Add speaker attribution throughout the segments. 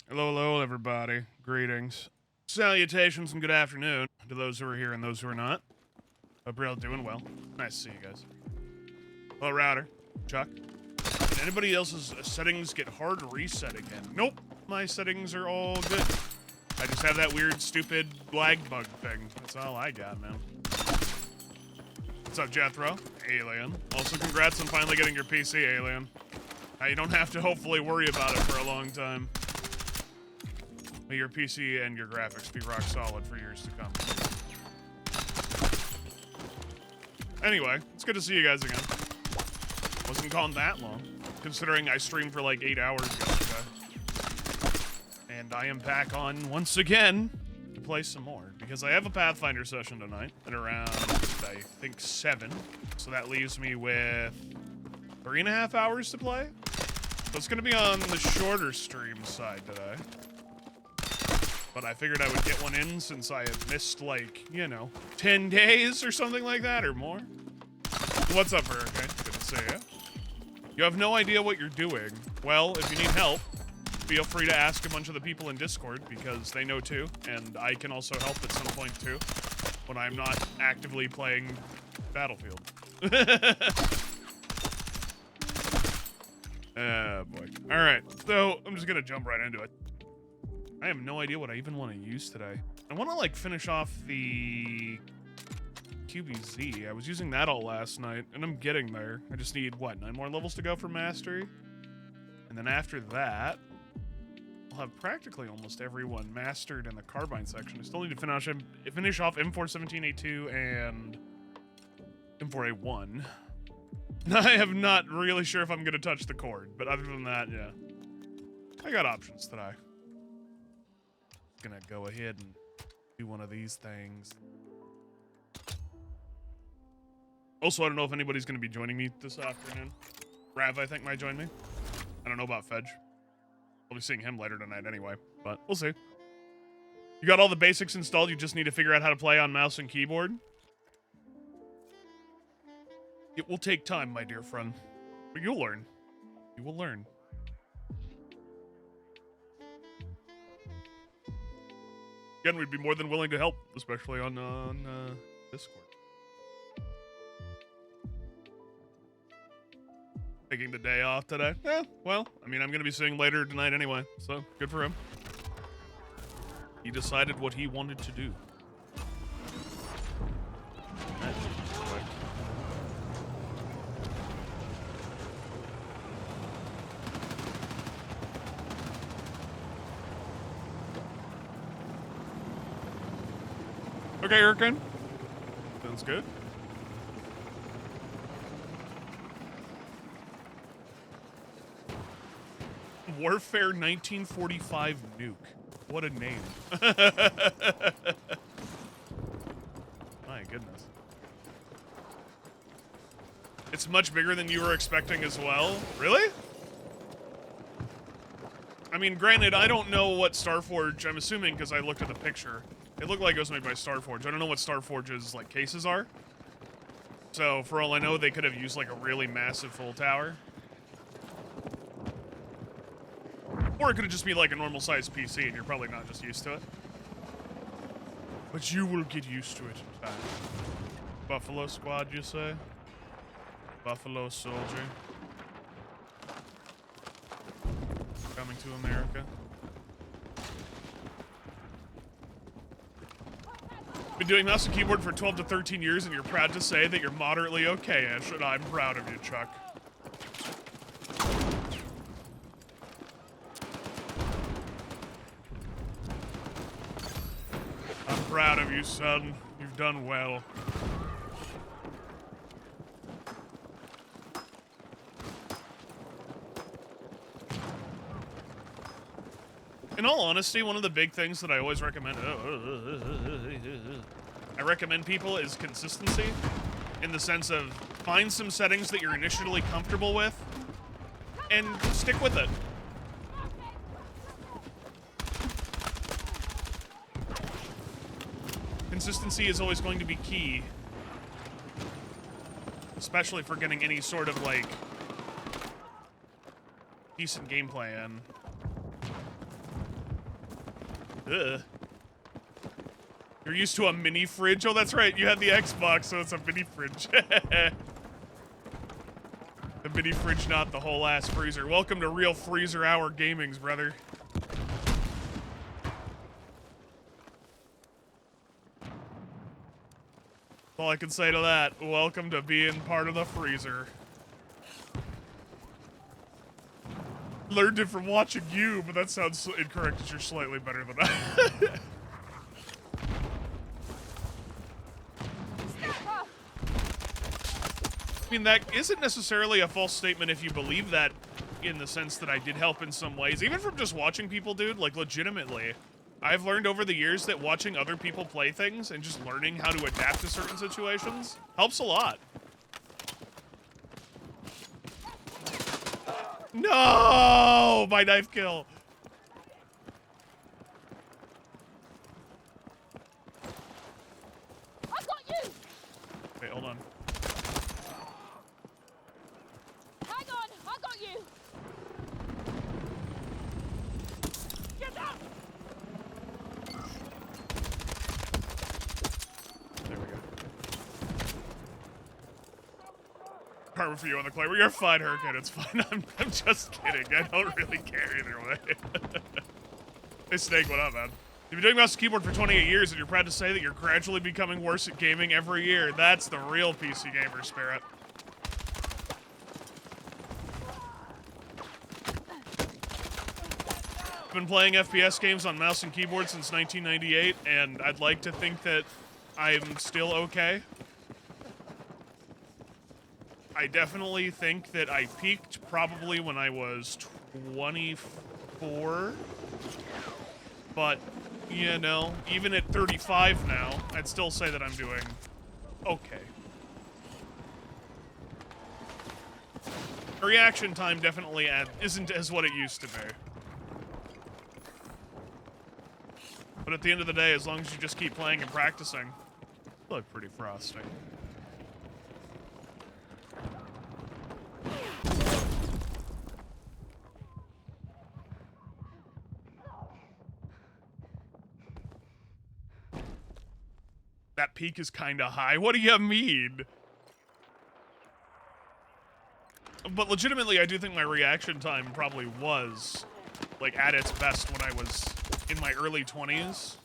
Speaker 1: Hello, hello, everybody. Greetings. Salutations and good afternoon to those who are here and those who are not. Hope you're all doing well. Nice to see you guys. Hello, Router. Chuck. Did anybody else's settings get hard reset again? Nope. My settings are all good. I just have that weird, stupid lag bug thing. That's all I got, man. What's up, Jethro? Alien. Also, congrats on finally getting your PC, Alien. Now you don't have to hopefully worry about it for a long time. May your PC and your graphics be rock solid for years to come. Anyway, it's good to see you guys again. Wasn't gone that long, considering I streamed for like 8 hours yesterday. And I am back on once again to play some more, because I have a Pathfinder session tonight at around, I think, 7. So that leaves me with 3.5 hours to play. So it's going to be on the shorter stream side today. But I figured I would get one in since I had missed, like, 10 days or something like that, or more. What's up, Hurricane? Good to see you. You have no idea what you're doing. Well, if you need help, feel free to ask a bunch of the people in Discord, because they know too, and I can also help at some point too, when I'm not actively playing Battlefield. Oh, boy. Alright, so I'm just gonna jump right into it. I have no idea what I even want to use today. I want to, like, finish off the QBZ. I was using that all last night, and I'm getting there. I just need, what, 9 more levels to go for Mastery? And then after that, I'll have practically almost everyone mastered in the Carbine section. I still need to finish off M417A2 and M4A1. I am not really sure if I'm going to touch the cord, but other than that, yeah. I got options today. Gonna go ahead and do one of these things. Also, I don't know if anybody's gonna be joining me this afternoon. Rav, I think, might join me. I don't know about Fedge. I'll be seeing him later tonight anyway, but we'll see. You got all the basics installed, you just need to figure out how to play on mouse and keyboard. It will take time, my dear friend. But you'll learn. You will learn. Again, we'd be more than willing to help, especially on Discord. Taking the day off today? Yeah, well, I mean, I'm going to be seeing later tonight anyway, so good for him. He decided what he wanted to do. Okay, Hurricane. Sounds good. Warfare 1945 nuke. What a name. My goodness. It's much bigger than you were expecting as well. Really? I mean, granted, I don't know what Starforge, I'm assuming because I looked at the picture. It looked like it was made by Starforge. I don't know what Starforge's, like, cases are. So, for all I know, they could have used, like, a really massive full tower. Or it could have just been, like, a normal-sized PC, and you're probably not just used to it. But you will get used to it in time. Buffalo Squad, you say? Buffalo Soldier. Coming to America. Been doing mouse and keyboard for 12 to 13 years, and you're proud to say that you're moderately okay-ish, and I'm proud of you, Chuck. I'm proud of you, son. You've done well. In all honesty, one of the big things that I always recommend, people is consistency, in the sense of find some settings that you're initially comfortable with, and stick with it. Consistency is always going to be key, especially for getting any sort of, like, decent gameplay in. Ugh. You're used to a mini fridge? Oh, that's right. You had the Xbox, so it's a mini fridge. The mini fridge, not the whole ass freezer. Welcome to Real Freezer Hour Gamings, brother. All I can say to that, welcome to being part of the freezer. Learned it from watching you, but that sounds incorrect because you're slightly better than I. I mean, that isn't necessarily a false statement if you believe that in the sense that I did help in some ways. Even from just watching people, dude, like legitimately. I've learned over the years that watching other people play things and just learning how to adapt to certain situations helps a lot. No! My knife kill.
Speaker 2: I got you!
Speaker 1: Okay, hold on.
Speaker 2: Hang on, I got you! Get down!
Speaker 1: There we go. Karma for you on the clay. Well, you're fine, Hurricane. It's fine. I'm just kidding. I don't really care either way. Hey, Snake, what up, man? You've been doing mouse and keyboard for 28 years, and you're proud to say that you're gradually becoming worse at gaming every year. That's the real PC gamer spirit. I've been playing FPS games on mouse and keyboard since 1998, and I'd like to think that I'm still okay. I definitely think that I peaked probably when I was 24. But, you know, even at 35 now, I'd still say that I'm doing okay. Reaction time definitely isn't as what it used to be. But at the end of the day, as long as you just keep playing and practicing, you look pretty frosty. That peak is kind of high. What do you mean? But legitimately, I do think my reaction time probably was, like, at its best when I was in my early 20s.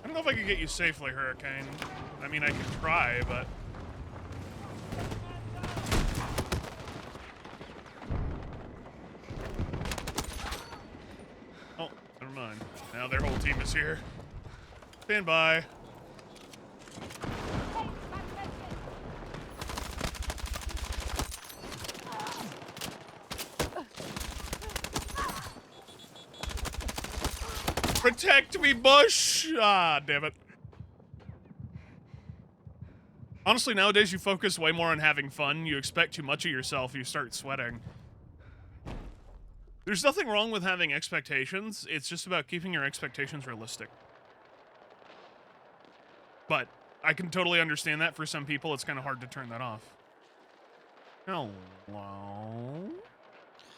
Speaker 1: I don't know if I could get you safely, Hurricane. I mean, I could try, but... Oh, never mind. Now their whole team is here. Stand by. Protect me, Bush! Ah, damn it. Honestly, nowadays you focus way more on having fun. You expect too much of yourself, you start sweating. There's nothing wrong with having expectations. It's just about keeping your expectations realistic. But I can totally understand that for some people. It's kind of hard to turn that off. Hello?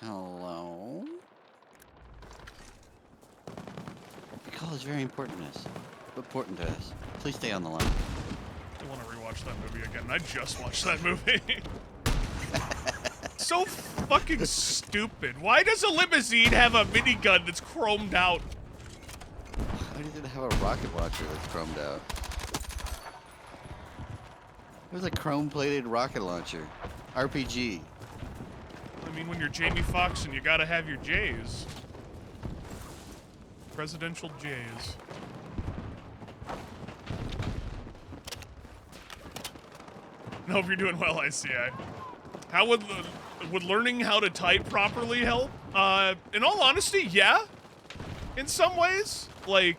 Speaker 3: Hello? Your call is very important to us. Important to us. Please stay on the line.
Speaker 1: I want to rewatch that movie again. I just watched that movie. So fucking stupid. Why does a limousine have a minigun that's chromed out?
Speaker 3: Why does it have a rocket launcher that's chromed out? It was a chrome-plated rocket launcher. RPG.
Speaker 1: I mean, when you're Jamie Foxx and you gotta have your J's. Presidential J's. I hope you're doing well, ICI. How would learning how to type properly help? In all honesty, yeah. In some ways, like,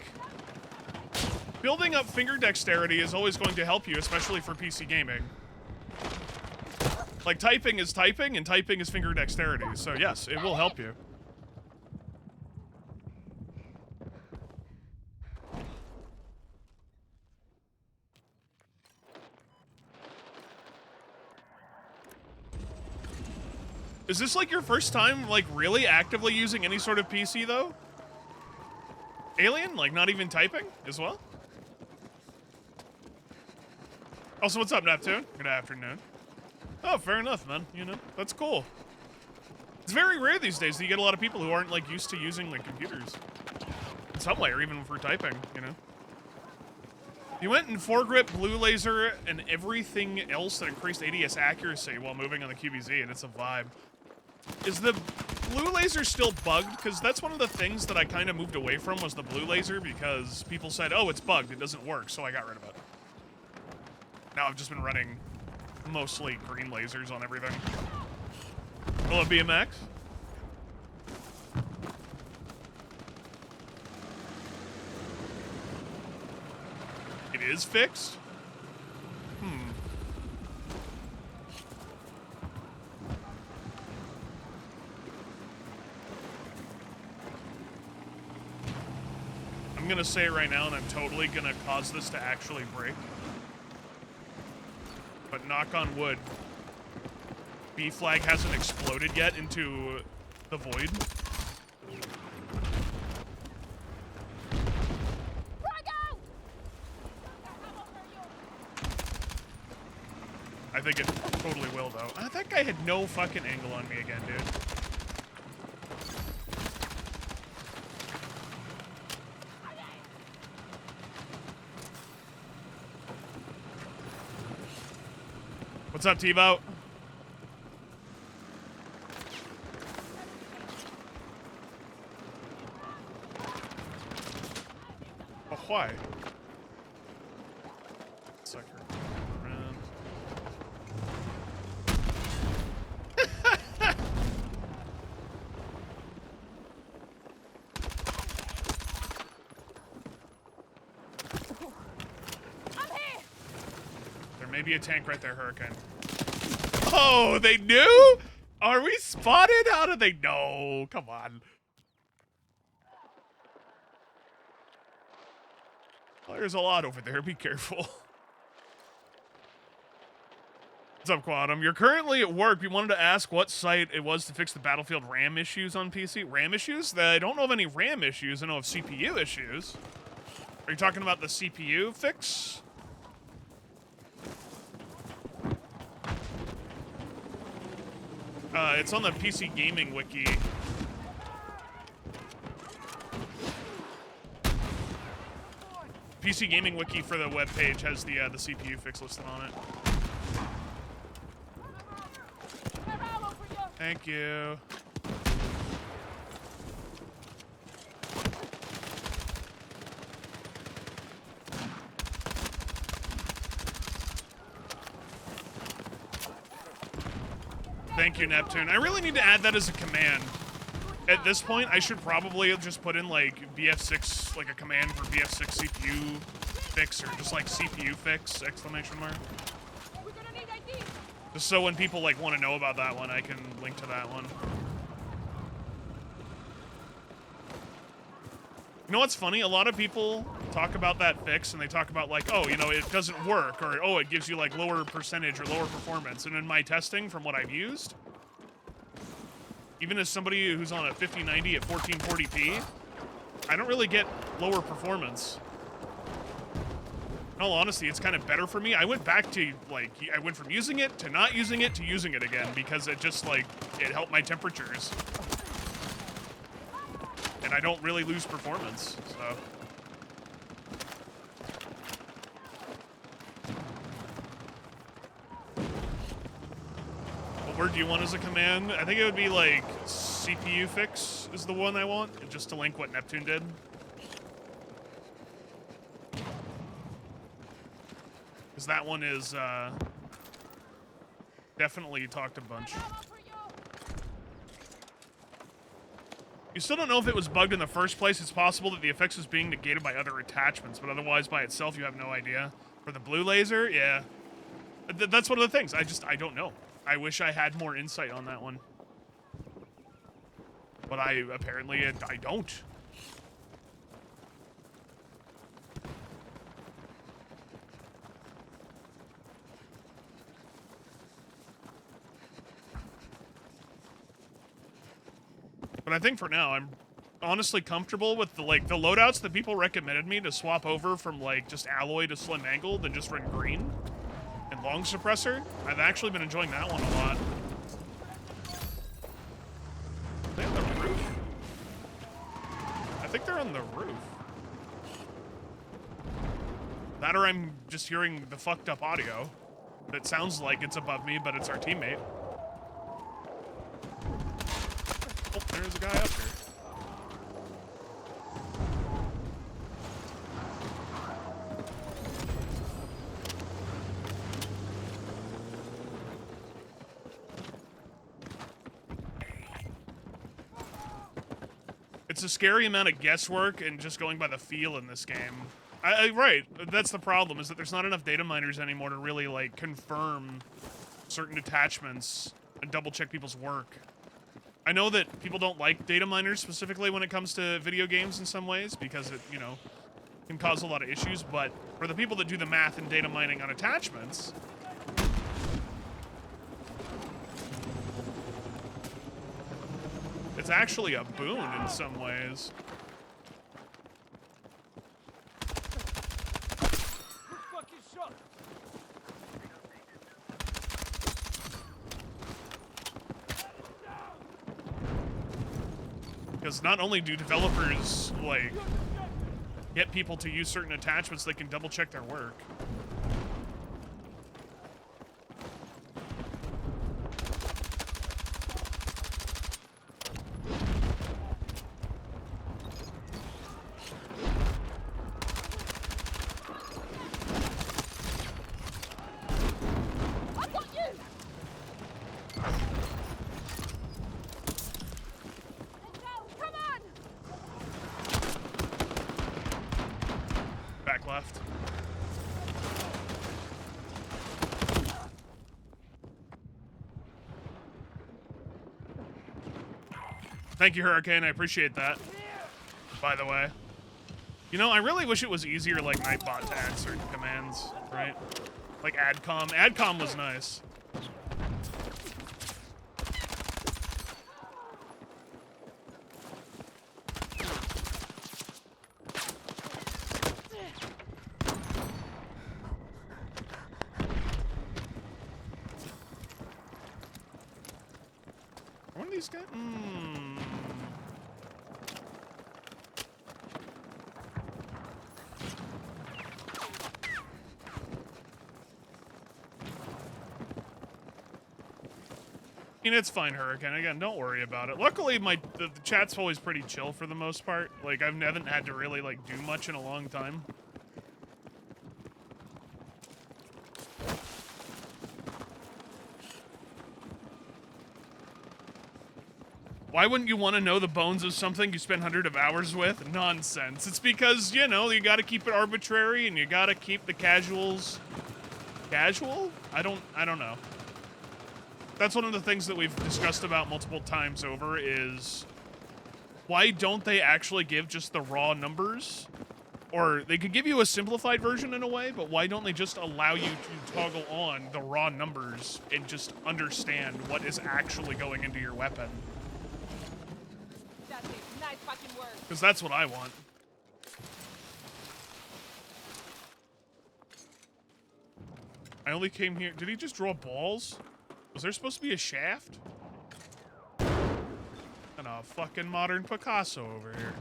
Speaker 1: building up finger dexterity is always going to help you, especially for PC gaming. Like, typing is typing, and typing is finger dexterity. So, yes, it will help you. Is this, like, your first time, like, really actively using any sort of PC, though? Alien? Like, not even typing as well? Also, what's up, Neptune? Good afternoon. Oh, fair enough, man. You know, that's cool. It's very rare these days that you get a lot of people who aren't, like, used to using, like, computers. In some way, or even for typing, you know? You went in foregrip, blue laser, and everything else that increased ADS accuracy while moving on the QBZ, and it's a vibe. Is the blue laser still bugged? Because that's one of the things that I kind of moved away from was the blue laser, because people said, oh, it's bugged, it doesn't work, so I got rid of it. Now I've just been running mostly green lasers on everything. Hello, BMX. It is fixed? I'm gonna say it right now, and I'm totally gonna cause this to actually break. But knock on wood, B flag hasn't exploded yet into the void. I think it totally will, though. That guy had no fucking angle on me again, dude. What's up, TiVo? Oh, why? Sucker. Around. There may be a tank right there, Hurricane. Oh, they knew? Are we spotted? How did they know? Come on. Well, there's a lot over there. Be careful. What's up, Quantum? You're currently at work. You wanted to ask what site it was to fix the Battlefield RAM issues on PC. RAM issues? I don't know of any RAM issues. I know of CPU issues. Are you talking about the CPU fix? It's on the PC Gaming Wiki. PC Gaming Wiki for the webpage has the CPU fix listed on it. Thank you. Thank you, Neptune. I really need to add that as a command. At this point, I should probably just put in, like, BF6, like a command for BF6 CPU fix, or just, like, CPU fix, exclamation mark. Just so when people, like, want to know about that one, I can link to that one. You know what's funny? A lot of people talk about that fix, and they talk about, like, oh, you know, it doesn't work, or, oh, it gives you, like, lower percentage or lower performance. And in my testing, from what I've used, even as somebody who's on a 5090 at 1440p, I don't really get lower performance. In all honesty, it's kind of better for me. I went back to, like, I went from using it to not using it to using it again, because it just, like, it helped my temperatures. And I don't really lose performance, so. What word do you want as a command? I think it would be like CPU fix is the one I want, just to link what Neptune did. Because that one is definitely talked a bunch. You still don't know if it was bugged in the first place. It's possible that the effects is being negated by other attachments, but otherwise by itself you have no idea. For the blue laser, yeah. That's one of the things. I don't know. I wish I had more insight on that one. But I don't. But I think for now, I'm honestly comfortable with the loadouts that people recommended me to swap over from like just alloy to slim angled and just run green and long suppressor. I've actually been enjoying that one a lot. Are they on the roof? I think they're on the roof. That or I'm just hearing the fucked up audio. That sounds like it's above me, but it's our teammate. Oh, there's a guy up here. It's a scary amount of guesswork and just going by the feel in this game. Right, that's the problem, is that there's not enough data miners anymore to really, like, confirm certain attachments and double-check people's work. I know that people don't like data miners specifically when it comes to video games in some ways because it, you know, can cause a lot of issues, but for the people that do the math and data mining on attachments, it's actually a boon in some ways. Because not only do developers, like, get people to use certain attachments, they can double-check their work.
Speaker 2: I got you! Come on!
Speaker 1: Back left. Thank you, Hurricane. I appreciate that. By the way. You know, I really wish it was easier, like, Nightbot to add certain commands, right? Like AdCom. AdCom was nice. One of these guys? I mean, it's fine, Hurricane. Again, don't worry about it. Luckily, the chat's always pretty chill for the most part. Like, I haven't had to really, like, do much in a long time. Why wouldn't you want to know the bones of something you spend hundreds of hours with? Nonsense. It's because, you know, you gotta keep it arbitrary and you gotta keep the casuals... Casual? I don't know. That's one of the things that we've discussed about multiple times over is why don't they actually give just the raw numbers? Or they could give you a simplified version in a way, but why don't they just allow you to toggle on the raw numbers and just understand what is actually going into your weapon?
Speaker 2: That's it. Nice fucking work.
Speaker 1: Because that's what I want. I only came here... Did he just draw balls? Was there supposed to be a shaft? And a fucking modern Picasso over here.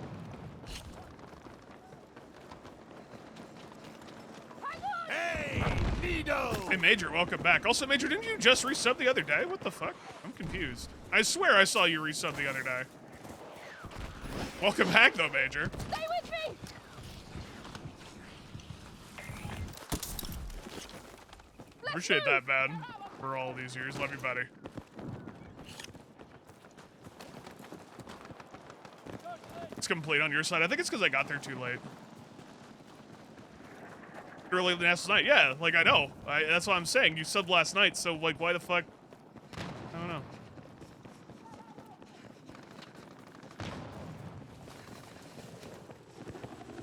Speaker 4: Hey, Nido!
Speaker 1: Hey, Major, welcome back. Also, Major, didn't you just resub the other day? What the fuck? I'm confused. I swear I saw you resub the other day. Welcome back, though, Major.
Speaker 2: Stay with me!
Speaker 1: Appreciate that, man, for all these years. Love you, buddy. complete on your side. I think it's because I got there too late. Early last night, yeah. Like I know. That's what I'm saying. You subbed last night, so like, why the fuck? I don't know.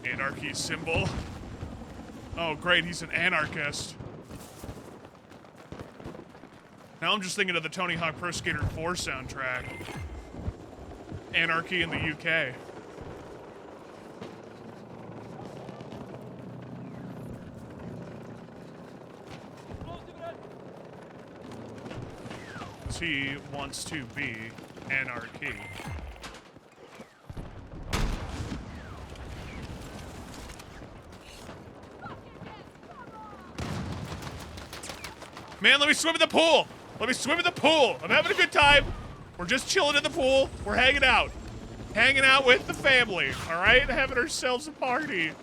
Speaker 1: Anarchy symbol. Oh, great. He's an anarchist. Now I'm just thinking of the Tony Hawk Pro Skater 4 soundtrack. Anarchy in the UK. He wants to be anarchy. Man, let me swim in the pool. Let me swim in the pool. I'm having a good time. We're just chilling in the pool. We're hanging out. Hanging out with the family, all right? Having ourselves a party.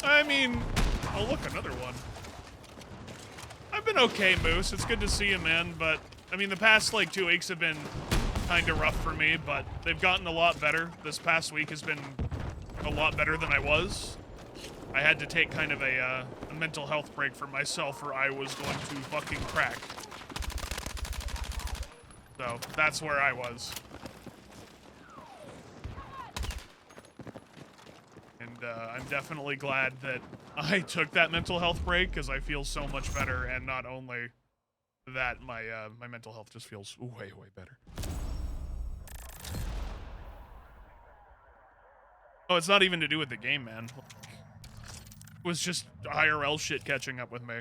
Speaker 1: I mean, oh, look, another one. I've been okay, Moose. It's good to see you, man. But, I mean, the past, like, 2 weeks have been kind of rough for me, but they've gotten a lot better. This past week has been a lot better than I was. I had to take kind of a mental health break for myself or I was going to fucking crack. So, that's where I was. And I'm definitely glad that I took that mental health break because I feel so much better, and not only that, my mental health just feels way better. Oh, it's not even to do with the game, man. It was just IRL shit catching up with me.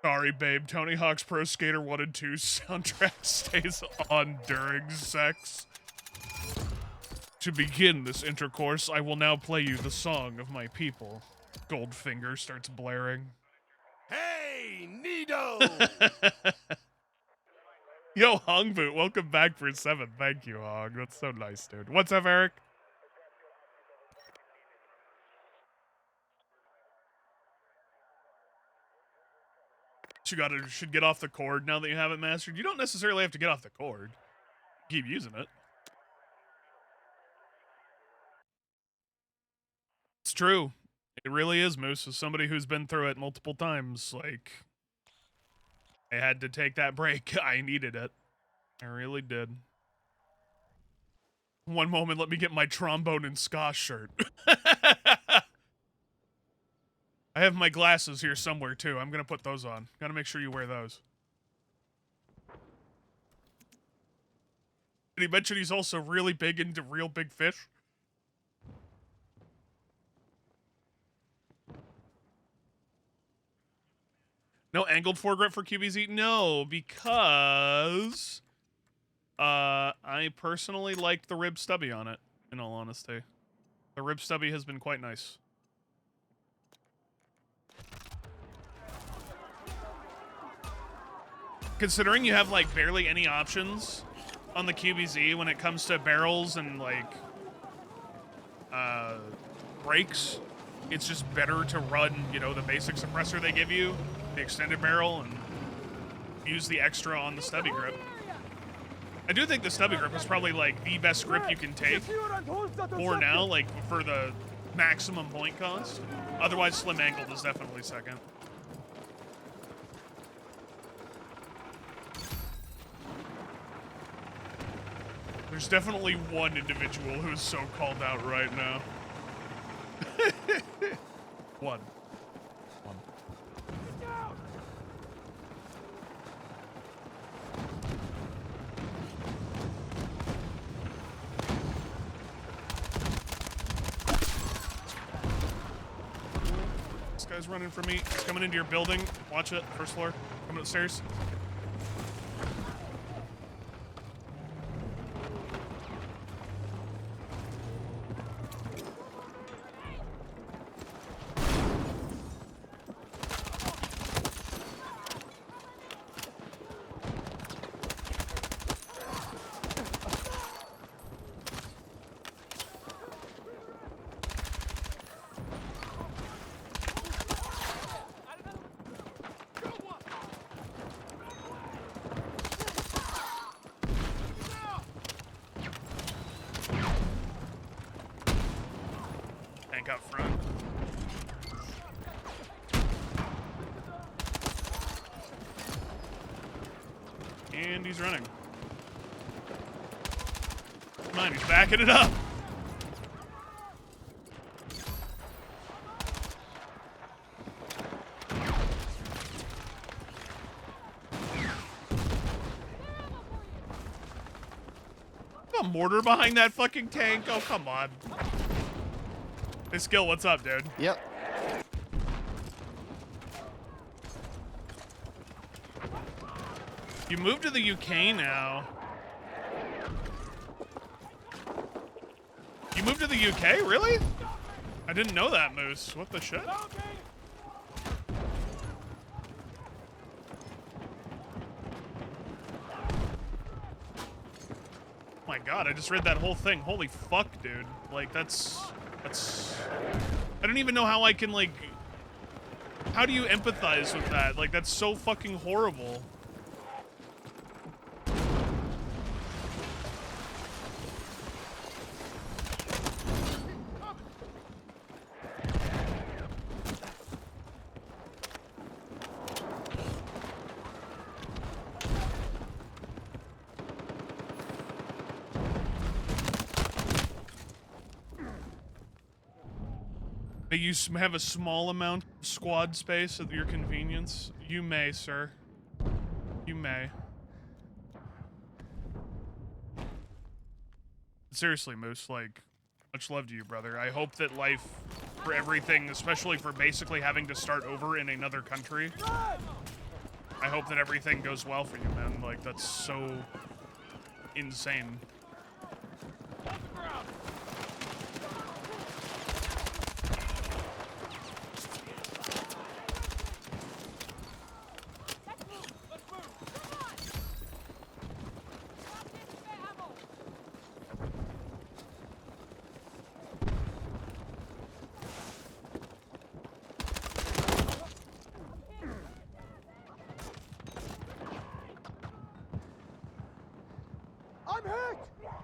Speaker 1: Sorry, babe. Tony Hawk's Pro Skater 1 and 2 soundtrack stays on during sex. To begin this intercourse, I will now play you the song of my people. Goldfinger starts blaring.
Speaker 4: Hey, Nido!
Speaker 1: Yo, Hongboot, welcome back for 7. Thank you, Hong. That's so nice, dude. What's up, Eric? You should get off the cord now that you have it mastered. You don't necessarily have to get off the cord. Keep using it. It's true. It really is, Moose. As somebody who's been through it multiple times, like, I had to take that break. I needed it. I really did. One moment, let me get my trombone and ska shirt. I have my glasses here somewhere, too. I'm going to put those on. Got to make sure you wear those. Did he mention he's also really big into real big fish? No angled foregrip for QBZ? No, because I personally liked the rib stubby on it, in all honesty. The rib stubby has been quite nice. Considering you have, like, barely any options on the QBZ when it comes to barrels and, like, brakes, it's just better to run, you know, the basic suppressor they give you, the extended barrel, and use the extra on the stubby grip. I do think the stubby grip is probably, like, the best grip you can take for now, like, for the maximum point cost. Otherwise, slim angled is definitely second. There's definitely one individual who's so called out right now. One. This guy's running from me. He's coming into your building. Watch it. First floor. Coming upstairs. tank up front. And he's running. Come on, he's backing it up. A mortar behind that fucking tank? Oh, come on. Hey, Skill, what's up, dude?
Speaker 3: Yep.
Speaker 1: You moved to the UK now. You moved to the UK? Really? I didn't know that, Moose. What the shit? My god, I just read that whole thing. Holy fuck, dude. Like, that's... I don't even know how I can, like... How do you empathize with that? Like, that's so fucking horrible. You have a small amount of squad space at your convenience? You may, sir. You may. Seriously, Moose, like, much love to you, brother. I hope that life, for everything, especially for basically having to start over in another country, I hope that everything goes well for you, man. Like, that's so insane.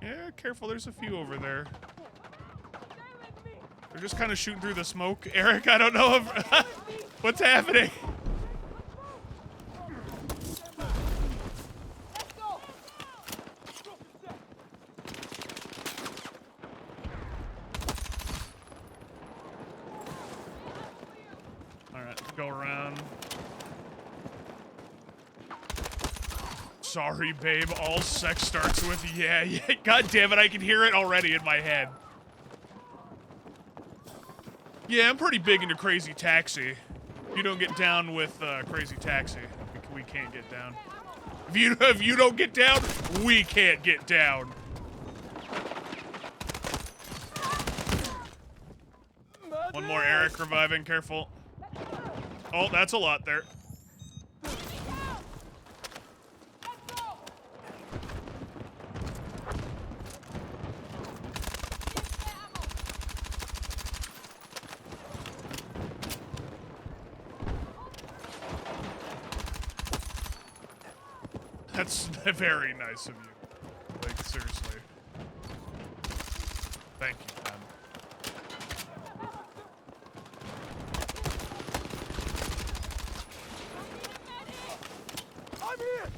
Speaker 1: Yeah, careful, there's a few over there. They're just kind of shooting through the smoke. Eric, I don't know if... What's happening? Alright, let's go around. Sorry, babe. All sex starts with yeah. God damn it, I can hear it already in my head. Yeah, I'm pretty big into Crazy Taxi. If you don't get down with Crazy Taxi, we can't get down. If you don't get down, we can't get down. One more Eric reviving, careful. Oh, that's a lot there. That's very nice of you. Like, seriously. Thank you, man.
Speaker 4: I'm here.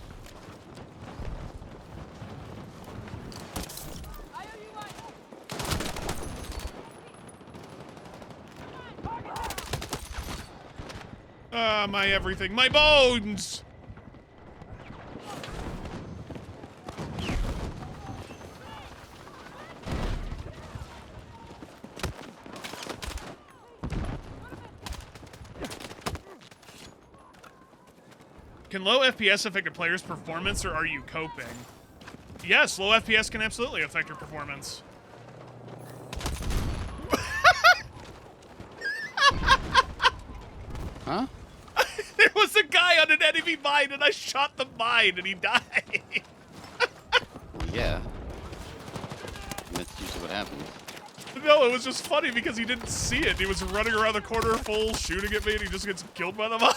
Speaker 1: My everything. My bones! Can low FPS affect a player's performance, or are you coping? Yes, low FPS can absolutely affect your performance.
Speaker 3: Huh?
Speaker 1: There was a guy on an enemy mine, and I shot the mine, and he died.
Speaker 3: Well, yeah. That's usually what happens.
Speaker 1: No, it was just funny because he didn't see it. He was running around the corner full, shooting at me, and he just gets killed by the mine.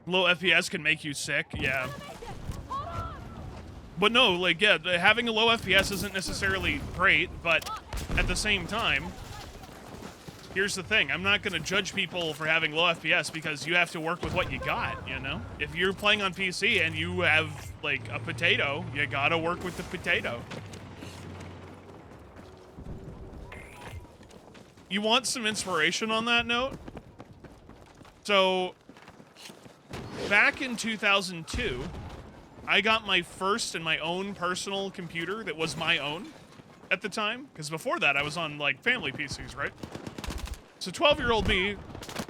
Speaker 1: Low FPS can make you sick, yeah. But no, like, yeah, having a low FPS isn't necessarily great, but at the same time, here's the thing. I'm not going to judge people for having low FPS because you have to work with what you got, you know? If you're playing on PC and you have, like, a potato, you gotta work with the potato. You want some inspiration on that note? So, back in 2002, I got my first and my own personal computer that was my own at the time. Because before that, I was on, like, family PCs, right? So 12-year-old me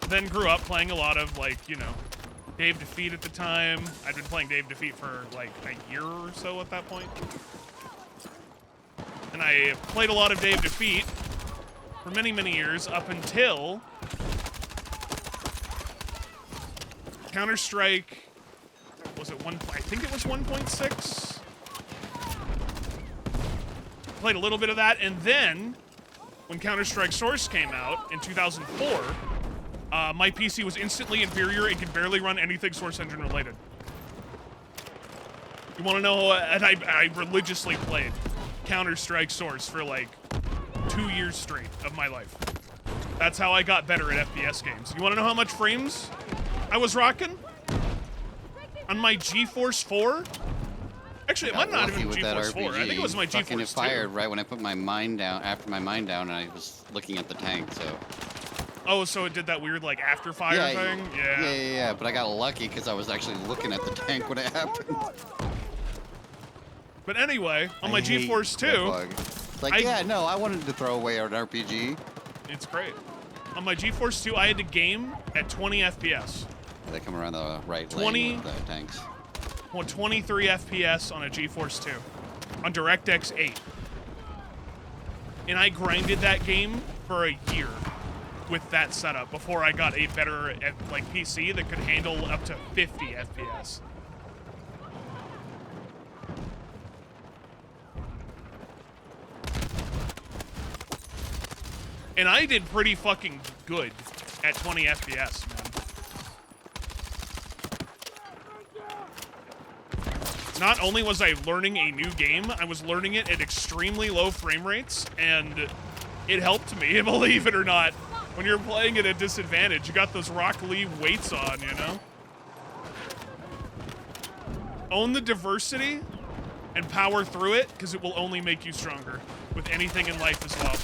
Speaker 1: then grew up playing a lot of, like, you know, Dave Defeat at the time. I'd been playing Dave Defeat for, like, a year or so at that point. And I played a lot of Dave Defeat for many, many years up until Counter-Strike, was it I think it was 1.6? Played a little bit of that, and then when Counter-Strike Source came out in 2004, my PC was instantly inferior and could barely run anything Source Engine related. You want to know? And I religiously played Counter-Strike Source for like 2 years straight of my life. That's how I got better at FPS games. You want to know how much frames I was rocking on my GeForce 4? Actually, it might not have been GeForce 4. I think it was my GeForce 2.
Speaker 3: It fired right when I put my mine down, after my mine down, and I was looking at the tank, so.
Speaker 1: Oh, so it did that weird, like, after fire thing?
Speaker 3: Yeah, but I got lucky because I was actually looking at the tank when it happened.
Speaker 1: But anyway, on my GeForce 2...
Speaker 3: Like, I wanted to throw away an RPG.
Speaker 1: It's great. On my GeForce 2, I had to game at 20 FPS.
Speaker 3: Yeah, they come around the right
Speaker 1: 20,
Speaker 3: lane with the tanks.
Speaker 1: Well, 23 FPS on a GeForce 2 on DirectX 8. And I grinded that game for a year with that setup before I got a better like PC that could handle up to 50 FPS. And I did pretty fucking good at 20 FPS, man. Not only was I learning a new game, I was learning it at extremely low frame rates, and it helped me, believe it or not. When you're playing at a disadvantage, you got those Rock Lee weights on, you know? Own the diversity and power through it, because it will only make you stronger with anything in life as well.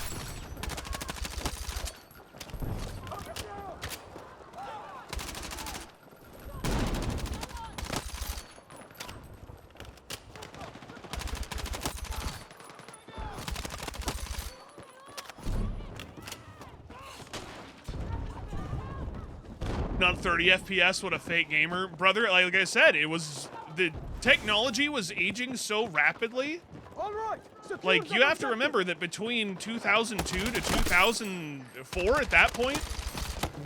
Speaker 1: Not 30 FPS, what a fake gamer. Brother, like I said, it was, the technology was aging so rapidly.
Speaker 4: All right.
Speaker 1: Like, you have to remember that between 2002 to 2004, at that point,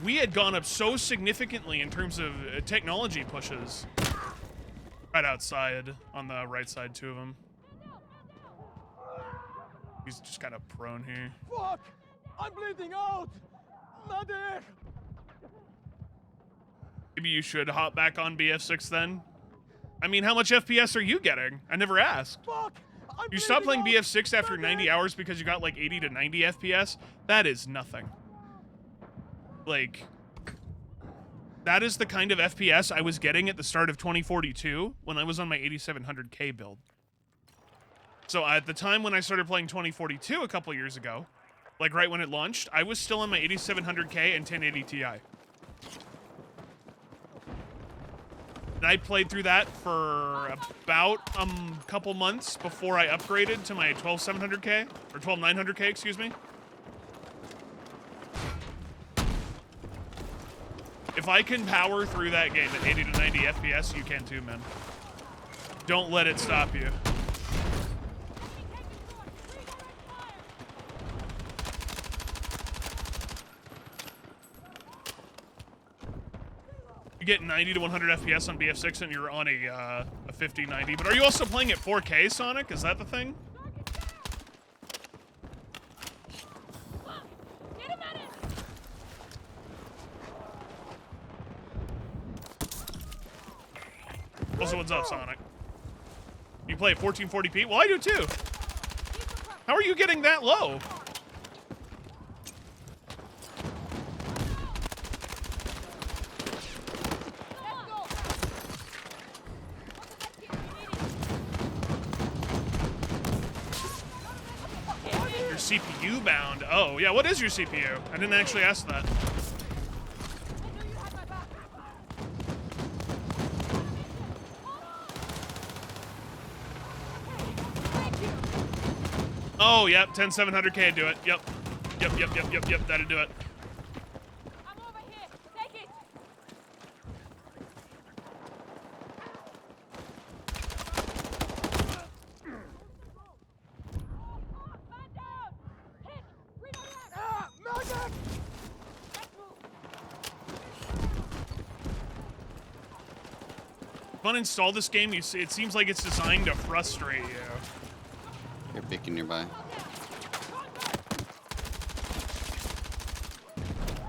Speaker 1: we had gone up so significantly in terms of technology pushes. Right outside, on the right side, two of them. He's just kind of prone here.
Speaker 4: Fuck! I'm bleeding out! Mother!
Speaker 1: Maybe you should hop back on BF6 then. I mean, how much FPS are you getting? I never asked.
Speaker 4: Fuck!
Speaker 1: You stopped playing BF6 after 90 hours because you got like 80 to 90 FPS? That is nothing. Like, that is the kind of FPS I was getting at the start of 2042 when I was on my 8700K build. So at the time when I started playing 2042 a couple years ago, like right when it launched, I was still on my 8700K and 1080 Ti. And I played through that for about a couple months before I upgraded to my 12700K, or 12900K, excuse me. If I can power through that game at 80 to 90 FPS, you can too, man. Don't let it stop you. You get 90 to 100 FPS on BF6 and you're on a 50-90. But are you also playing at 4K, Sonic? Is that the thing?
Speaker 2: Get him at it!
Speaker 1: Also, what's up, Sonic? You play at 1440p? Well, I do too. How are you getting that low? Your CPU bound. Oh, yeah, what is your CPU? I didn't actually ask that. Oh, yep, 10700K do it. Yep. Yep, that'd do it.
Speaker 2: I'm over here. Take it. Man down. Hit. Reload.
Speaker 4: Ah, medic!
Speaker 2: Let's move.
Speaker 1: If you uninstall this game, you see, it seems like it's designed to frustrate you.
Speaker 3: You're picking nearby.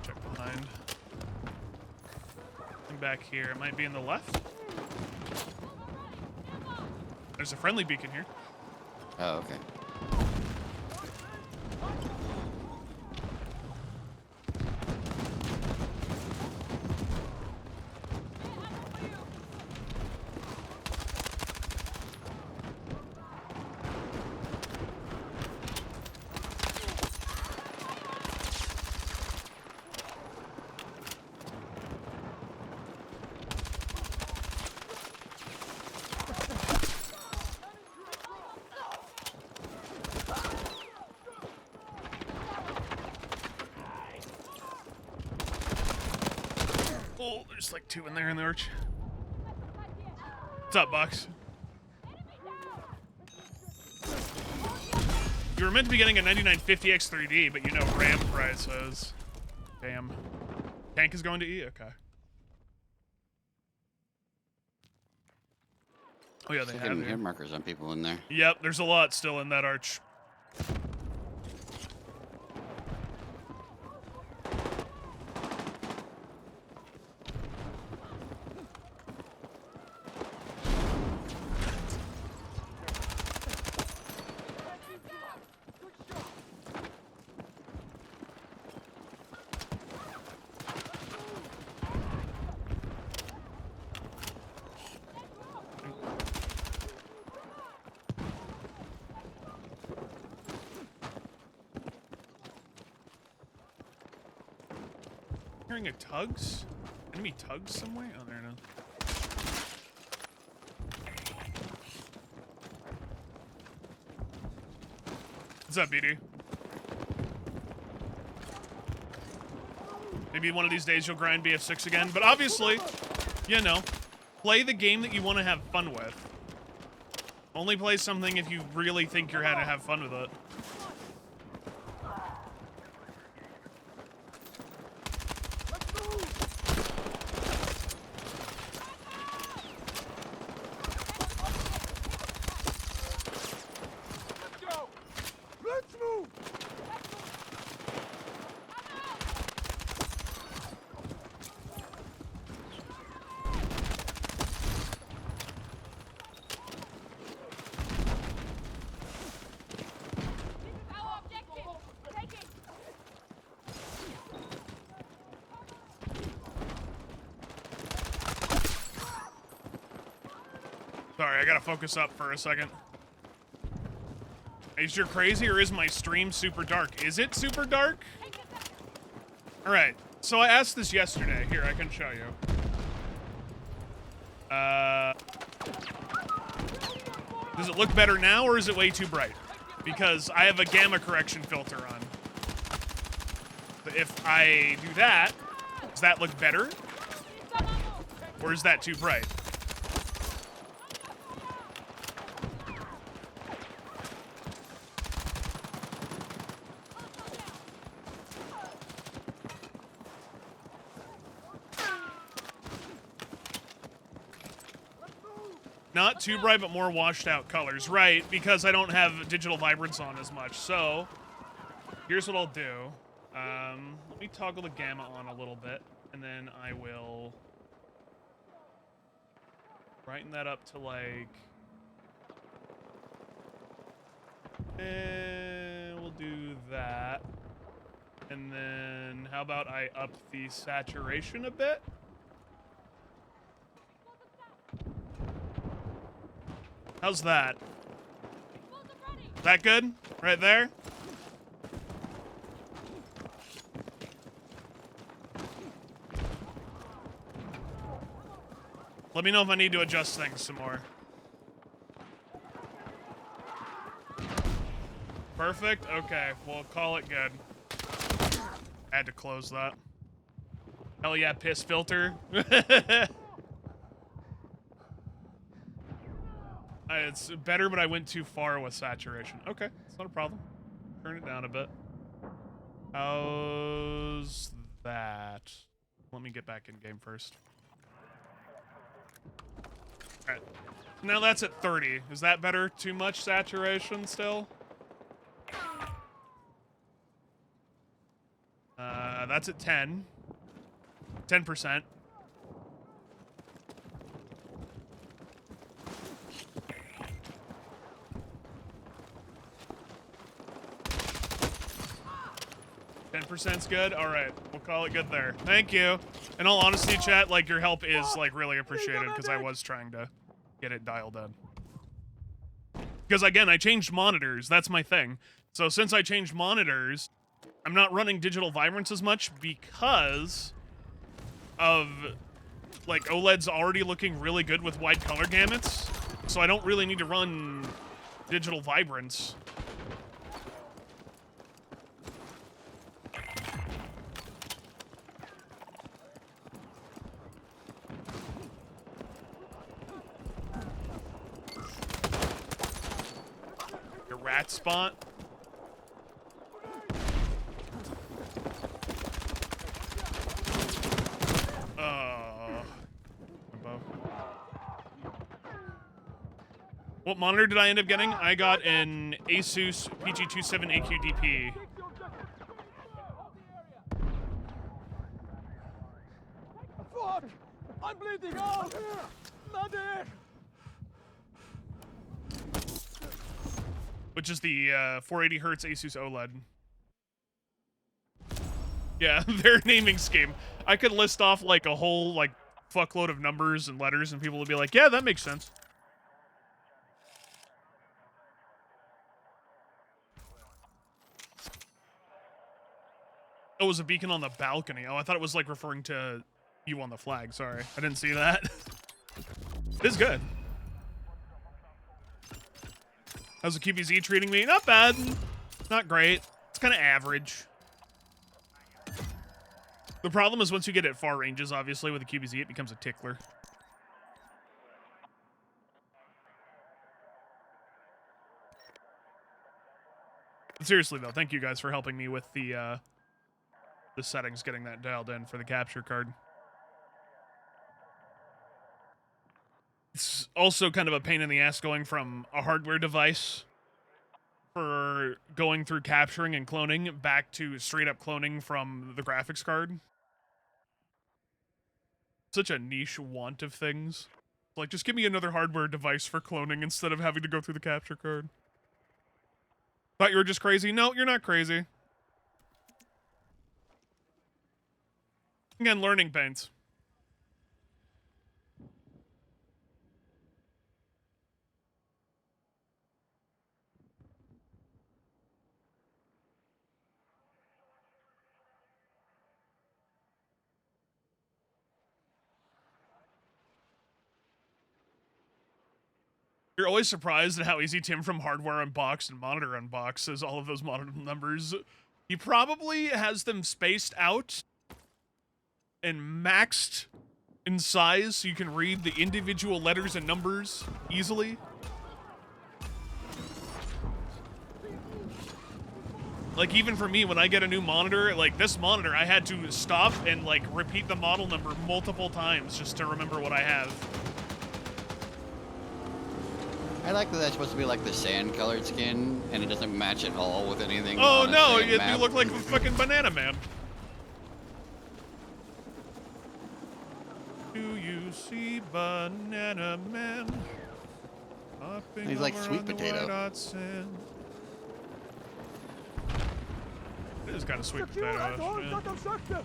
Speaker 1: Check behind. I'm back here. It might be in the left. There's a friendly beacon here.
Speaker 3: Oh, okay.
Speaker 1: Oh, there's like two in there in the arch. What's up, Bucks? You were meant to be getting a 9950X 3D, but you know RAM prices. Damn. Tank is going to E? Okay. Oh yeah, they
Speaker 3: Still
Speaker 1: have
Speaker 3: getting
Speaker 1: it.
Speaker 3: hit markers on people in there.
Speaker 1: Yep, there's a lot still in that arch. Hearing a tugs? Enemy tugs somewhere? Oh, there it is. What's up, BD? Maybe one of these days you'll grind BF6 again, but obviously, you know, play the game that you want to have fun with. Only play something if you really think you're gonna have fun with it.
Speaker 4: Let's move!
Speaker 2: Our objective. Take it.
Speaker 1: Sorry, I gotta focus up for a second. Is you crazy or is my stream super dark? Is it super dark? Alright, so I asked this yesterday. Here, I can show you. Does it look better now or is it way too bright? Because I have a gamma correction filter on. But if I do that, does that look better? Or is that too bright? Not too bright, but more washed out colors. Right, because I don't have digital vibrance on as much. So, here's what I'll do. Let me toggle the gamma on a little bit, and then I will Brighten that up to like... we'll do that. And then how about I up the saturation a bit? How's that? That good? Right there? Let me know if I need to adjust things some more. Perfect? Okay, we'll call it good. Had to close that. Hell yeah, piss filter. It's better, but I went too far with saturation. Okay, it's not a problem. Turn it down a bit. How's that? Let me get back in game first. Alright. Now that's at 30. Is that better? Too much saturation still? That's at 10. 10%. %'s good? Alright, we'll call it good there. Thank you. In all honesty, chat, like, your help is, like, really appreciated, because I was trying to get it dialed in. Because, again, I changed monitors. That's my thing. So, since I changed monitors, I'm not running digital vibrance as much because of, like, OLED's already looking really good with wide color gamuts. So I don't really need to run digital vibrance. Your rat spot. What monitor did I end up getting? I got an Asus PG27AQDP.
Speaker 4: Fuck! I'm bleeding out! Medic!
Speaker 1: Which is the 480 hertz Asus OLED. Yeah, their naming scheme. I could list off like a whole like fuckload of numbers and letters and people would be like, yeah, that makes sense. Oh, it was a beacon on the balcony. Oh, I thought it was like referring to you on the flag. Sorry, I didn't see that. It is good. How's the QBZ treating me? Not bad. Not great. It's kind of average. The problem is once you get at far ranges, obviously, with the QBZ, it becomes a tickler. But seriously, though, thank you guys for helping me with the settings, getting that dialed in for the capture card. It's also kind of a pain in the ass going from a hardware device for going through capturing and cloning back to straight up cloning from the graphics card. Such a niche want of things. Like, just give me another hardware device for cloning instead of having to go through the capture card. Thought you were just crazy? No, you're not crazy. Again, learning pains. You're always surprised at how easy Tim from Hardware Unboxed and Monitor Unboxed says all of those monitor numbers. He probably has them spaced out and maxed in size so you can read the individual letters and numbers easily. Like, even for me, when I get a new monitor, like this monitor, I had to stop and, like, repeat the model number multiple times just to remember what I have.
Speaker 3: I like that that's supposed to be like the sand-colored skin, and it doesn't match at all with anything.
Speaker 1: Oh
Speaker 3: on a
Speaker 1: no,
Speaker 3: sand
Speaker 1: you
Speaker 3: map.
Speaker 1: look like the fucking Banana Man. Do you you see Banana Man? Hopping
Speaker 3: He's like
Speaker 1: over
Speaker 3: sweet
Speaker 1: on the
Speaker 3: potato.
Speaker 1: white-hot sand. It is kind of sweet
Speaker 4: Secure
Speaker 1: potato.
Speaker 4: and hold
Speaker 1: Yeah.
Speaker 4: that objective.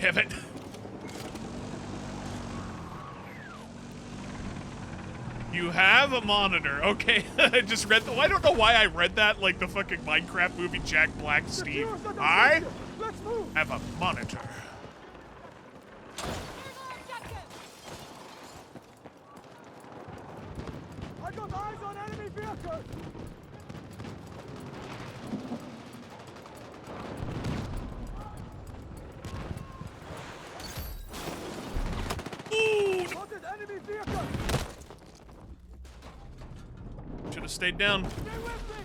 Speaker 1: Damn it. You have a monitor. Okay, I just read I don't know why I read that like the fucking Minecraft movie Jack Black Steve.
Speaker 4: Secure that
Speaker 1: I
Speaker 4: objective. Let's move.
Speaker 1: have a monitor.
Speaker 4: I got eyes on enemy vehicles.
Speaker 1: Ooh,
Speaker 4: Spotted enemy vehicle.
Speaker 1: should have stayed down.
Speaker 4: Stay with me.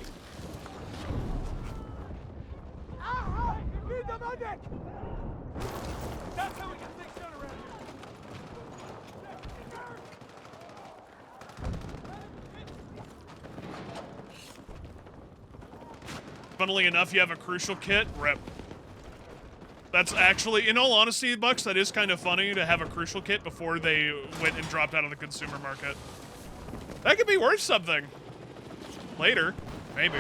Speaker 4: Ah! Need the medic. That's how we get things done around here.
Speaker 1: Funnily enough, you have a crucial kit. Rep. That's actually, in all honesty, Bucks, that is kind of funny to have a crucial kit before they went and dropped out of the consumer market. That could be worth something. Later, maybe.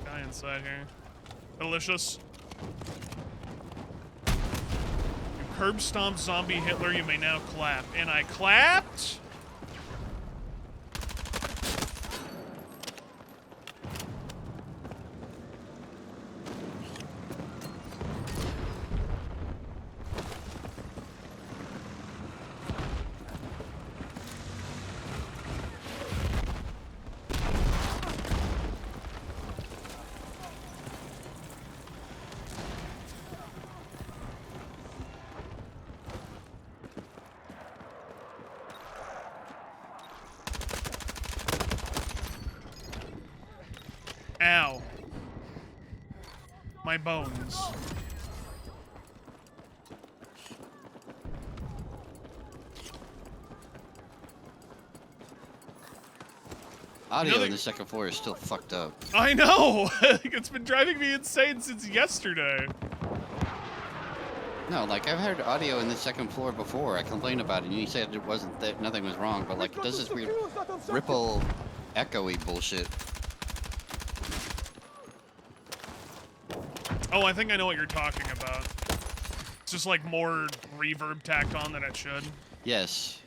Speaker 1: Guy inside here. Delicious. You curb stomped zombie Hitler, you may now clap. And I clapped? Ow. My bones.
Speaker 3: Audio
Speaker 1: You know
Speaker 3: on the second floor is still fucked up.
Speaker 1: I know! It's been driving me insane since yesterday.
Speaker 3: No, like I've heard audio in the second floor before. I complained about it, and you said it wasn't that nothing was wrong, but like it does this weird ripple, echoey bullshit.
Speaker 1: Oh, I think I know what you're talking about. It's just like more reverb tacked on than it should.
Speaker 3: Yes,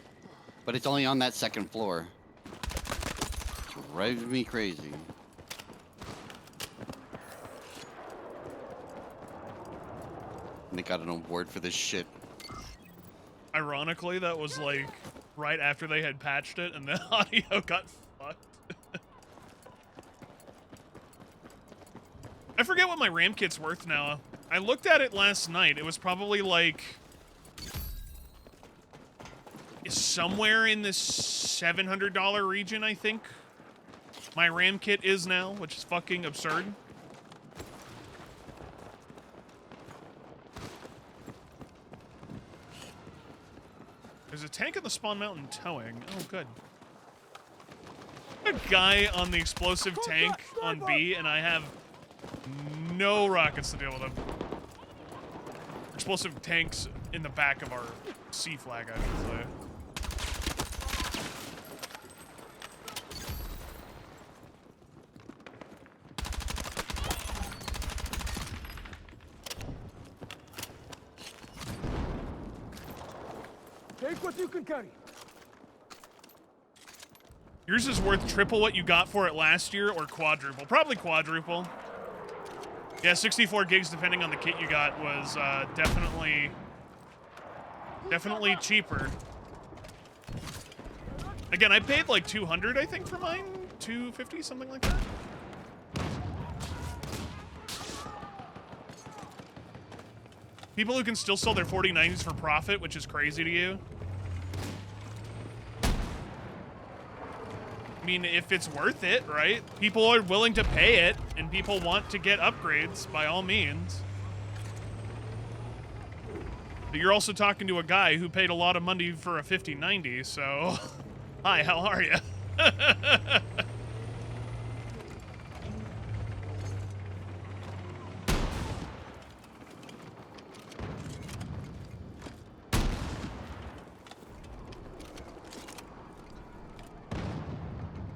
Speaker 3: but it's only on that second floor. It drives me crazy. They got an award for this shit.
Speaker 1: Ironically, that was like right after they had patched it and the audio got fucked. I forget what my RAM kit's worth now. I looked at it last night. It was probably like somewhere in the $700 region, I think. My RAM kit is now, which is fucking absurd. There's a tank on the spawn mountain towing. Oh, good. A guy on the explosive tank on B, and I have no rockets to deal with him. Explosive tanks in the back of our C flag, I should say.
Speaker 4: Take what you can carry.
Speaker 1: Yours is worth triple what you got for it last year, or quadruple. Probably quadruple. Yeah, 64 gigs, depending on the kit you got, was definitely cheaper. Again, I paid like 200, I think, for mine. 250, something like that. People who can still sell their 4090s for profit, which is crazy to you. I mean, if it's worth it, right? People are willing to pay it, and people want to get upgrades, by all means. But you're also talking to a guy who paid a lot of money for a 5090, so... Hi, how are you?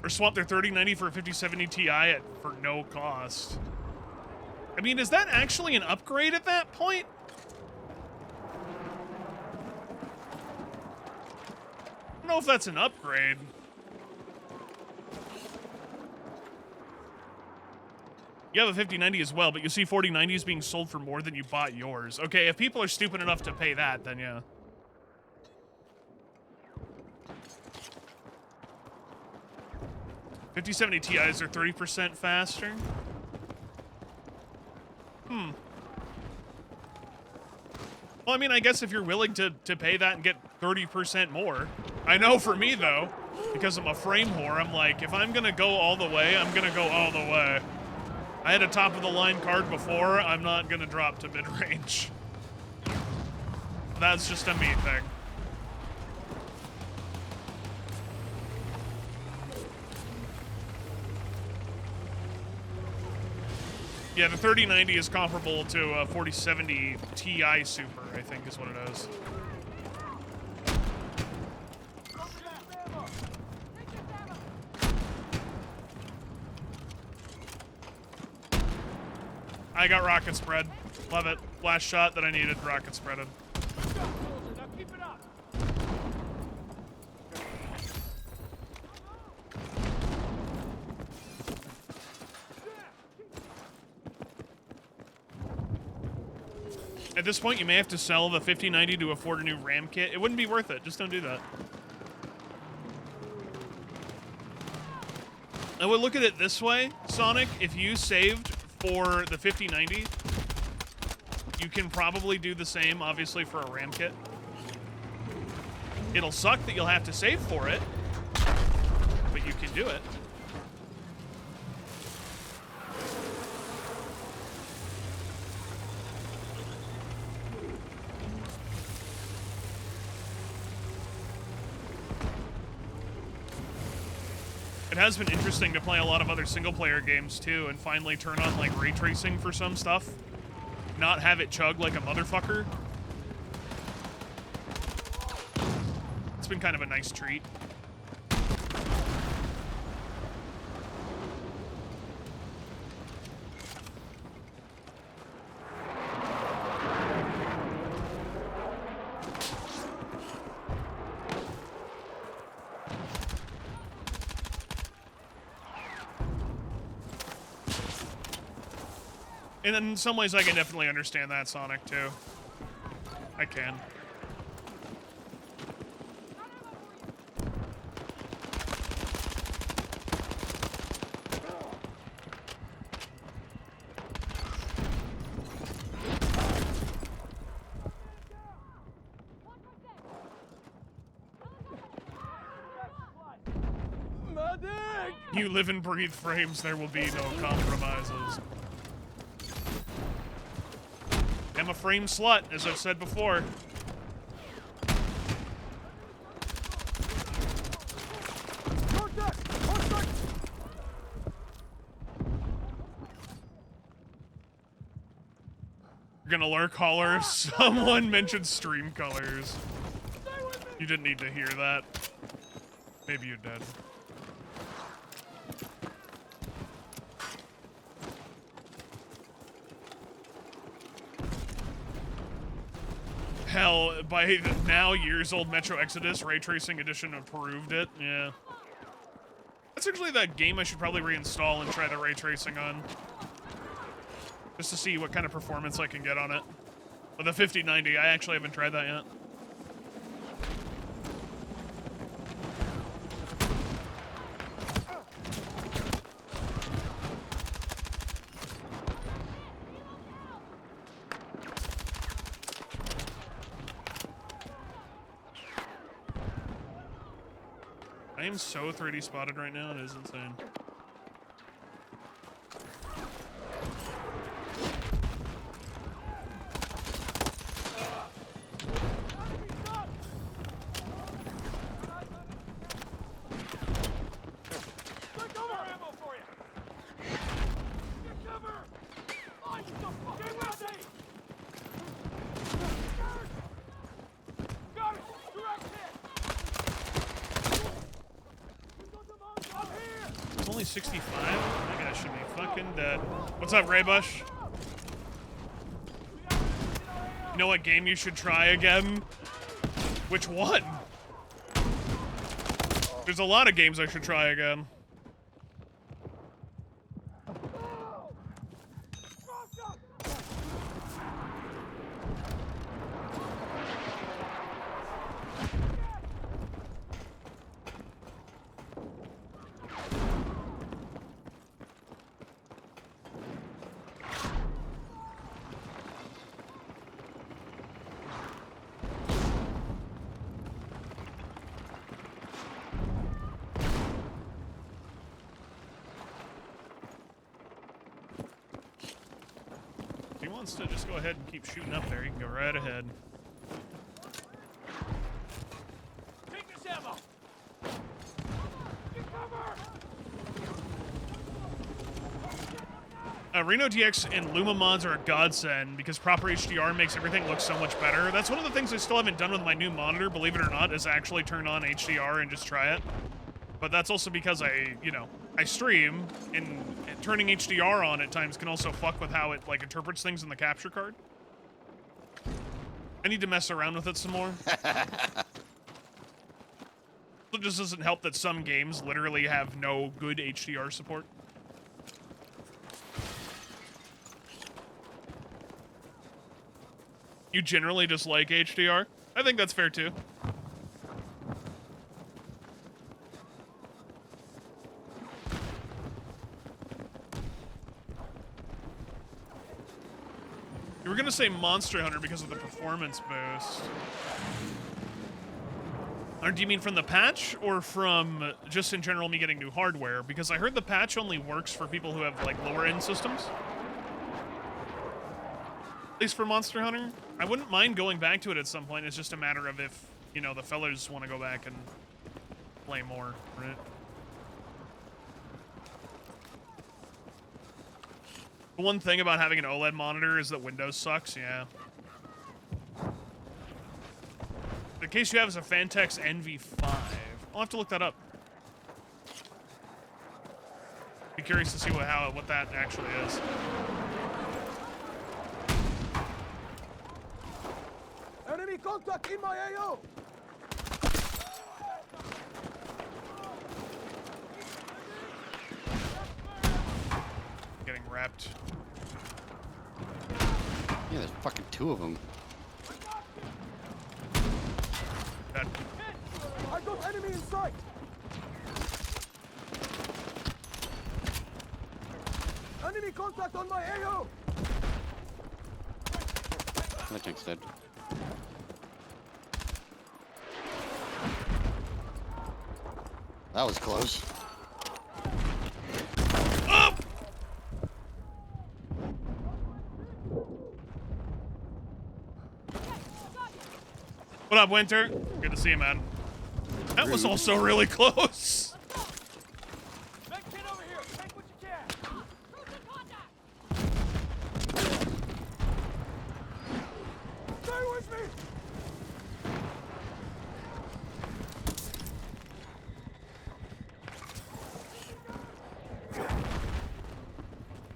Speaker 1: Or swap their 3090 for a 5070 Ti for no cost. I mean, is that actually an upgrade at that point? I don't know if that's an upgrade. You have a 5090 as well, but you see 4090s being sold for more than you bought yours. Okay, if people are stupid enough to pay that, then yeah. $5070 Ti's are 30% faster. Well, I mean, I guess if you're willing to pay that and get 30% more. I know for me, though, because I'm a frame whore, I'm like, if I'm gonna go all the way, I'm gonna go all the way. I had a top-of-the-line card before, I'm not gonna drop to mid-range. That's just a me thing. Yeah, the 3090 is comparable to a 4070 Ti Super, I think is what it is. I got rocket spread. Love it. Last shot that I needed, rocket spreaded.
Speaker 4: Now keep it up.
Speaker 1: At this point, you may have to sell the 5090 to afford a new RAM kit. It wouldn't be worth it. Just don't do that. I would look at it this way, Sonic. If you saved for the 5090, you can probably do the same, obviously, for a RAM kit. It'll suck that you'll have to save for it, but you can do it. It has been interesting to play a lot of other single-player games, too, and finally turn on, like, ray tracing for some stuff. Not have it chug like a motherfucker. It's been kind of a nice treat. And in some ways, I can definitely understand that, Sonic, too. I can.
Speaker 4: Medic!
Speaker 1: You live and breathe frames, there will be no compromises. I'm a frame slut, as I've said before. You're gonna lurk holler if someone mentioned stream colors. You didn't need to hear that. Maybe you did. Hell, by the now years old Metro Exodus, Ray Tracing Edition approved it. Yeah. That's actually that game I should probably reinstall and try the ray tracing on. Just to see what kind of performance I can get on it. With the 5090, I actually haven't tried that yet. I am so 3D spotted right now, it is insane. It's only 65? I guess I should be fucking dead. What's up, Raybush? You know what game you should try again? Which one? There's a lot of games I should try again. If he wants to just go ahead and keep shooting up there, he can go right ahead.
Speaker 4: Take this ammo. Get cover.
Speaker 1: Reno DX and Luma mods are a godsend because proper HDR makes everything look so much better. That's one of the things I still haven't done with my new monitor, believe it or not, is actually turn on HDR and just try it. But that's also because I stream, and turning HDR on at times can also fuck with how it, like, interprets things in the capture card. I need to mess around with it some more. It just doesn't help that some games literally have no good HDR support. You generally just like HDR? I think that's fair too. You were gonna say Monster Hunter because of the performance boost. Or do you mean from the patch or from just in general me getting new hardware? Because I heard the patch only works for people who have like lower end systems. At least for Monster Hunter. I wouldn't mind going back to it at some point. It's just a matter of if, you know, the fellas want to go back and play more, right? The one thing about having an OLED monitor is that Windows sucks, yeah. The case you have is a Fantex NV5. I'll have to look that up. Be curious to see what that actually is.
Speaker 4: Enemy contact in my AO.
Speaker 1: Getting wrapped.
Speaker 3: Yeah, there's fucking two of them.
Speaker 1: Dead.
Speaker 4: I got enemy in sight. Enemy contact on my AO.
Speaker 3: That chick's dead. That was close.
Speaker 1: Oh! What up, Winter? Good to see you, man. That was also really close.
Speaker 4: Make kid over here. Take what you can.
Speaker 2: Cruiser contact!
Speaker 4: Stay with me.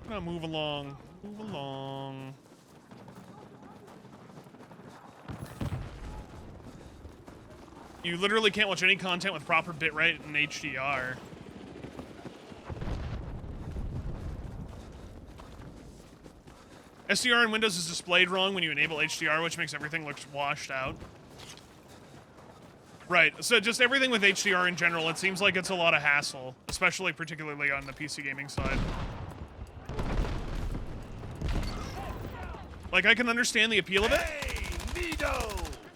Speaker 1: Now move along. Move along. You literally can't watch any content with proper bitrate and HDR. SDR in Windows is displayed wrong when you enable HDR, which makes everything look washed out. Right, so just everything with HDR in general, it seems like it's a lot of hassle, especially particularly on the PC gaming side. Like, I can understand the appeal of it.
Speaker 4: Hey, Nido.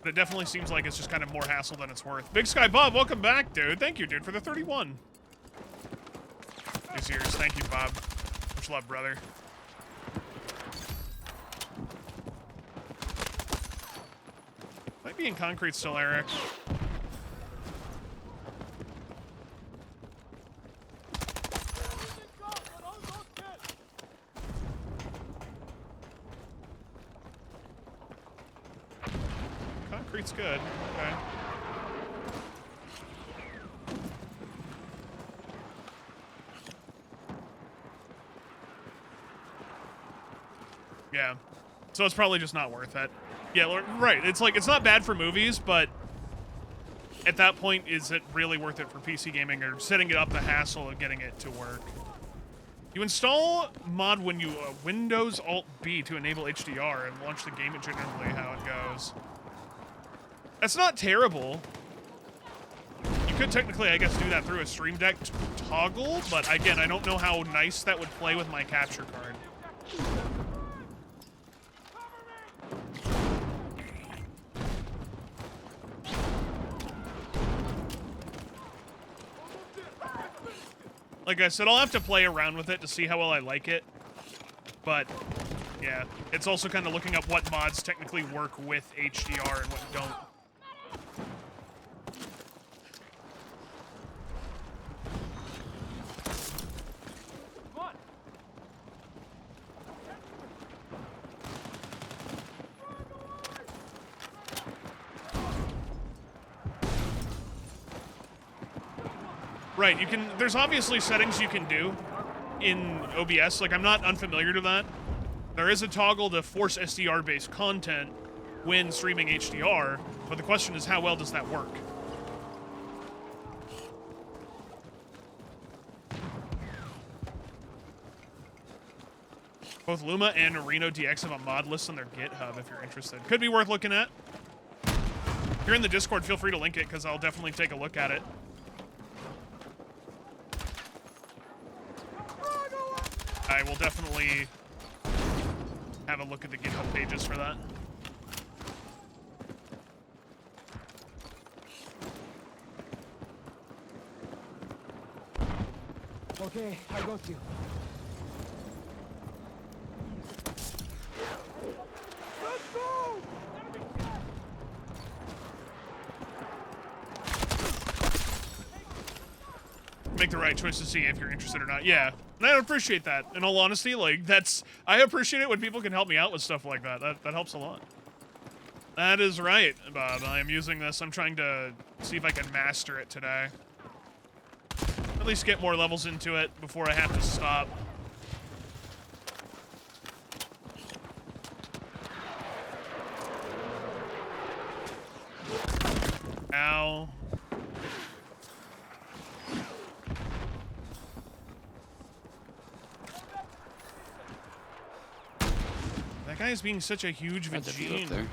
Speaker 1: But it definitely seems like it's just kind of more hassle than it's worth. Big Sky Bob, welcome back, dude. Thank you, dude, for the 31. He's yours. Thank you, Bob. Much love, brother. Might be in concrete still, Eric. Concrete's good. Okay. Yeah. So it's probably just not worth it. Yeah, right. It's like, it's not bad for movies, but at that point, is it really worth it for PC gaming or setting it up the hassle of getting it to work? You install mod when you Windows Alt-B to enable HDR and launch the game at generally how it goes. That's not terrible. You could technically, I guess, do that through a Stream Deck toggle, but again, I don't know how nice that would play with my capture card. Like I said, I'll have to play around with it to see how well I like it. But, yeah, it's also kind of looking up what mods technically work with HDR and what don't. Right, you can, there's obviously settings you can do in OBS. Like, I'm not unfamiliar to that. There is a toggle to force SDR-based content when streaming HDR, but the question is, how well does that work? Both Luma and Reno DX have a mod list on their GitHub if you're interested. Could be worth looking at. If you're in the Discord, feel free to link it, because I'll definitely take a look at it. I will definitely have a look at the GitHub pages for that.
Speaker 4: Okay, I got you. Let's go!
Speaker 1: Make the right choice to see if you're interested or not. Yeah, and I appreciate that. In all honesty, like, I appreciate it when people can help me out with stuff like that. That helps a lot. That is right, Bob. I am using this. I'm trying to see if I can master it today. At least get more levels into it before I have to stop. Ow. That guy is being such a huge vagine.
Speaker 3: There.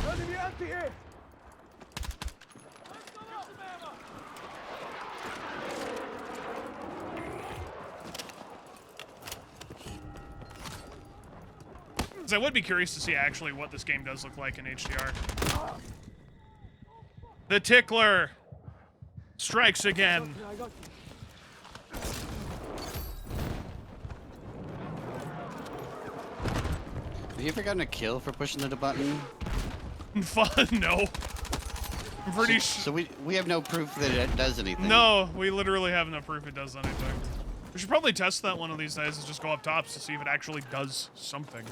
Speaker 4: Enemy empty here!
Speaker 1: So I would be curious to see actually what this game does look like in HDR. The tickler strikes again.
Speaker 4: I got you.
Speaker 3: Have you ever gotten a kill for pushing the button?
Speaker 1: Fun? No. I'm pretty
Speaker 3: So we have no proof that it does anything.
Speaker 1: No, we literally have no proof it does anything. We should probably test that one of these days and just go up tops to see if it actually does something.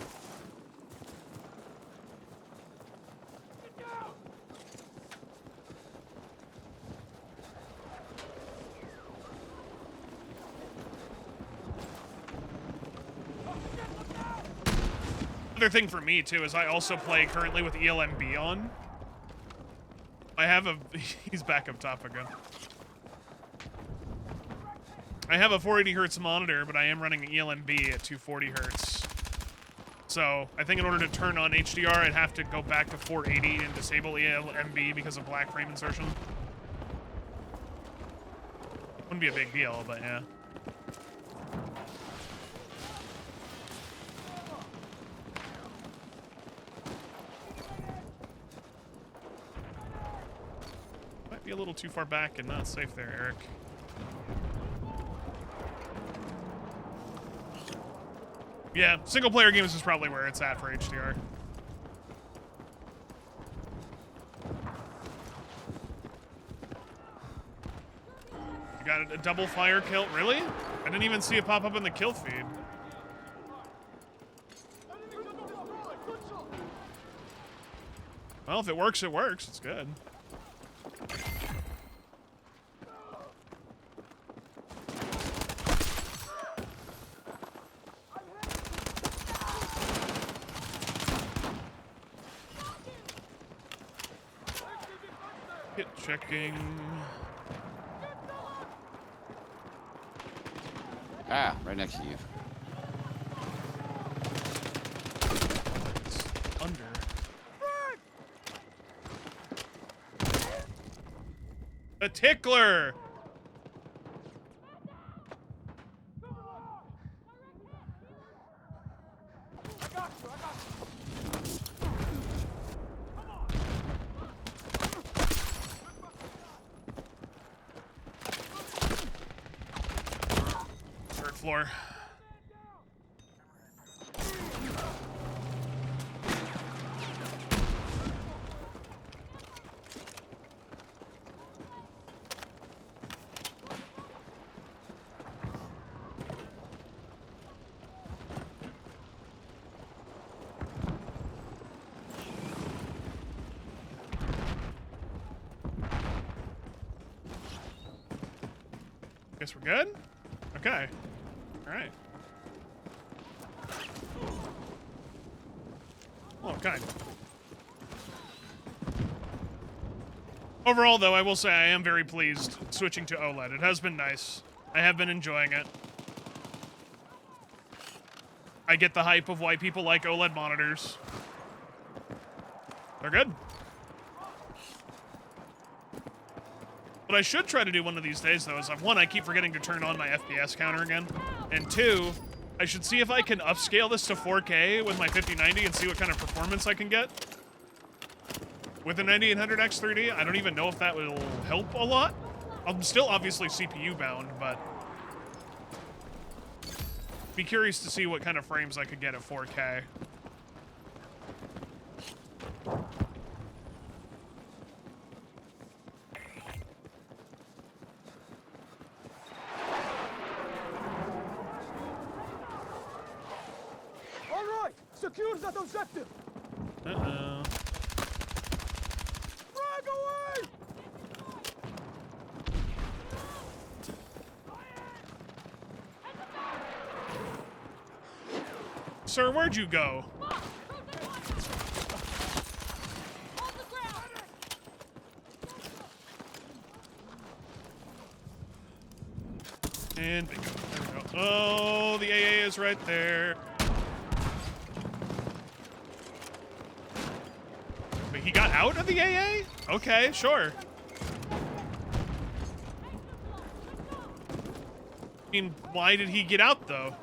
Speaker 1: Other thing for me too is I also play currently with ELMB on. I have a he's back up top again. I have a 480 hertz monitor, but I am running ELMB at 240 hertz. So I think in order to turn on HDR, I'd have to go back to 480 and disable ELMB because of black frame insertion. Wouldn't be a big deal, but yeah. Might be a little too far back and not safe there, Eric. Yeah, single player games is probably where it's at for HDR. You got a double fire kill? Really? I didn't even see it pop up in the kill feed. Well, if it works, it works. It's good. Hit checking.
Speaker 3: Ah, right next to you.
Speaker 1: It's under. A tickler! Third floor. Guess we're good? Okay. Alright. Oh, kind of. Overall, though, I will say I am very pleased switching to OLED. It has been nice. I have been enjoying it. I get the hype of why people like OLED monitors. They're good. What I should try to do one of these days, though, is one, I keep forgetting to turn on my FPS counter again. And two, I should see if I can upscale this to 4K with my 5090 and see what kind of performance I can get. With the 9800X 3D, I don't even know if that will help a lot. I'm still obviously CPU bound, but be curious to see what kind of frames I could get at 4K.
Speaker 4: All right, secure that objective.
Speaker 1: Uh-oh.
Speaker 4: Frag away!
Speaker 1: Sir, where'd you go? And bingo. There we go. Oh, the AA is right there. Wait, he got out of the AA? Okay, sure. I mean, why did he get out, though?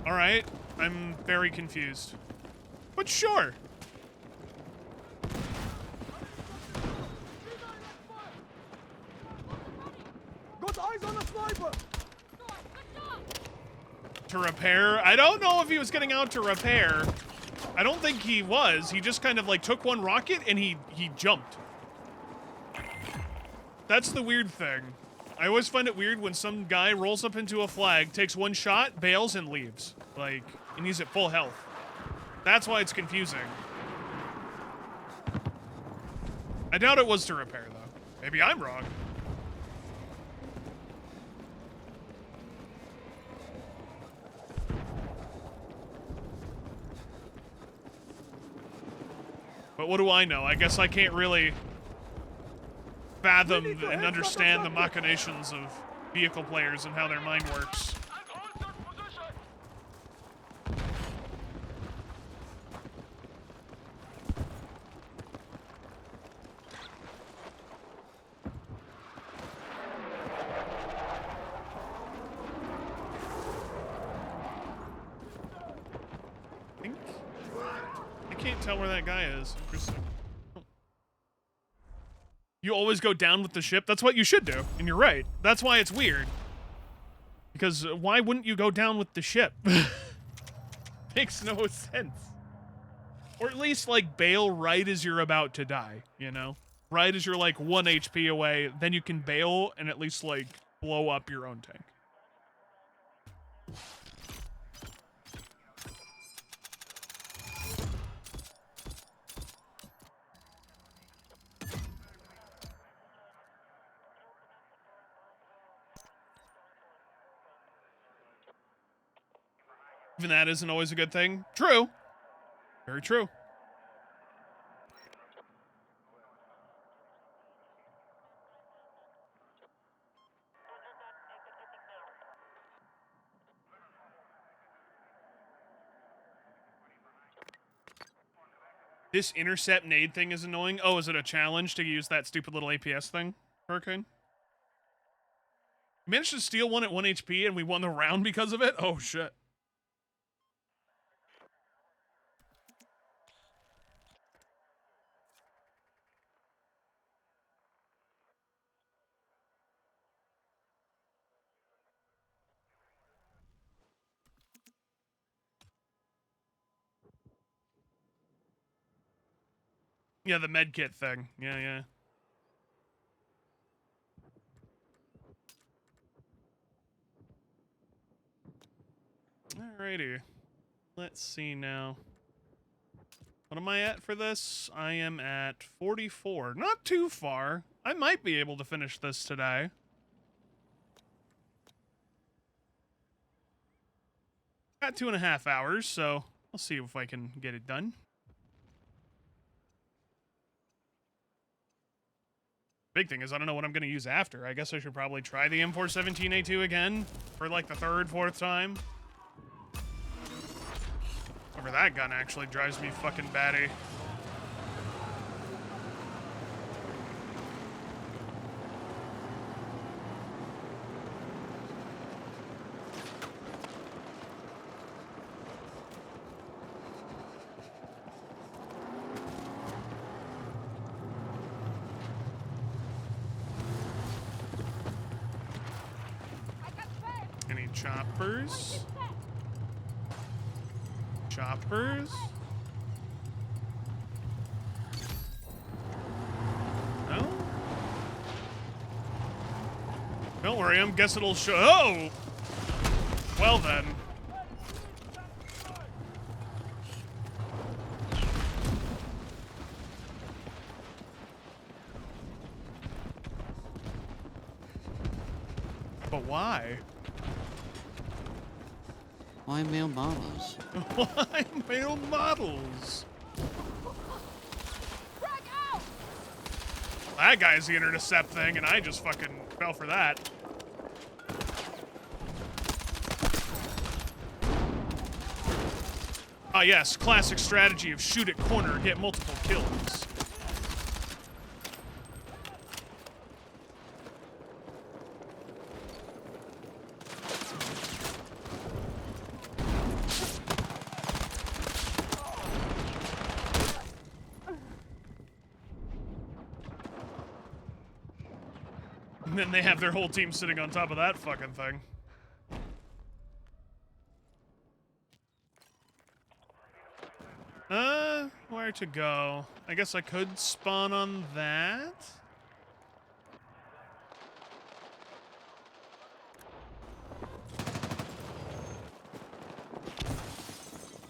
Speaker 1: All right, I'm very confused. But sure.
Speaker 4: Got eyes on a sniper!
Speaker 1: To repair? I don't know if he was getting out to repair. I don't think he was. He just kind of like took one rocket and he jumped. That's the weird thing. I always find it weird when some guy rolls up into a flag, takes one shot, bails, and leaves. Like, and he's at full health. That's why it's confusing. I doubt it was to repair, though. Maybe I'm wrong. But what do I know? I guess I can't really... fathom and understand the machinations of vehicle players and how their mind works. I can't tell where that guy is. Interesting. You always go down with the ship? That's what you should do, and you're right. That's why it's weird. Because why wouldn't you go down with the ship? Makes no sense. Or at least, like, bail right as you're about to die, you know? Right as you're, like, 1 HP away, then you can bail and at least, like, blow up your own tank. Even that isn't always a good thing. True. Very true. This intercept nade thing is annoying. Oh, is it a challenge to use that stupid little APS thing, Hurricane? We managed to steal one at 1 HP and we won the round because of it? Oh, shit. Yeah, the medkit thing. Yeah, yeah. Alrighty. Let's see now. What am I at for this? I am at 44. Not too far. I might be able to finish this today. Got 2.5 hours, so I'll see if I can get it done. Big thing is I don't know what I'm going to use after. I guess I should probably try the M417A2 again for like the 3rd, 4th time. Over that gun actually drives me fucking batty. Any choppers? Choppers? No? Don't worry, I'm guessing it'll show. Oh! Well then. But why?
Speaker 3: Why male models?
Speaker 1: Why male models? That guy's the intercept thing, and I just fucking fell for that. Ah, yes, classic strategy of shoot at corner, get multiple kills. And then they have their whole team sitting on top of that fucking thing. Where to go? I guess I could spawn on that.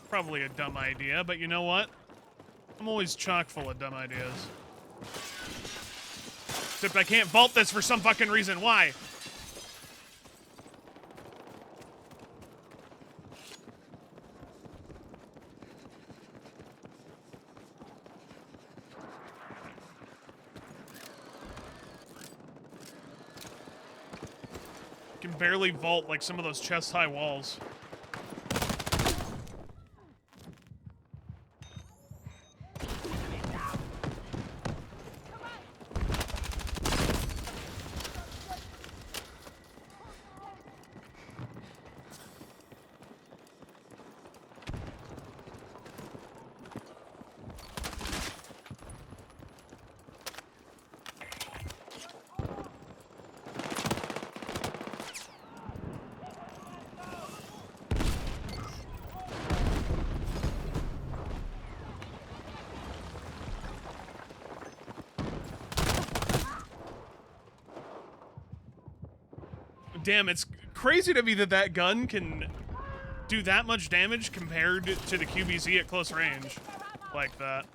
Speaker 1: Probably a dumb idea, but you know what? I'm always chock full of dumb ideas. Except I can't vault this for some fucking reason. Why? can barely vault like some of those chest-high walls. Damn, it's crazy to me that that gun can do that much damage compared to the QBZ at close range like that.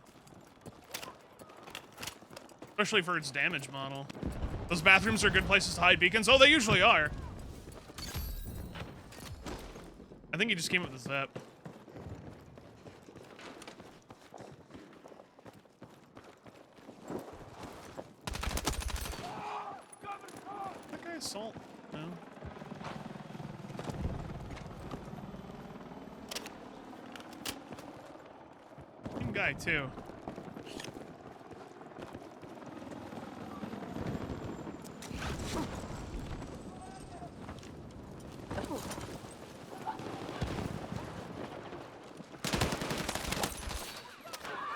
Speaker 1: Especially for its damage model. Those bathrooms are good places to hide beacons. Oh, they usually are. I think he just came up with the zap. That guy assault. No. Same guy too.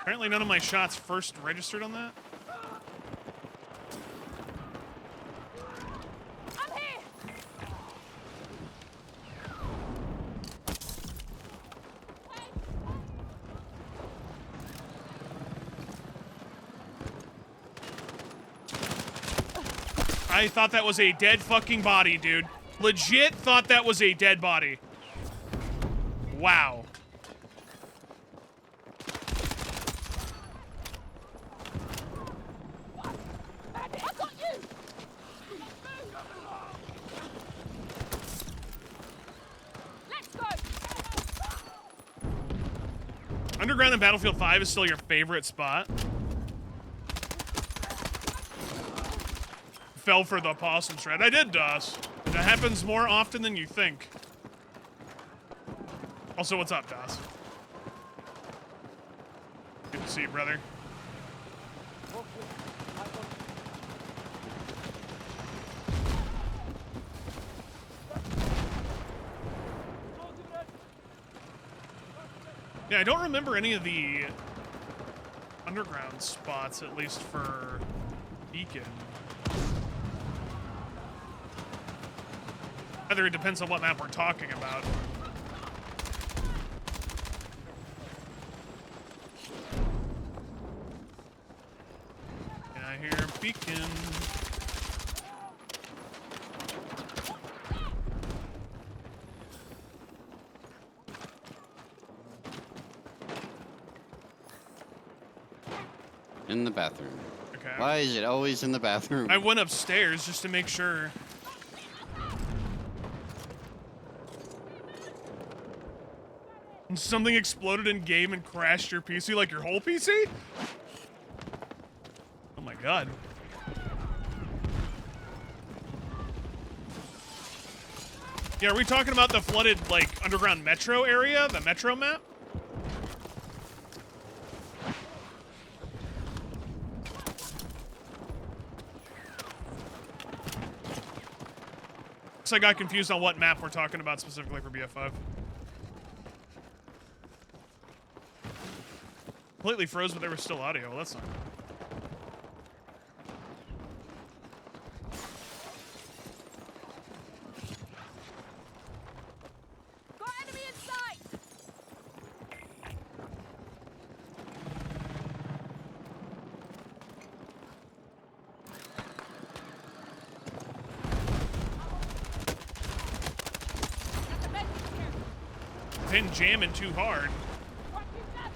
Speaker 1: Apparently none of my shots first registered on that.
Speaker 2: I'm here.
Speaker 1: I thought that was a dead fucking body, dude. Legit thought that was a dead body. Wow.
Speaker 2: I got you. Let's go.
Speaker 1: Underground in Battlefield 5 is still your favorite spot. Fell for the possum shred. I did, Das. That happens more often than you think. Also, what's up, Das? Good to see you, brother. Yeah, I don't remember any of the underground spots, at least for Beacon. Either it depends on what map we're talking about. And I hear Beacon.
Speaker 3: In the bathroom.
Speaker 1: Okay.
Speaker 3: Why is it always in the bathroom?
Speaker 1: I went upstairs just to make sure. Something exploded in game and crashed your PC, like your whole PC? Oh my god. Yeah, are we talking about the flooded, like, underground metro area? The metro map? I got confused on what map we're talking about specifically for BF5. Completely froze, but there was still audio. Well, that's not good.
Speaker 2: Got enemy in sight. Got the message here.
Speaker 1: Been jamming too hard.
Speaker 2: Watch your step.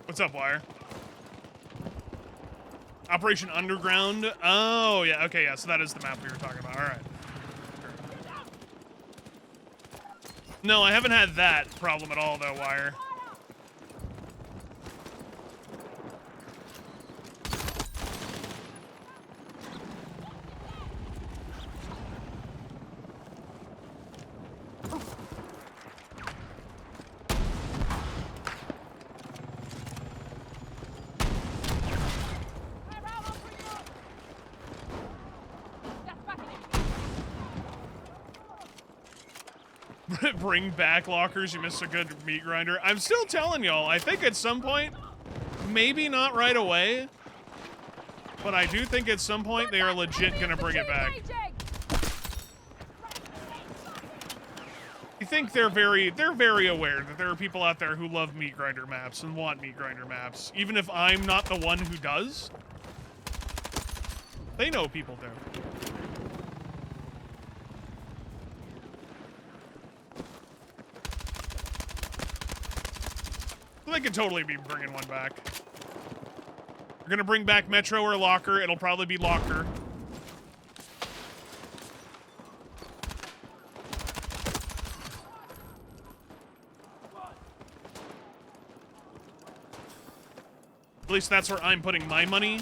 Speaker 1: What's up, Wire? Operation Underground. Oh, yeah. Okay, yeah. So that is the map we were talking about. All right. No, I haven't had that problem at all, though, Wire.
Speaker 2: Fire ammo for you. That's back in.
Speaker 1: Bring back lockers. You missed a good meat grinder. I'm still telling y'all, I think at some point, maybe not right away, but I do think at some point they are legit gonna bring it back. I think they're very aware that there are people out there who love meat grinder maps and want meat grinder maps. Even if I'm not the one who does, they know people do. So they could totally be bringing one back. We're gonna bring back Metro or Locker. It'll probably be Locker. At least that's where I'm putting my money.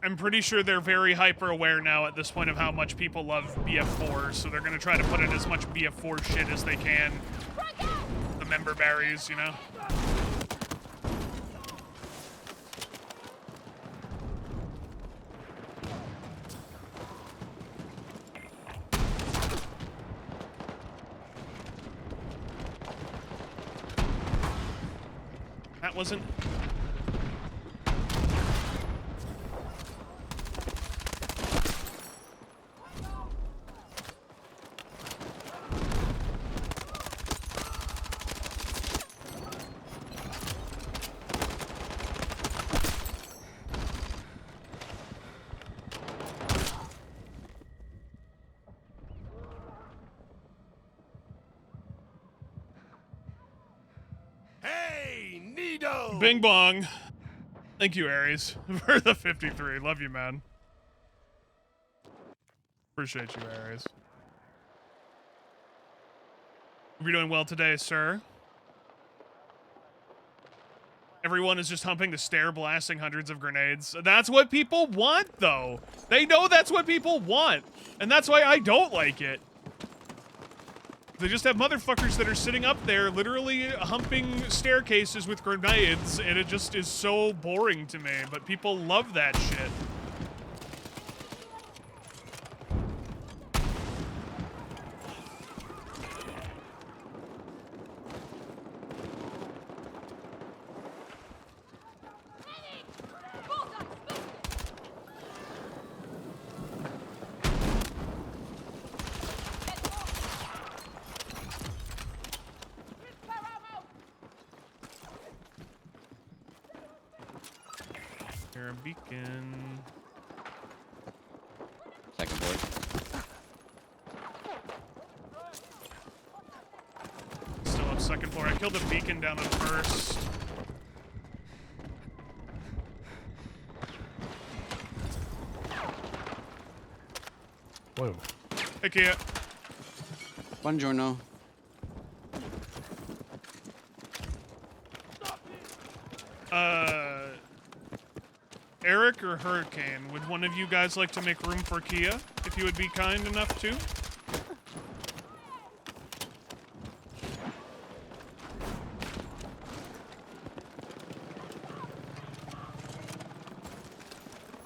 Speaker 1: I'm pretty sure they're very hyper aware now at this point of how much people love BF4, so they're gonna try to put in as much BF4 shit as they can. The member berries, you know? That wasn't... Bing bong. Thank you, Aries, for the 53. Love you, man. Appreciate you, Aries. Hope you're doing well today, sir. Everyone is just humping the stair, blasting hundreds of grenades. That's what people want, though. They know that's what people want. And that's why I don't like it. They just have motherfuckers that are sitting up there literally humping staircases with grenades, and it just is so boring to me, but people love that shit. Here, a beacon.
Speaker 3: Second board.
Speaker 1: Still up second floor. I killed a beacon down on first.
Speaker 5: Whoa.
Speaker 1: Hey, Kia.
Speaker 3: Buongiorno.
Speaker 1: Eric or Hurricane, would one of you guys like to make room for Kia, if you would be kind enough to?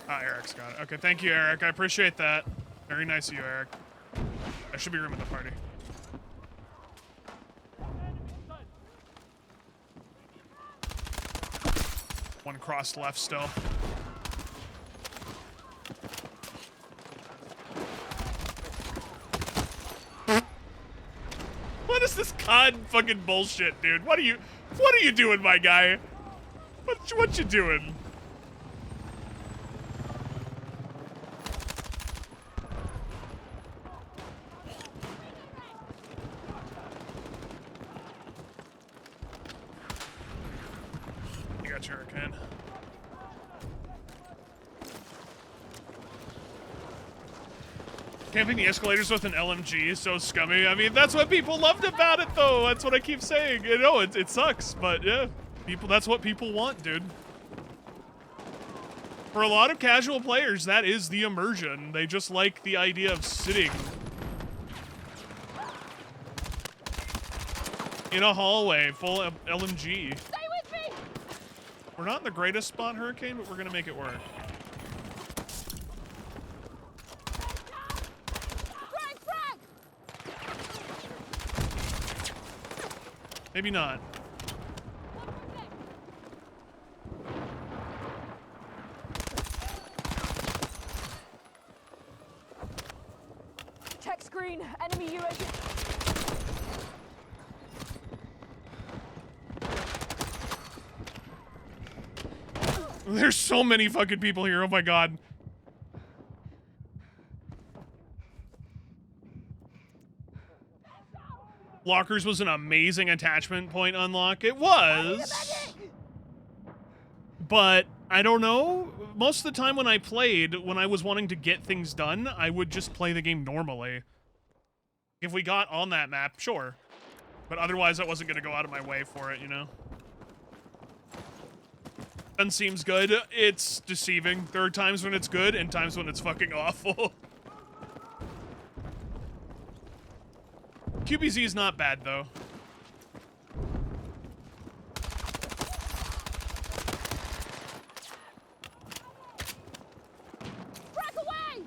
Speaker 1: Ah, Eric's got it. Okay, thank you, Eric. I appreciate that. Very nice of you, Eric. There should be room in the party. One crossed left still. What is this COD fucking bullshit, dude? What are you doing, my guy? What you doing? Camping the escalators with an LMG is so scummy. I mean, that's what people loved about it, though. That's what I keep saying. You know, it sucks, but yeah, that's what people want, dude. For a lot of casual players, that is the immersion. They just like the idea of sitting in a hallway full of LMG.
Speaker 2: Stay with me!
Speaker 1: We're not in the greatest spot, Hurricane, but we're gonna make it work.
Speaker 2: Frag!
Speaker 1: Maybe not.
Speaker 2: Tech screen, enemy UAV.
Speaker 1: There's so many fucking people here, oh my god. Lockers was an amazing attachment point unlock. It was. But, I don't know. Most of the time when I played, when I was wanting to get things done, I would just play the game normally. If we got on that map, sure. But otherwise, I wasn't going to go out of my way for it, you know? Gun seems good. It's deceiving. There are times when it's good and times when it's fucking awful. QBZ is not bad, though.
Speaker 2: Frag away!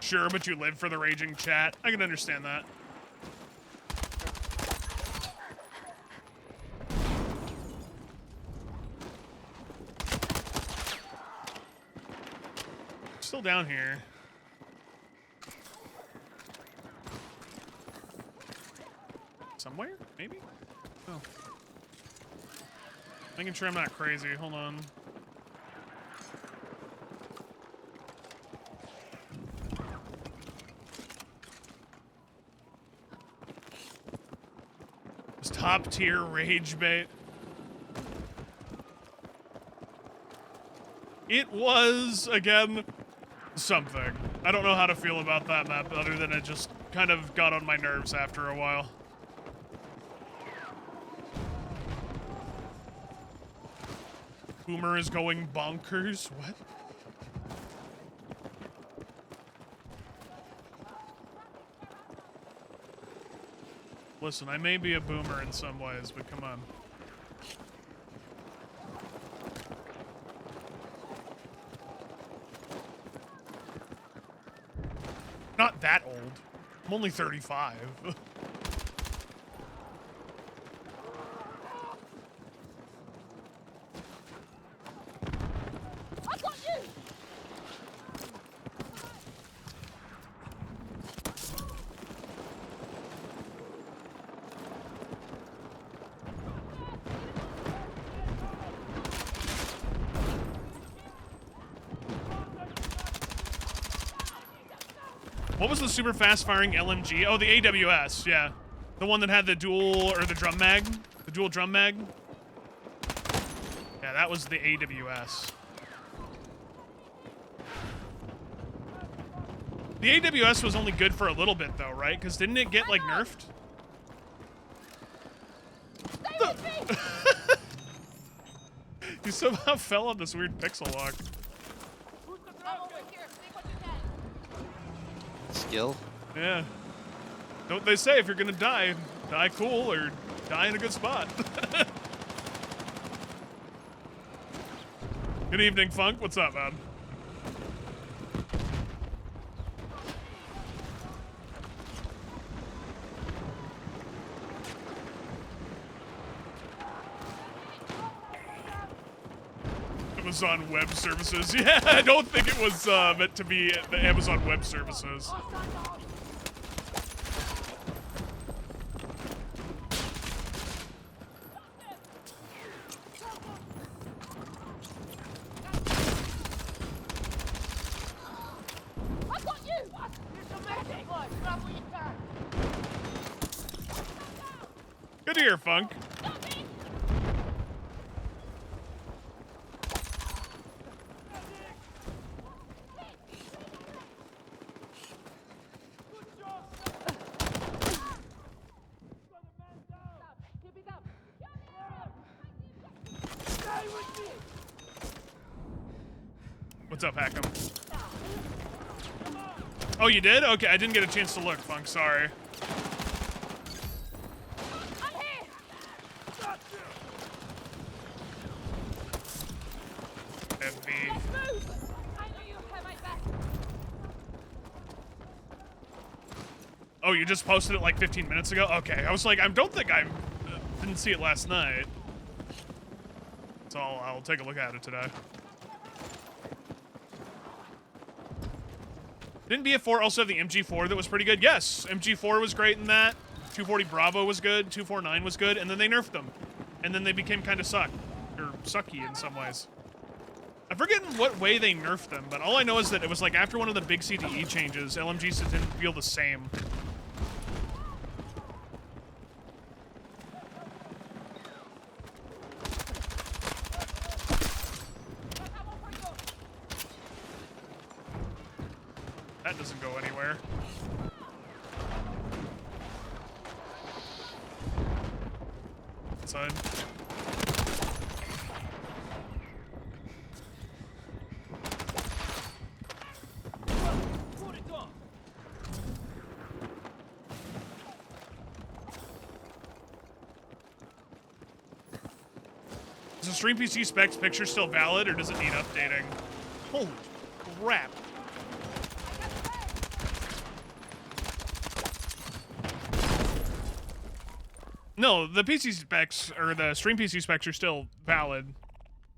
Speaker 1: Sure, but you live for the raging chat. I can understand that. Still down here. Somewhere? Maybe? Oh. Making sure I'm not crazy. Hold on. Top tier rage bait. It was, again, something. I don't know how to feel about that map other than it just kind of got on my nerves after a while. Boomer is going bonkers. What? Listen, I may be a boomer in some ways, but come on. Not that old. I'm only 35.
Speaker 2: I got you!
Speaker 1: What was the super fast firing LMG? Oh, the AWS, yeah. The one that had the dual, or the drum mag? The dual drum mag? Yeah, that was the AWS. The AWS was only good for a little bit though, right? Because didn't it get like nerfed?
Speaker 2: Stay with me!
Speaker 1: You somehow fell on this weird pixel lock.
Speaker 2: I'm over here. See what you can.
Speaker 3: Skill?
Speaker 1: Yeah. Don't they say if you're gonna die, die cool or die in a good spot. Good evening, Funk. What's up, man? Amazon Web Services. Yeah, I don't think it was meant to be the Amazon Web Services.
Speaker 2: I
Speaker 1: Good to hear, Funk.
Speaker 2: Keep it up.
Speaker 4: Stay with me!
Speaker 1: What's up, Hackham? Oh, you did? Okay, I didn't get a chance to look, Funk. Sorry.
Speaker 2: I'm here.
Speaker 1: FB.
Speaker 2: Let's move. I know you have my back.
Speaker 1: Oh, you just posted it like 15 minutes ago? Okay, I was like, I don't think I didn't see it last night. So I'll take a look at it today. Didn't BF4 also have the MG4 that was pretty good? Yes, MG4 was great in that. 240 Bravo was good. 249 was good, and then they nerfed them. And then they became kind of sucky in some ways. I forget in what way they nerfed them, but all I know is that it was like after one of the big CTE changes, LMGs didn't feel the same. That doesn't go anywhere. Inside.
Speaker 4: Put it on!
Speaker 1: Is the Stream PC specs picture still valid, or does it need updating? Holy crap. No, the PC specs, or the Stream PC specs are still valid.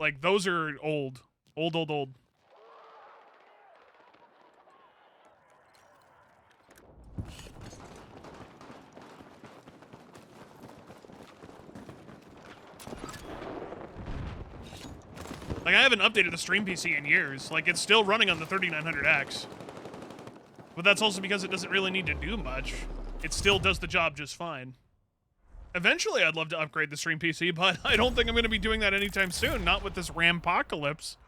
Speaker 1: Like, those are old. Old. Like, I haven't updated the Stream PC in years. Like, it's still running on the 3900X. But that's also because it doesn't really need to do much. It still does the job just fine. Eventually, I'd love to upgrade the Stream PC, but I don't think I'm going to be doing that anytime soon. Not with this Rampocalypse.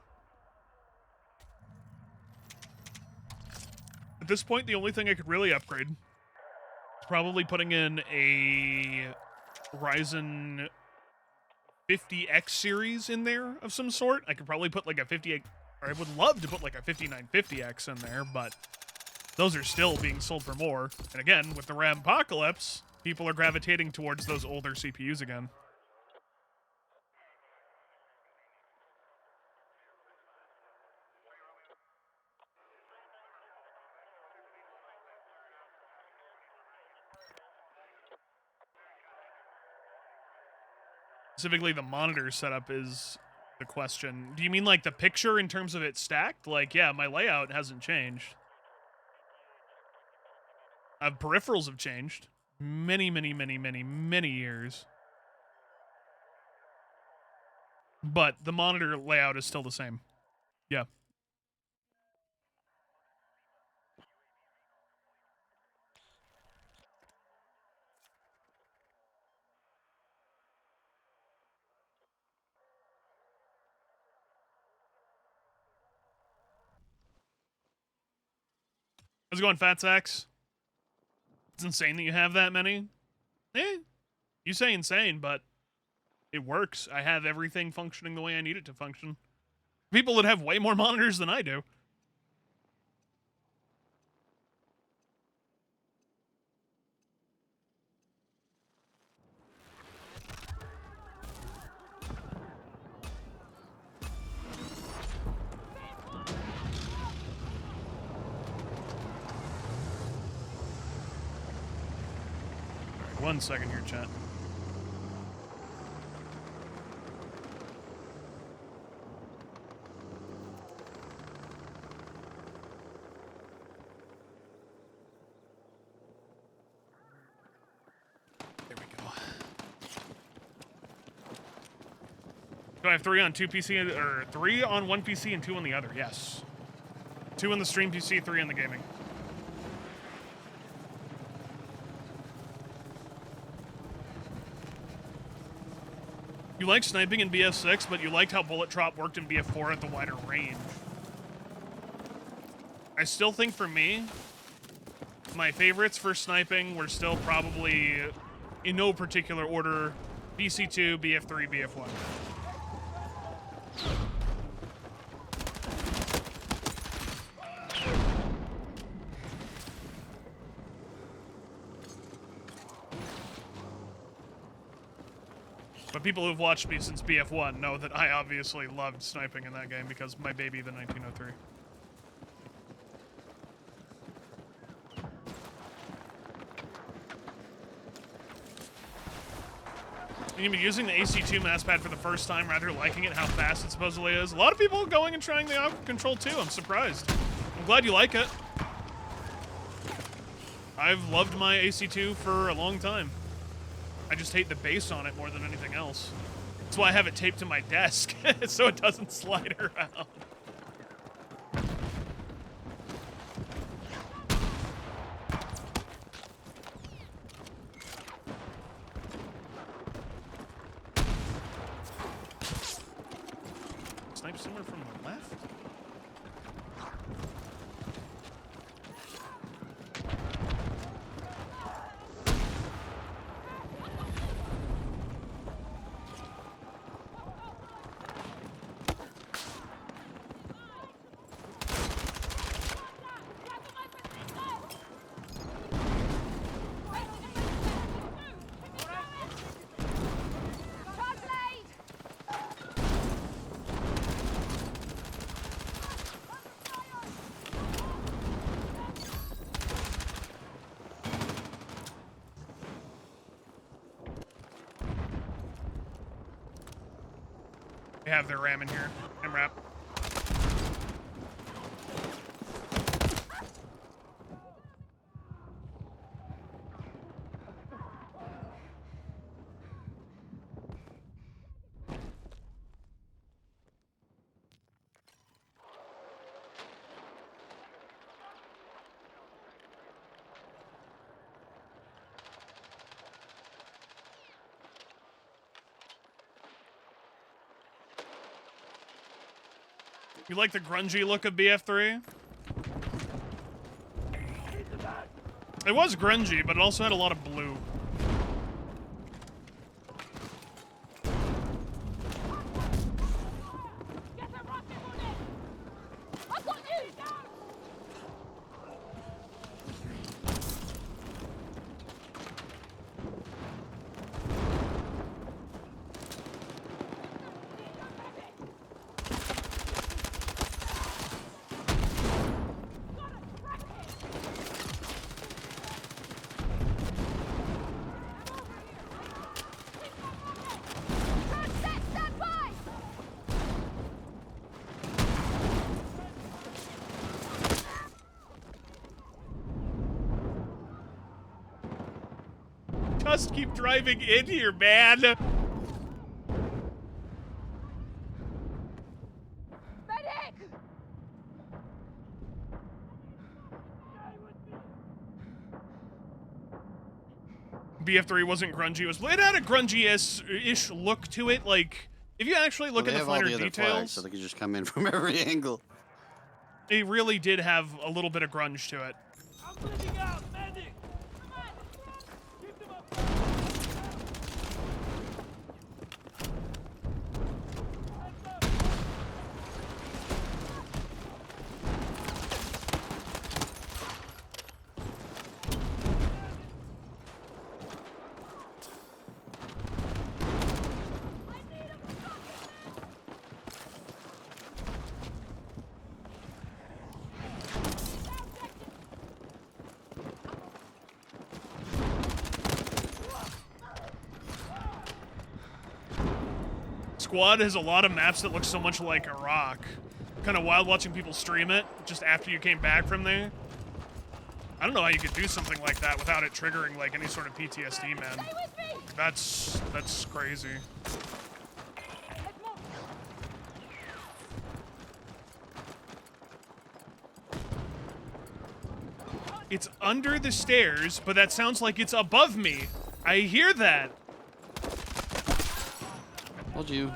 Speaker 1: At this point, the only thing I could really upgrade is probably putting in a Ryzen 50X series in there of some sort. I could probably put like a 50, or I would love to put like a 5950X in there, but those are still being sold for more. And again, with the Rampocalypse, people are gravitating towards those older CPUs again. Specifically, the monitor setup is the question. Do you mean like the picture in terms of it stacked? Like, yeah, my layout hasn't changed. Peripherals have changed. Many years. But the monitor layout is still the same. Yeah. How's it going, Fat Sacks? It's insane that you have that many. You say insane, but it works. I have everything functioning the way I need it to function. People that have way more monitors than I do. One second here, chat. There we go. Do I have 3 on 2 PC, or 3 on 1 PC and 2 on the other? Yes. 2 on the stream PC, 3 on the gaming. You like sniping in BF6, but you liked how bullet drop worked in BF4 at the wider range. I still think for me, my favorites for sniping were still probably, in no particular order, BC2, BF3, BF1. But people who've watched me since BF1 know that I obviously loved sniping in that game because my baby, the 1903. You're gonna be using the AC2 mouse pad for the first time, rather liking it, how fast it supposedly is. A lot of people going and trying the Aqua Control too. I'm surprised. I'm glad you like it. I've loved my AC2 for a long time. I just hate the bass on it more than anything else. That's why I have it taped to my desk, so it doesn't slide around. Snipe somewhere from the left? They have their ram in here. MRAP. You like the grungy look of BF3? It was grungy, but it also had a lot of blue. Just keep driving in here, man.
Speaker 2: Medic!
Speaker 1: BF3 wasn't grungy. It had a grungy-ish look to it. Like, if you actually look at the finer
Speaker 3: details,
Speaker 1: details,
Speaker 3: so they can just come in from every angle.
Speaker 1: it really did have a little bit of grunge to it.
Speaker 4: I'm bleeding out! Medic! Keep them up!
Speaker 1: Squad has a lot of maps that look so much like Iraq. Kind of wild watching people stream it just after you came back from there. I don't know how you could do something like that without it triggering like any sort of PTSD, man. That's crazy. It's under the stairs, but that sounds like it's above me. I hear that.
Speaker 3: Told you.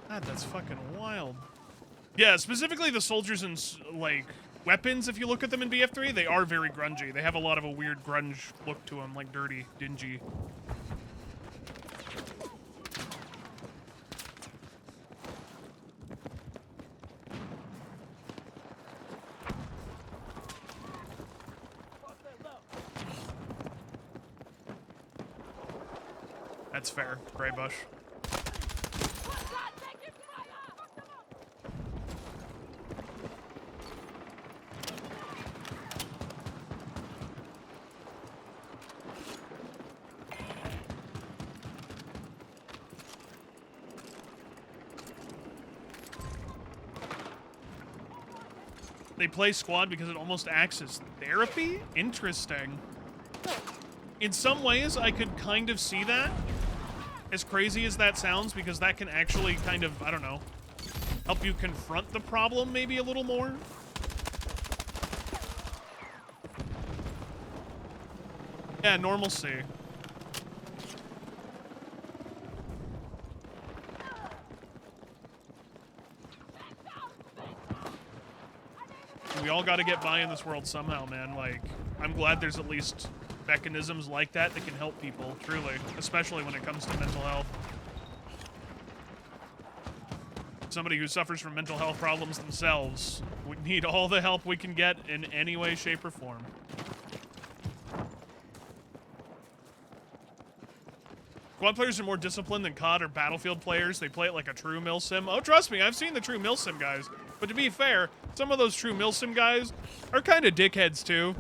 Speaker 1: God, that's fucking wild. Yeah, specifically the soldiers and, like, weapons, if you look at them in BF3, they are very grungy. They have a lot of a weird grunge look to them, like dirty, dingy. That's fair, Gray Bush. They play squad because it almost acts as therapy? Interesting. In some ways, I could kind of see that. As crazy as that sounds, because that can actually kind of, I don't know, help you confront the problem maybe a little more. Yeah, normalcy. We all got to get by in this world somehow, man. Like, I'm glad there's at least mechanisms like that that can help people, truly, especially when it comes to mental health. Somebody who suffers from mental health problems themselves would need all the help we can get in any way, shape, or form. Squad players are more disciplined than COD or Battlefield players. They play it like a true milsim. Oh, trust me, I've seen the true milsim guys. But to be fair, some of those true milsim guys are kind of dickheads too.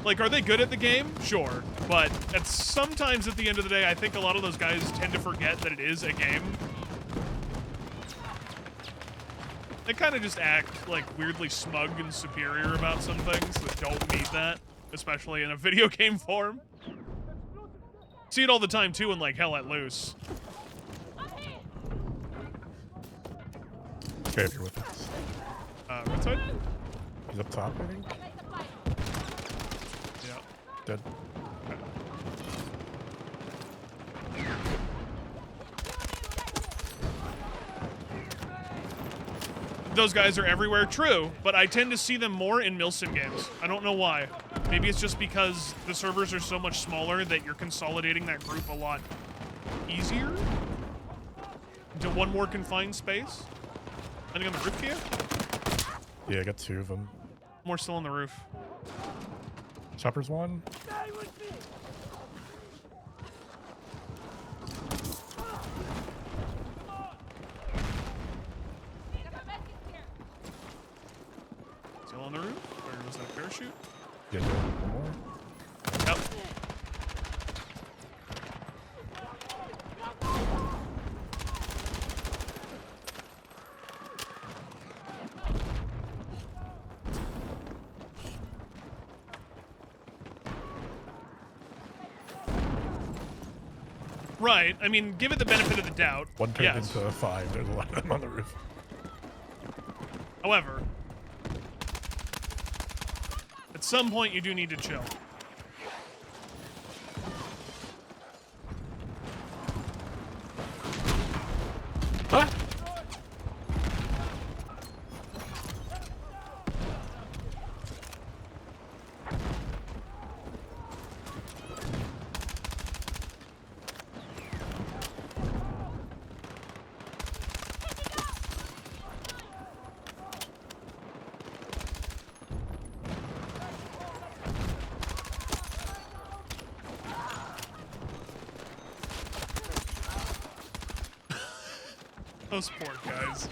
Speaker 1: Like, are they good at the game? Sure. But sometimes at the end of the day, I think a lot of those guys tend to forget that it is a game. They kind of just act, like, weirdly smug and superior about some things that don't need that, especially in a video game form. See it all the time, too, in, like, Hell Let Loose.
Speaker 5: Okay, if you're with us.
Speaker 1: Right side?
Speaker 5: He's up top, I think.
Speaker 1: Yeah.
Speaker 5: Dead.
Speaker 1: Those guys are everywhere, true, but I tend to see them more in milsim games. I don't know why. Maybe it's just because the servers are so much smaller that you're consolidating that group a lot easier into one more confined space. Landing on the roof here?
Speaker 5: Yeah, I got 2 of them.
Speaker 1: More still on the roof.
Speaker 5: Chopper's one.
Speaker 1: Still on the roof? Or was that a parachute?
Speaker 5: Yeah, one more.
Speaker 1: Yep. Right. I mean, give it the benefit of the doubt.
Speaker 5: One turned
Speaker 1: yes.
Speaker 5: into 5. There's a lot of them on the roof.
Speaker 1: However, at some point you do need to chill.
Speaker 5: Huh?
Speaker 1: Those poor guys.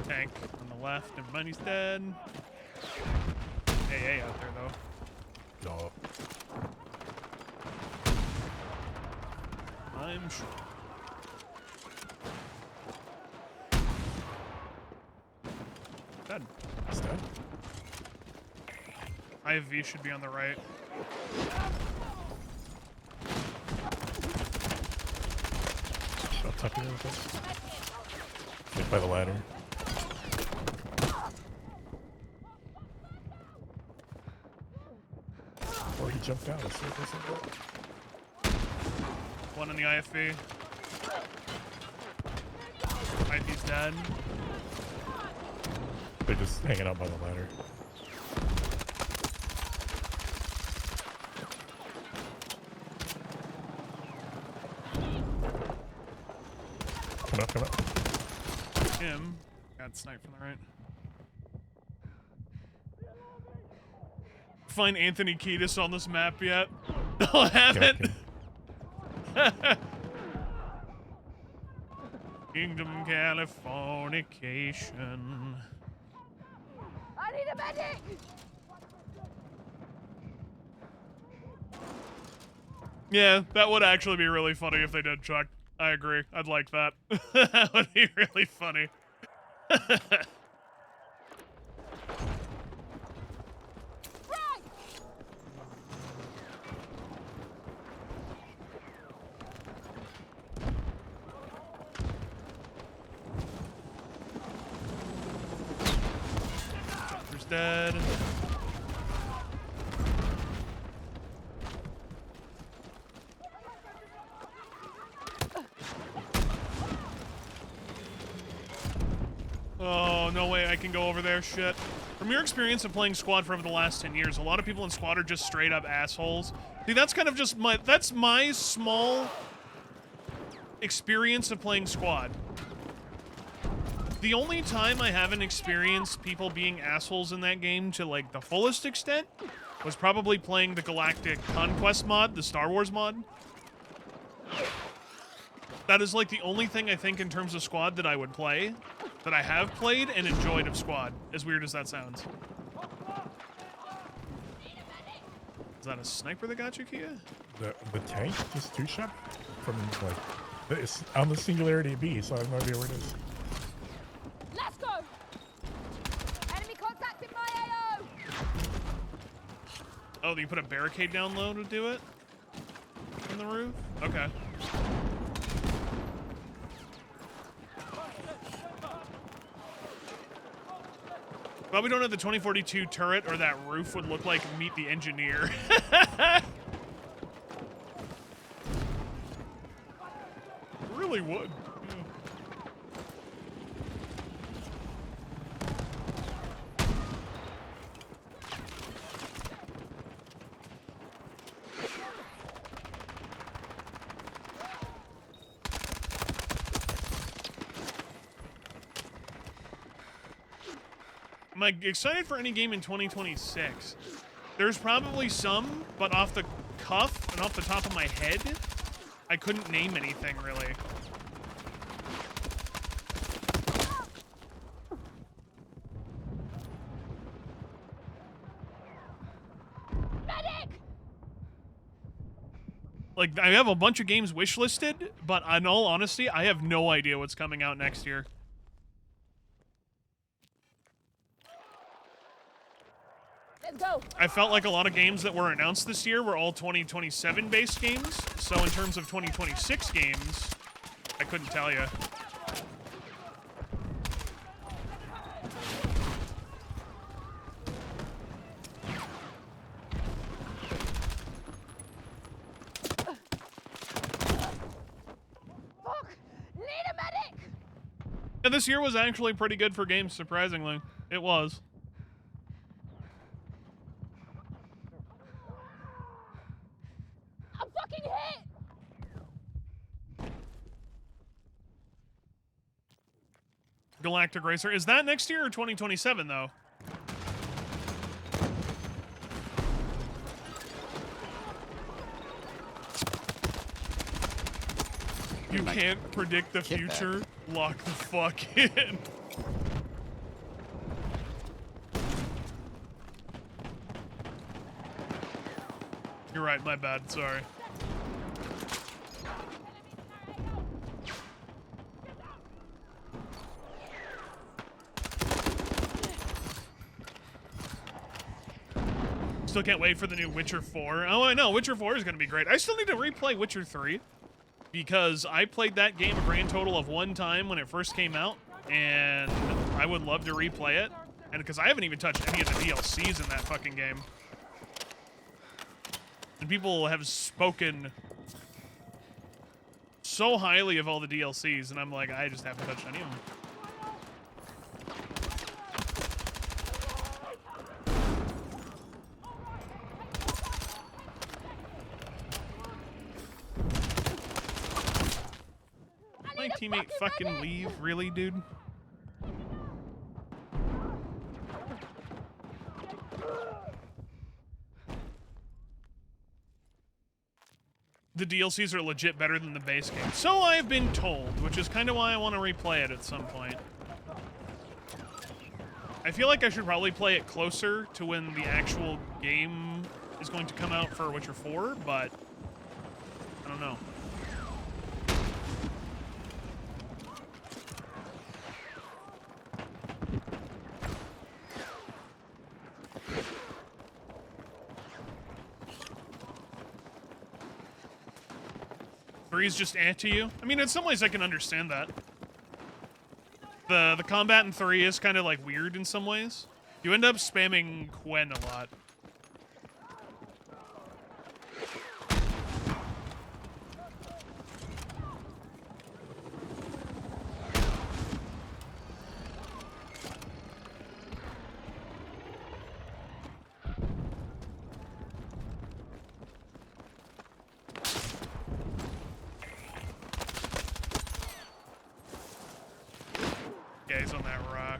Speaker 1: Tank on the left. Never mind, he's dead. AA out there, though.
Speaker 5: No.
Speaker 1: I'm sure. Dead.
Speaker 5: He's dead.
Speaker 1: IV should be on the right.
Speaker 5: I'll tuck you real quick. Get by the ladder. Or he jumped out. Let's see if this will go.
Speaker 1: One in the IFB. IFB's dead.
Speaker 5: They're just hanging out by the ladder. Come up.
Speaker 1: Him. Got sniped from the right. Find Anthony Kiedis on this map yet? No, I haven't. Kingdom Californication.
Speaker 2: I need a medic!
Speaker 1: Yeah, that would actually be really funny if they did, Chuck. I agree. I'd like that. That would be really funny.
Speaker 2: Right!
Speaker 1: Jumper's dead. Oh, no way I can go over there, shit. From your experience of playing Squad for over the last 10 years, a lot of people in Squad are just straight up assholes. See, that's kind of just that's my small experience of playing Squad. The only time I haven't experienced people being assholes in that game to, like, the fullest extent was probably playing the Galactic Conquest mod, the Star Wars mod. That is, like, the only thing I think in terms of Squad that I would play, that I have played and enjoyed of Squad, as weird as that sounds. Is that a sniper that got you, Kia?
Speaker 5: The tank is two-shot from, like, it's on the Singularity B, so I have no idea where it is.
Speaker 2: Let's go! Enemy contact in my AO!
Speaker 1: Oh, you put a barricade down low to do it? From the roof? Okay. Well, we don't have the 2042 turret, or that roof would look like Meet the Engineer. Really would. Yeah. I'm like, excited for any game in 2026. There's probably some, but off the cuff and off the top of my head, I couldn't name anything really.
Speaker 2: Medic!
Speaker 1: Like, I have a bunch of games wishlisted, but in all honesty, I have no idea what's coming out next year.
Speaker 2: Let's go!
Speaker 1: I felt like a lot of games that were announced this year were all 2027 based games, so in terms of 2026 games, I couldn't tell you.
Speaker 2: Fuck! Need a medic!
Speaker 1: Yeah, this year was actually pretty good for games, surprisingly. It was.
Speaker 2: I'm fucking hit!
Speaker 1: Galactic Racer. Is that next year or 2027, though? You can't predict the future. Lock the fuck in. You're right, my bad, sorry. Still can't wait for the new Witcher 4. Oh, I know. Witcher 4 is going to be great. I still need to replay Witcher 3 because I played that game a grand total of 1 time when it first came out, and I would love to replay it. And because I haven't even touched any of the DLCs in that fucking game. And people have spoken so highly of all the DLCs, and I'm like, I just haven't touched any of them. My teammate fucking leave? Really, dude? The DLCs are legit better than the base game. So I've been told, which is kind of why I want to replay it at some point. I feel like I should probably play it closer to when the actual game is going to come out for Witcher 4, but I don't know. Three's just to you. I mean, in some ways I can understand that. The combat in 3 is kind of like weird in some ways. You end up spamming Quen a lot. Yeah, he's on that rock.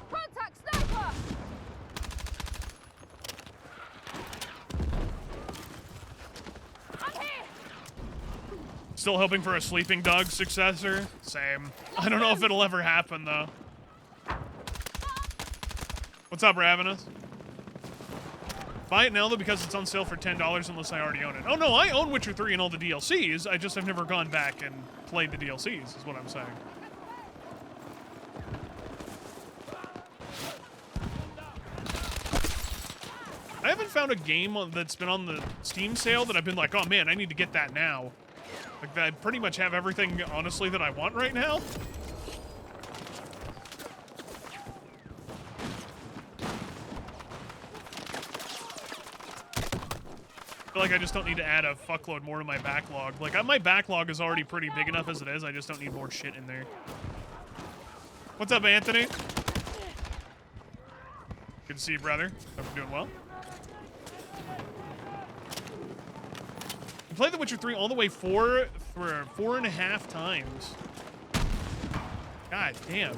Speaker 2: Contact sniper! I'm here!
Speaker 1: Still hoping for a sleeping dog successor? Same. I don't know if it'll ever happen, though. What's up, Ravenous? Buy it now, though, because it's on sale for $10 unless I already own it. Oh, no, I own Witcher 3 and all the DLCs. I just have never gone back and played the DLCs, is what I'm saying. I haven't found a game that's been on the Steam sale that I've been like, oh, man, I need to get that now. Like, I pretty much have everything, honestly, that I want right now. I feel like I just don't need to add a fuckload more to my backlog. Like, my backlog is already pretty big enough as it is. I just don't need more shit in there. What's up, Anthony? Good to see you, brother. Hope you're doing well. I played The Witcher 3 all the way for 4.5 times. God damn.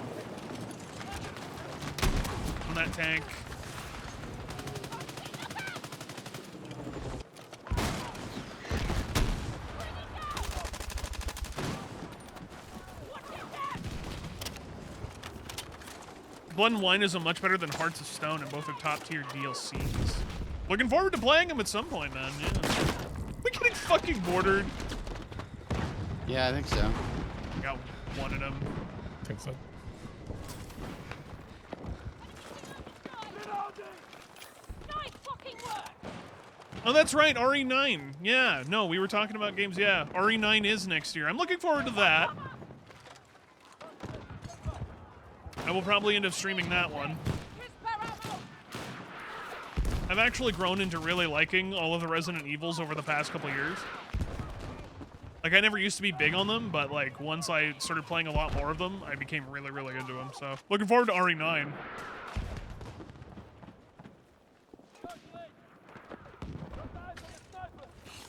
Speaker 1: On that tank. Blood and Wine is much better than Hearts of Stone, and both are top-tier DLCs. Looking forward to playing them at some point, man. Yeah. We getting fucking bordered.
Speaker 3: Yeah, I think so.
Speaker 1: Got one of them.
Speaker 5: I think so.
Speaker 2: Nice fucking work!
Speaker 1: Oh, that's right, RE9. Yeah, no, we were talking about games. Yeah, RE9 is next year. I'm looking forward to that. I will probably end up streaming that one. I've actually grown into really liking all of the Resident Evils over the past couple years. Like, I never used to be big on them, but, like, once I started playing a lot more of them, I became really, really into them. So, looking forward to RE9.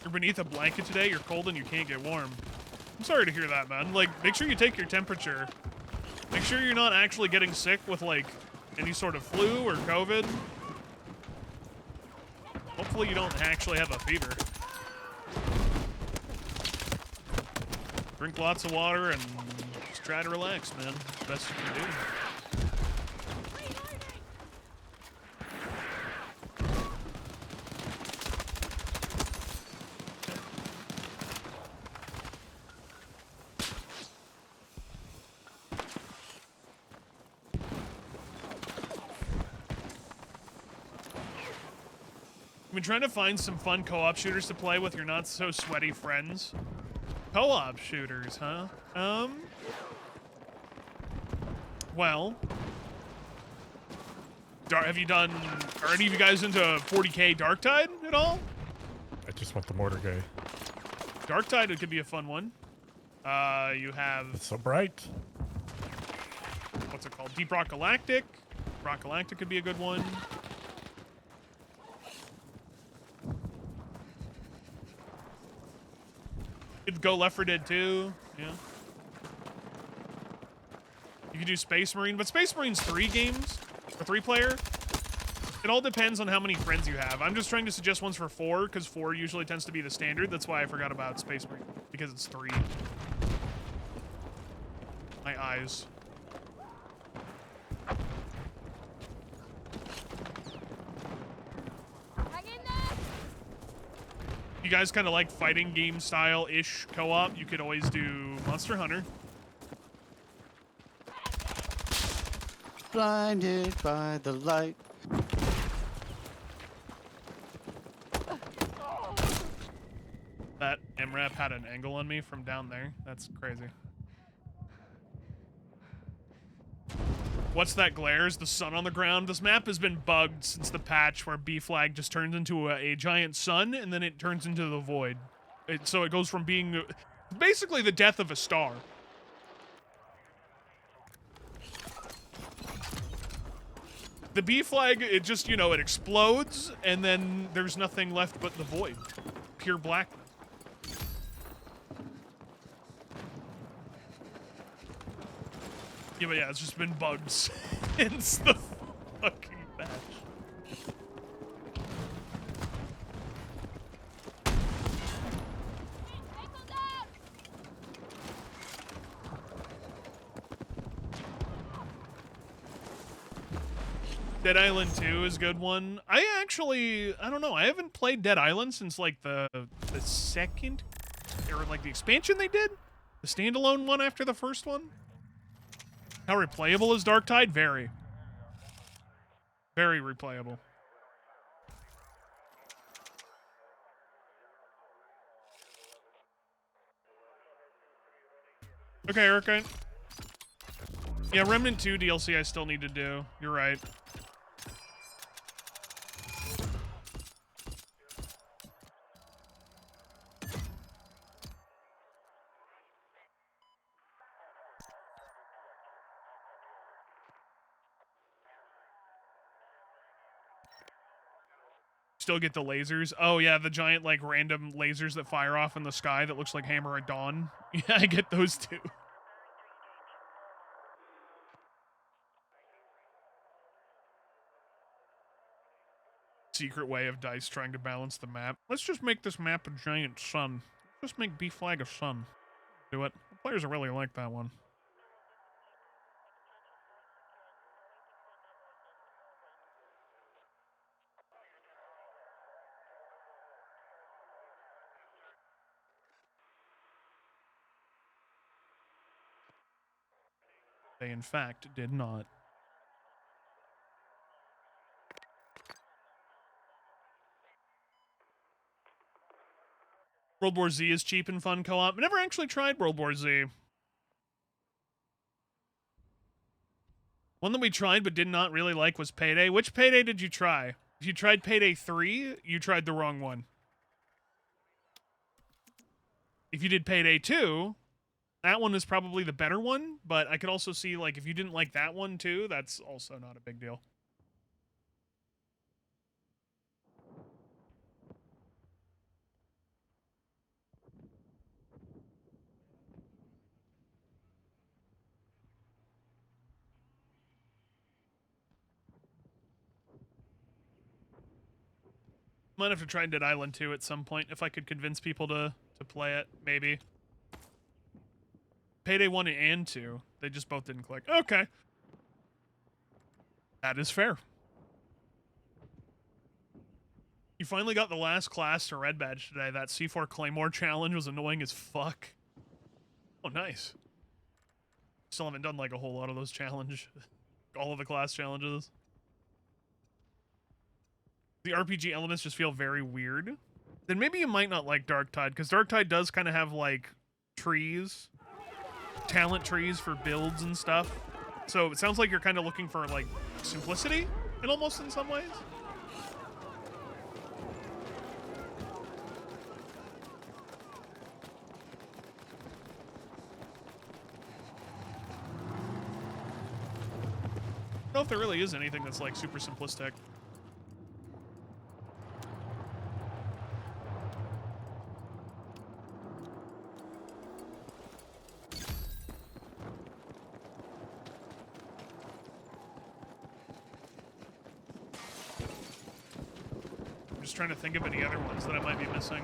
Speaker 1: You're beneath a blanket today, you're cold and you can't get warm. I'm sorry to hear that, man. Like, make sure you take your temperature. Make sure you're not actually getting sick with, like, any sort of flu or COVID. Hopefully you don't actually have a fever. Drink lots of water and just try to relax, man. Best you can do. I've been trying to find some fun co-op shooters to play with your not so sweaty friends. Co-op shooters, huh? Well, have you done? Are any of you guys into 40K Darktide at all?
Speaker 5: I just want the mortar guy.
Speaker 1: Darktide, it could be a fun one. You have
Speaker 5: It's so bright.
Speaker 1: what's it called? Deep Rock Galactic. Rock Galactic could be a good one. Could go Left 4 Dead 2. Yeah. You could do Space Marine, but Space Marine's 3 games or 3-player. It all depends on how many friends you have. I'm just trying to suggest ones for 4 because 4 usually tends to be the standard. That's why I forgot about Space Marine because it's 3. My eyes.
Speaker 2: Hang in there.
Speaker 1: You guys kind of like fighting game style-ish co-op, you could always do Monster Hunter.
Speaker 3: Blinded by the light.
Speaker 1: That MRAP had an angle on me from down there. That's crazy. What's that glare? Is the sun on the ground? This map has been bugged since the patch where B flag just turns into a giant sun and then it turns into the void. So it goes from being basically the death of a star. The B flag, it just, you know, it explodes and then there's nothing left but the void. Pure blackness. Yeah, but yeah, it's just been bugged since the fucking patch.
Speaker 2: Ankle down.
Speaker 1: Dead Island 2 is a good one. I don't know. I haven't played Dead Island since like the second, or like the expansion they did, the standalone one after the first one. How replayable is Darktide? Very. Very replayable. Okay, Erica. Yeah, Remnant 2 DLC I still need to do. You're right. Still get the lasers. Oh yeah, the giant like random lasers that fire off in the sky that looks like Hammer at Dawn. Yeah, I get those too. Secret way of DICE trying to balance the map. Let's just make this map a giant sun. Just make B flag a sun. Do it. The players are really like that one. They, in fact, did not. World War Z is cheap and fun co-op. I never actually tried World War Z. One that we tried but did not really like was Payday. Which Payday did you try? If you tried Payday 3, you tried the wrong one. If you did Payday 2, that one is probably the better one, but I could also see, like, if you didn't like that one too, that's also not a big deal. Might have to try Dead Island 2 at some point if I could convince people to play it, maybe. Payday 1 and 2. They just both didn't click. Okay. That is fair. You finally got the last class to Red Badge today. That C4 Claymore challenge was annoying as fuck. Oh, nice. Still haven't done like a whole lot of those challenge. All of the class challenges. the RPG elements just feel very weird, then maybe you might not like Darktide, because Darktide does kind of have like trees, talent trees for builds and stuff. So it sounds like you're kind of looking for like simplicity in some ways. I don't know if there really is anything that's like super simplistic. I'm just trying to think of any other ones that I might be missing.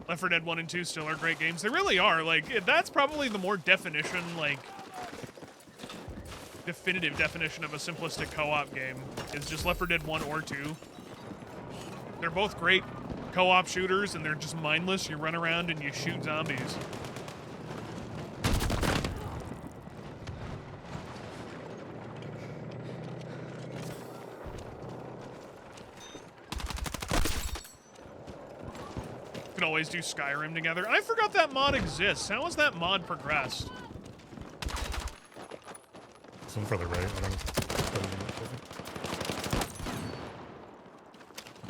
Speaker 1: Left 4 Dead 1 and 2 still are great games. They really are. Like, that's probably the more definitive definition of a simplistic co-op game is just Left 4 Dead 1 or 2. They're both great co-op shooters, and they're just mindless. You run around and you shoot zombies. Could always do Skyrim together. I forgot that mod exists. How has that mod progressed?
Speaker 5: Some further right. I don't know.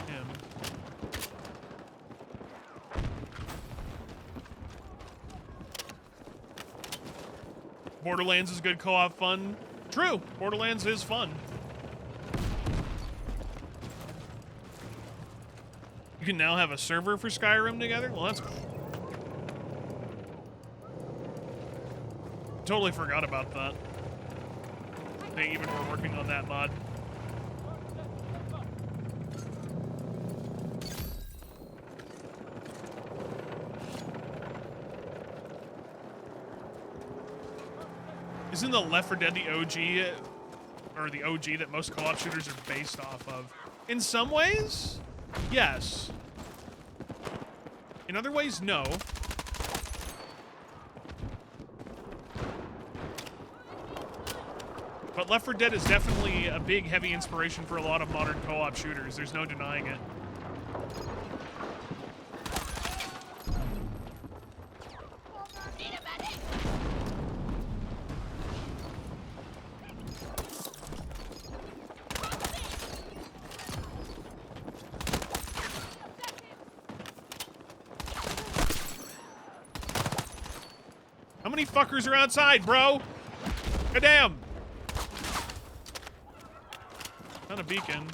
Speaker 1: Yeah. Borderlands is good co-op fun. True, Borderlands is fun. You can now have a server for Skyrim together? Well, that's cool. Totally forgot about that. They even were working on that mod. Isn't the Left 4 Dead the OG, or the OG that most co-op shooters are based off of? In some ways, yes. In other ways, no. But Left 4 Dead is definitely a big, heavy inspiration for a lot of modern co-op shooters. There's no denying it. How many fuckers are outside, bro? Goddamn! Not a beacon.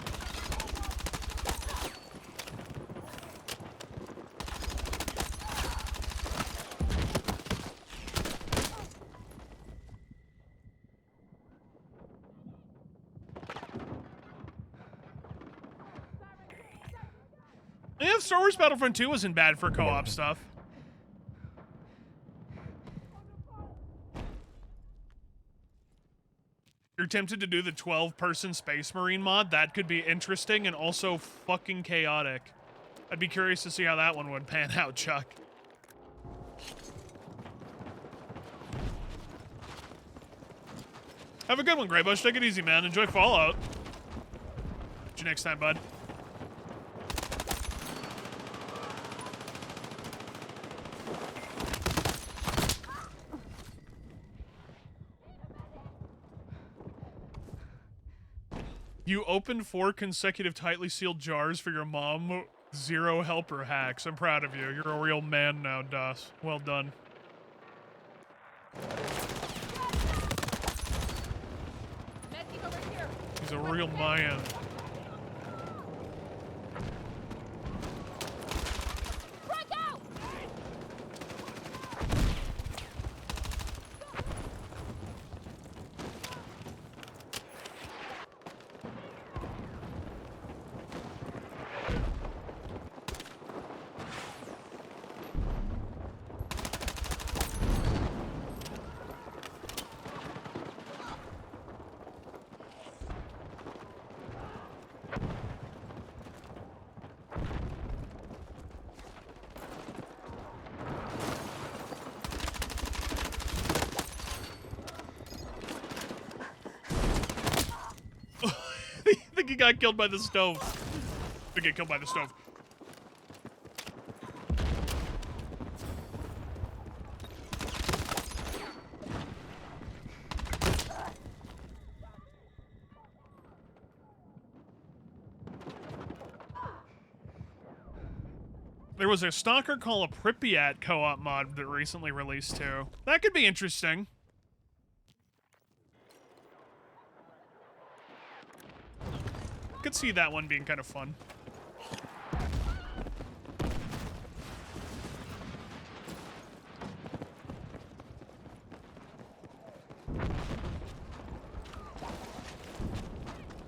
Speaker 1: Yeah, Star Wars Battlefront 2 wasn't bad for co-op stuff. You're tempted to do the 12-person Space Marine mod? That could be interesting and also fucking chaotic. I'd be curious to see how that one would pan out, Chuck. Have a good one, Greybush. Take it easy, man. Enjoy Fallout. See you next time, bud. You opened 4 consecutive tightly sealed jars for your mom. 0 helper hacks. I'm proud of you. You're a real man now, Das. Well done.
Speaker 2: Medkit over here.
Speaker 1: He's a real man.
Speaker 2: Frag out!
Speaker 1: think he got killed by the stove. To get killed by the stove. There was a Stalker Call of Pripyat co-op mod that recently released too. That could be interesting. Could see that one being kind of fun.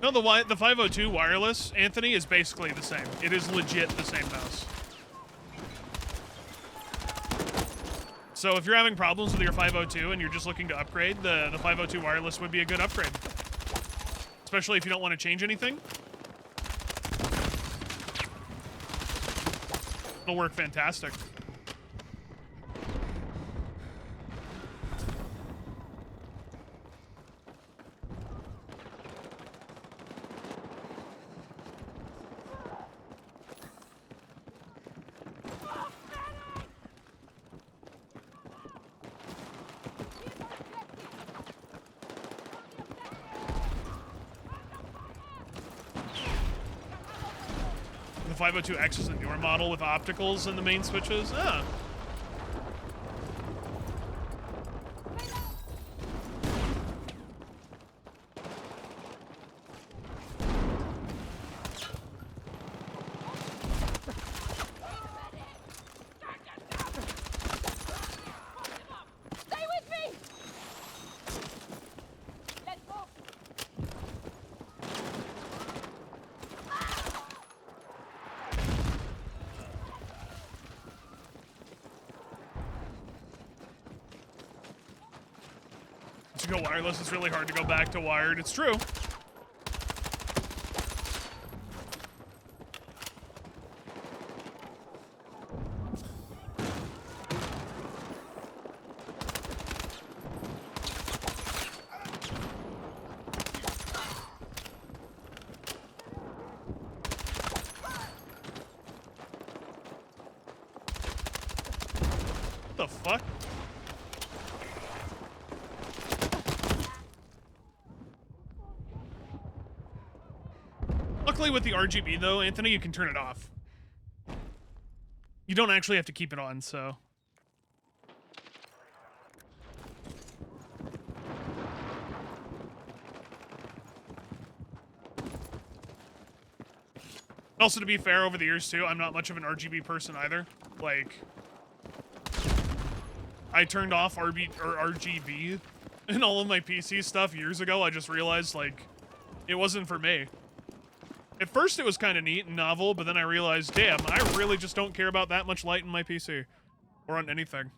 Speaker 1: No, the 502 wireless, Anthony, is basically the same. It is legit the same mouse. So if you're having problems with your 502 and you're just looking to upgrade, the 502 wireless would be a good upgrade. Especially if you don't want to change anything. It'll work fantastic. The 502X is a newer model with opticals in the main switches. Ah.
Speaker 2: Stay with me! Let's go!
Speaker 1: To go wireless, it's really hard to go back to wired. It's true. What the fuck? Luckily with the RGB though, Anthony, you can turn it off. You don't actually have to keep it on, so. Also, to be fair, over the years too, I'm not much of an RGB person either. Like, I turned off RGB in all of my PC stuff years ago. I just realized, like, it wasn't for me. At first, it was kind of neat and novel, but then I realized, damn, I really just don't care about that much light in my PC. Or on anything.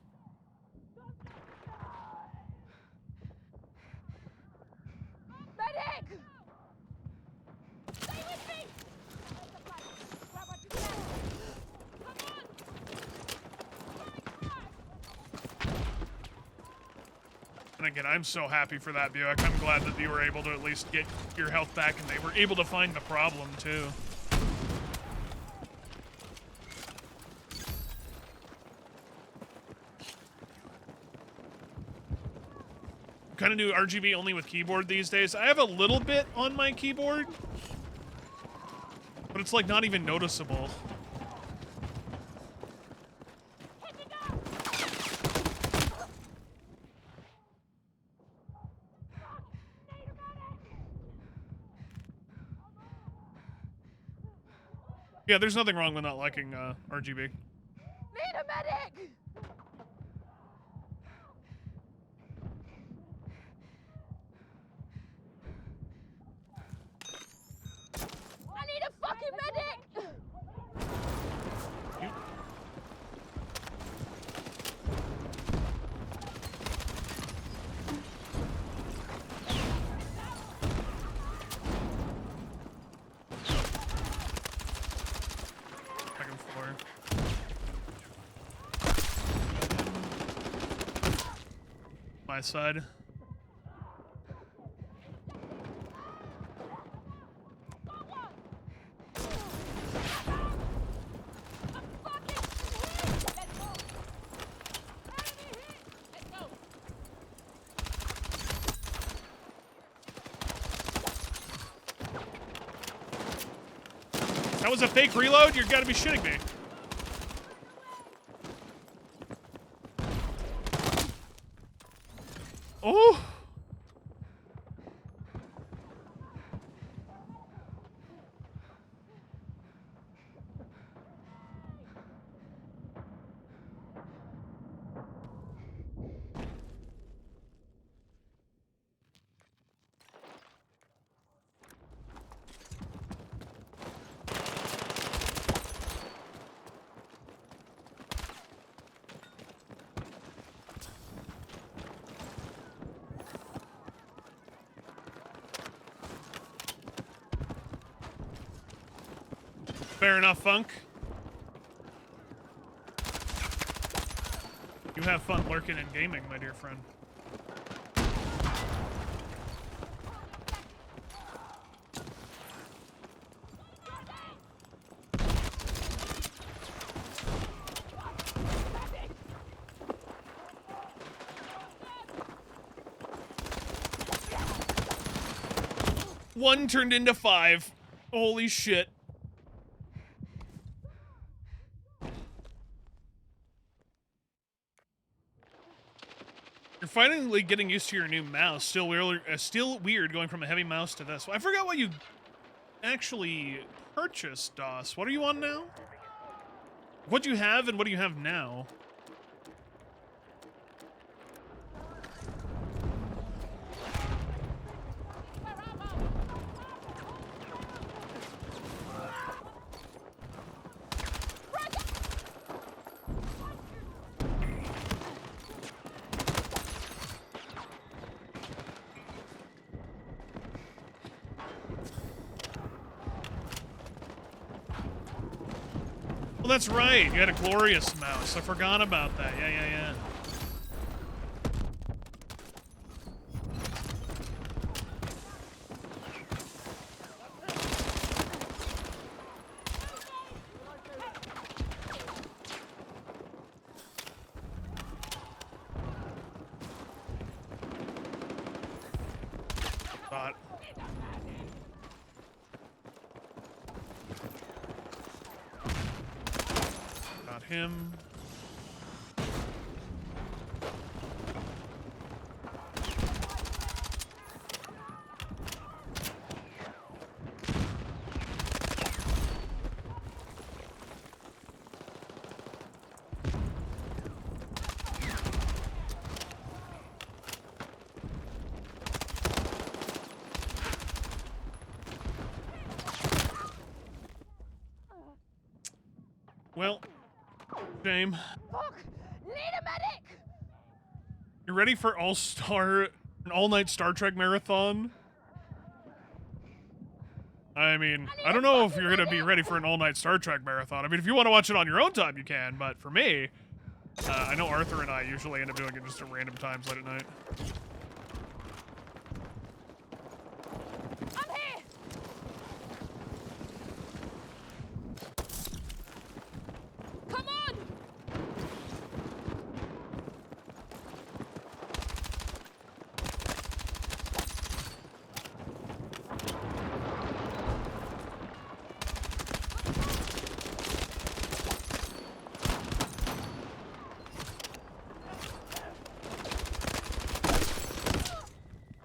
Speaker 2: Medic! Stay with me! Grab what you can. Come on!
Speaker 1: And again, I'm so happy for that, Buick. I'm glad that you were able to at least get your health back and they were able to find the problem, too. Kind of do RGB only with keyboard these days. I have a little bit on my keyboard, but it's like not even noticeable. Yeah, there's nothing wrong with not liking RGB.
Speaker 2: Need a medic! I need a fucking medic!
Speaker 1: Second floor. My side. That was a fake reload? You gotta be shitting me. Oh! Fair enough, Funk. You have fun lurking and gaming, my dear friend. One turned into 5. Holy shit. You're finally getting used to your new mouse. Still weird going from a heavy mouse to this. I forgot what you actually purchased, DOS. What are you on now? What do you have and what do you have now? Well, that's right. You had a glorious mouse. I forgot about that. Yeah. Got him. Well, shame.
Speaker 2: Fuck! Need a medic!
Speaker 1: You ready for an all-night Star Trek marathon? I mean, I don't know if you're gonna be ready for an all-night Star Trek marathon. I mean, if you want to watch it on your own time, you can. But for me, I know Arthur and I usually end up doing it just at random times late at night.
Speaker 2: I'm here! Come on!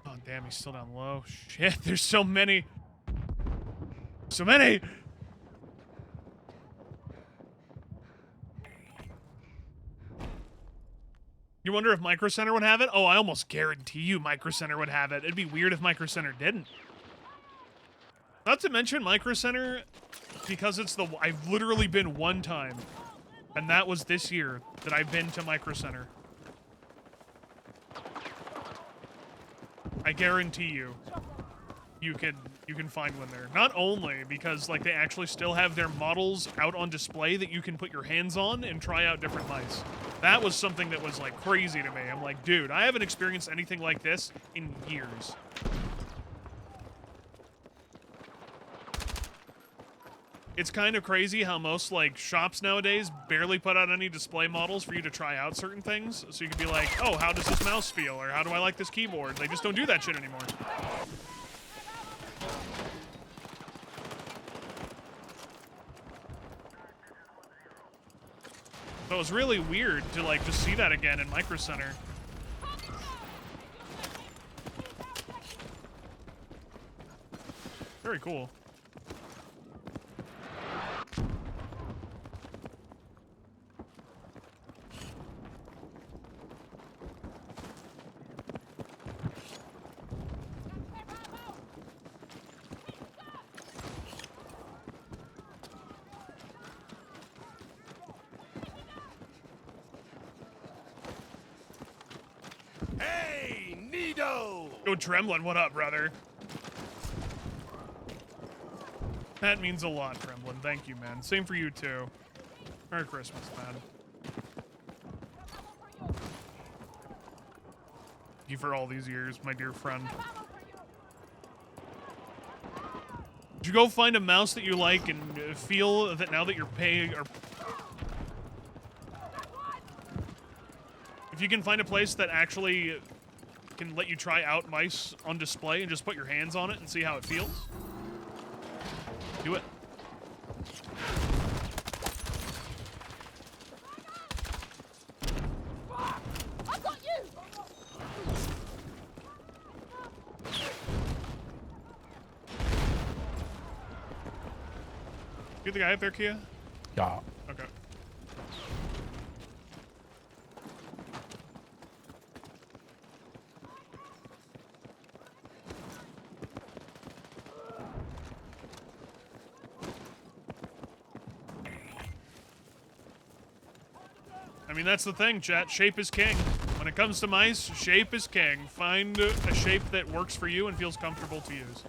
Speaker 1: Oh, damn, he's still down low. Shit, there's so many. So many! You wonder if Micro Center would have it? Oh, I almost guarantee you Micro Center would have it. It'd be weird if Micro Center didn't. Not to mention Micro Center, because I've literally been one time, and that was this year that I've been to Micro Center. I guarantee you can find one there. Not only because like they actually still have their models out on display that you can put your hands on and try out different mice. That was something that was like crazy to me. I'm like, dude, I haven't experienced anything like this in years. It's kind of crazy how most like shops nowadays barely put out any display models for you to try out certain things. So you can be like, oh, how does this mouse feel? Or how do I like this keyboard? They just don't do that shit anymore. So it was really weird to like just see that again in Micro Center. Very cool.
Speaker 4: Hey, Nido!
Speaker 1: Yo, Tremblin, what up, brother? That means a lot, Tremblin. Thank you, man. Same for you, too. Merry Christmas, man. Thank you for all these years, my dear friend. Did you go find a mouse that you like and feel that now that you're paying, or if you can find a place that actually can let you try out mice on display and just put your hands on it and see how it feels? Do it.
Speaker 2: I got you!
Speaker 1: You the guy up there, Kia?
Speaker 5: Yeah.
Speaker 1: Okay. I mean, that's the thing, chat. Shape is king. When it comes to mice, shape is king. Find a shape that works for you and feels comfortable to use.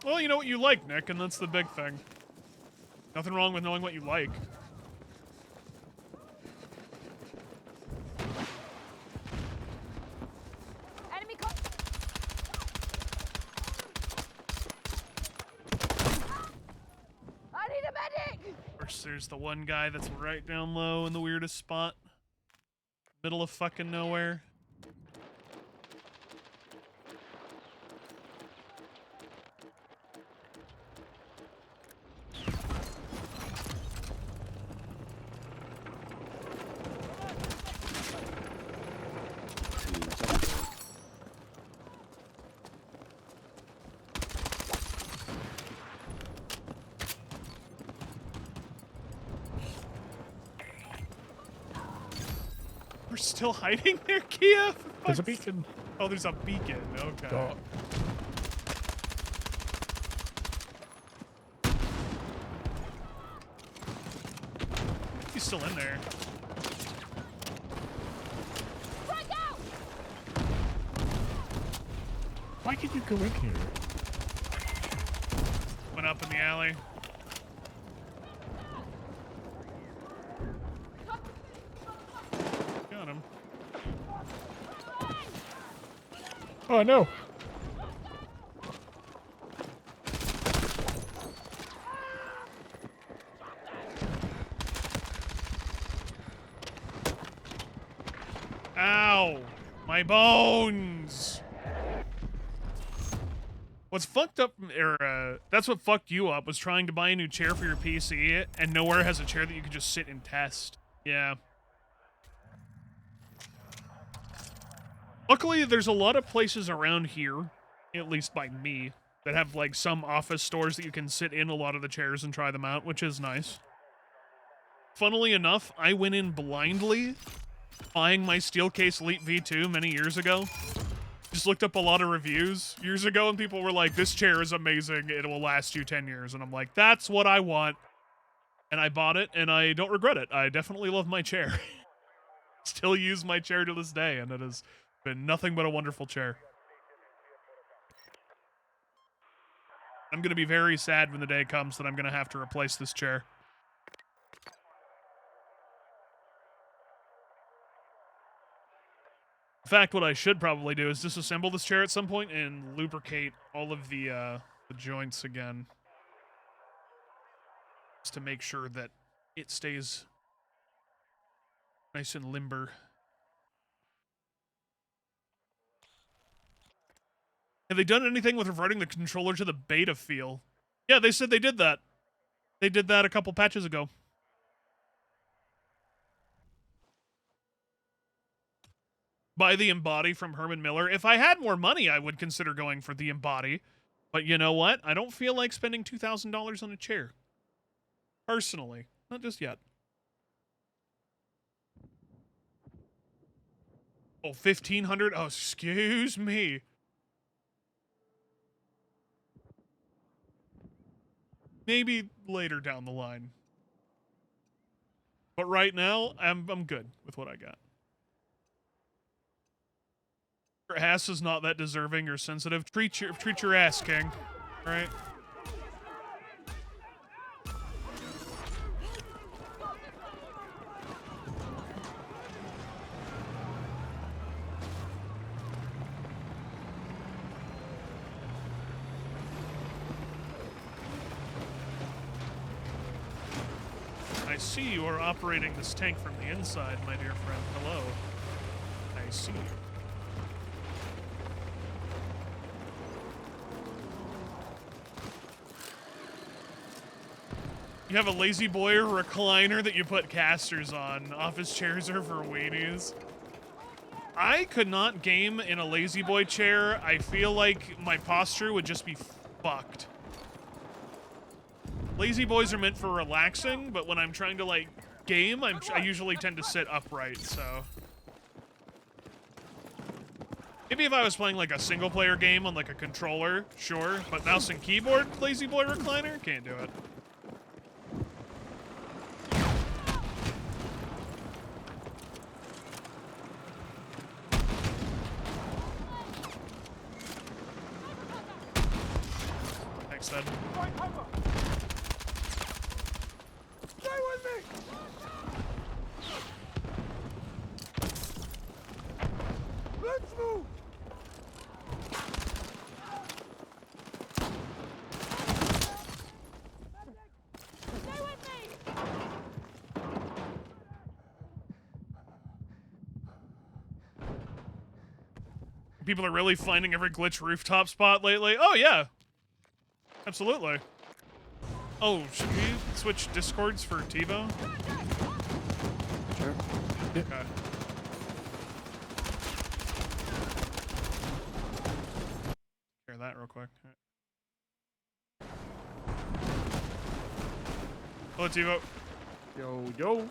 Speaker 1: Well, you know what you like, Nick, and that's the big thing. Nothing wrong with knowing what you like.
Speaker 2: Enemy co- I need a medic!
Speaker 1: Of course, there's the one guy that's right down low in the weirdest spot. Middle of fucking nowhere. We're still hiding there, Kia?
Speaker 5: There's a beacon.
Speaker 1: Oh, there's a beacon. Okay.
Speaker 5: God.
Speaker 1: He's still in there.
Speaker 2: Frag out!
Speaker 5: Why did you go in here?
Speaker 1: Went up in the alley. Got him.
Speaker 5: Oh no.
Speaker 1: Ow! My bones! What's fucked up, that's what fucked you up, was trying to buy a new chair for your PC, and nowhere has a chair that you could just sit and test. Yeah. Luckily, there's a lot of places around here, at least by me, that have, like, some office stores that you can sit in a lot of the chairs and try them out, which is nice. Funnily enough, I went in blindly buying my Steelcase Elite V2 many years ago. Just looked up a lot of reviews years ago, and people were like, this chair is amazing, it will last you 10 years. And I'm like, that's what I want. And I bought it, and I don't regret it. I definitely love my chair. Still use my chair to this day, and it has been nothing but a wonderful chair. I'm going to be very sad when the day comes that I'm going to have to replace this chair. In fact, what I should probably do is disassemble this chair at some point and lubricate all of the joints again. Just to make sure that it stays nice and limber. Have they done anything with reverting the controller to the beta feel? Yeah, they said they did that. They did that a couple patches ago. Buy the Embody from Herman Miller. If I had more money, I would consider going for the Embody. But you know what? I don't feel like spending $2,000 on a chair. Personally. Not just yet. Oh, $1,500? Oh, excuse me. Maybe later down the line. But right now, I'm good with what I got. Your ass is not that deserving or sensitive. Treat your ass, King. Right? I see you are operating this tank from the inside, my dear friend. Hello. I see you. You have a lazy boy recliner that you put casters on. Office chairs are for weenies. I could not game in a lazy boy chair. I feel like my posture would just be fucked. Lazy boys are meant for relaxing, but when I'm trying to, like, game, I usually tend to sit upright, so. Maybe if I was playing, like, a single-player game on, like, a controller, sure. But mouse and keyboard, lazy boy recliner? Can't do it. Thanks, Ed.
Speaker 4: Stay with me! Let's move!
Speaker 2: Stay with me!
Speaker 1: People are really finding every glitch rooftop spot lately. Oh, yeah. Absolutely. Oh, should we switch Discords for TiVo?
Speaker 3: Sure.
Speaker 1: Okay. Hear that real quick. Hello, TiVo.
Speaker 4: Yo, yo.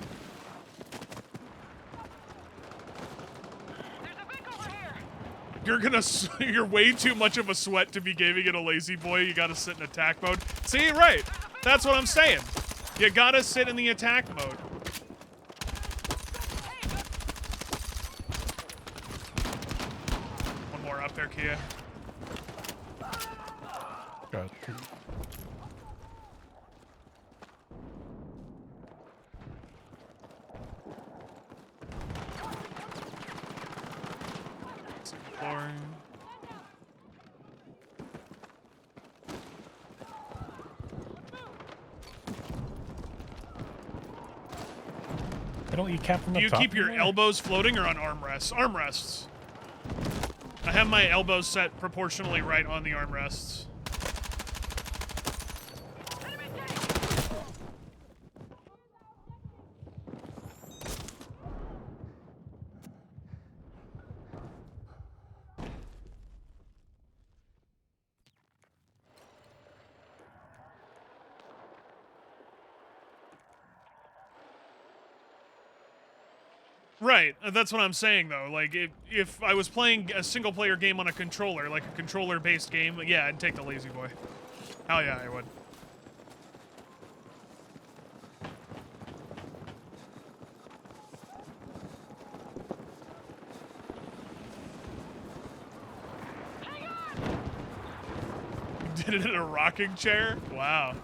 Speaker 1: You're way too much of a sweat to be gaming in a lazy boy. You gotta sit in attack mode. See, right. That's what I'm saying. You gotta sit in the attack mode. One more up there, Kia.
Speaker 5: Got two.
Speaker 1: Floor.
Speaker 5: Why don't you cap them
Speaker 1: Do
Speaker 5: up
Speaker 1: you
Speaker 5: top?
Speaker 1: keep your elbows floating or on armrests? Armrests. I have my elbows set proportionally right on the armrests. Right, that's what I'm saying though. Like, if I was playing a single-player game on a controller, like a controller-based game, yeah, I'd take the lazy boy. Hell yeah, I would. Did it in a rocking chair? Wow.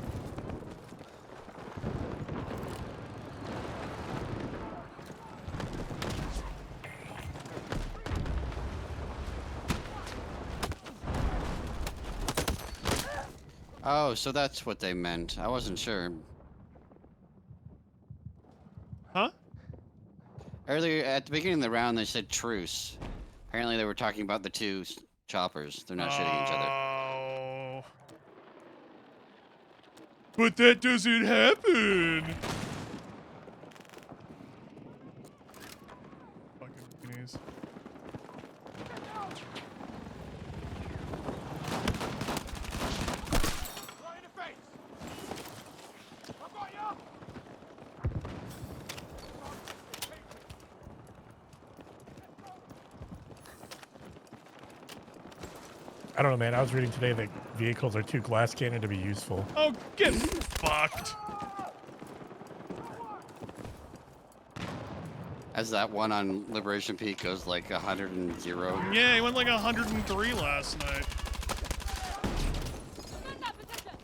Speaker 3: Oh, so that's what they meant. I wasn't sure.
Speaker 1: Huh?
Speaker 3: Earlier, at the beginning of the round, they said truce. Apparently, they were talking about the two choppers. They're not shooting each other.
Speaker 1: Oh. But that doesn't happen. Fucking weenies.
Speaker 4: Right in the face! I got ya!
Speaker 5: I don't know, man. I was reading today that vehicles are too glass cannon to be useful.
Speaker 1: Oh, get fucked.
Speaker 3: As that one on Liberation Peak goes like 100 0.
Speaker 1: Yeah, he went like 103 last night.
Speaker 2: Defend that position.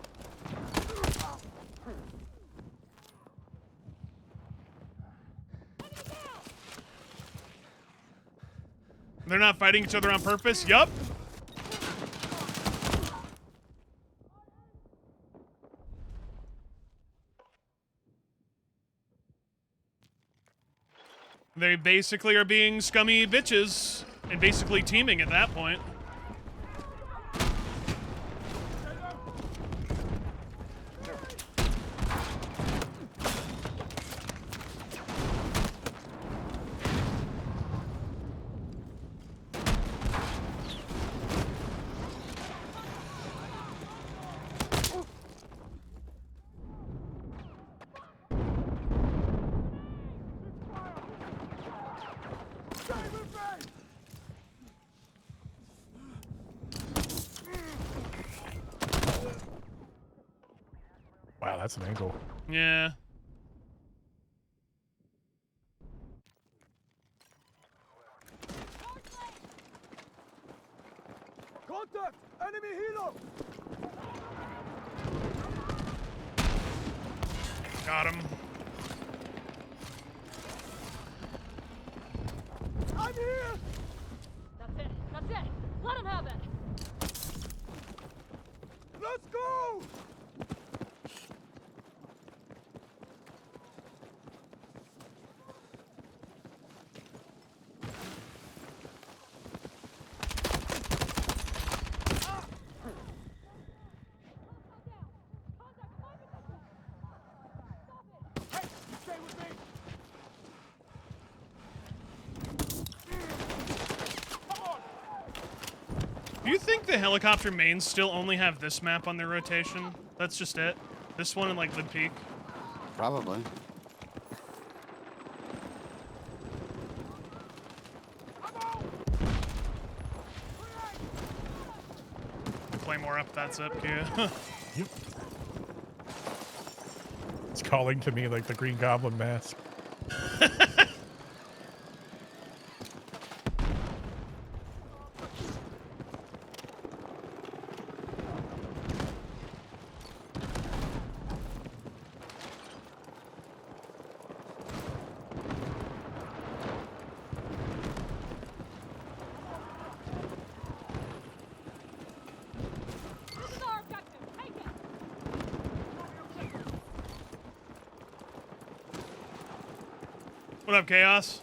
Speaker 1: They're not fighting each other on purpose? Yup. They basically are being scummy bitches and basically teaming at that point.
Speaker 5: Wow, that's an angle.
Speaker 1: Yeah.
Speaker 4: Contact! Enemy helo!
Speaker 1: Got him.
Speaker 4: I'm here!
Speaker 2: That's it. That's it. Let him have it.
Speaker 4: Let's go! Hey, you stay with me! Come on!
Speaker 1: Do you think the helicopter mains still only have this map on their rotation? That's just it? This one and like Lib Peak?
Speaker 3: Probably.
Speaker 1: Claymore up, that's it, Kia.
Speaker 5: Yep. It's calling to me like the Green Goblin mask.
Speaker 2: This is our objective. Take it.
Speaker 1: What up, Chaos?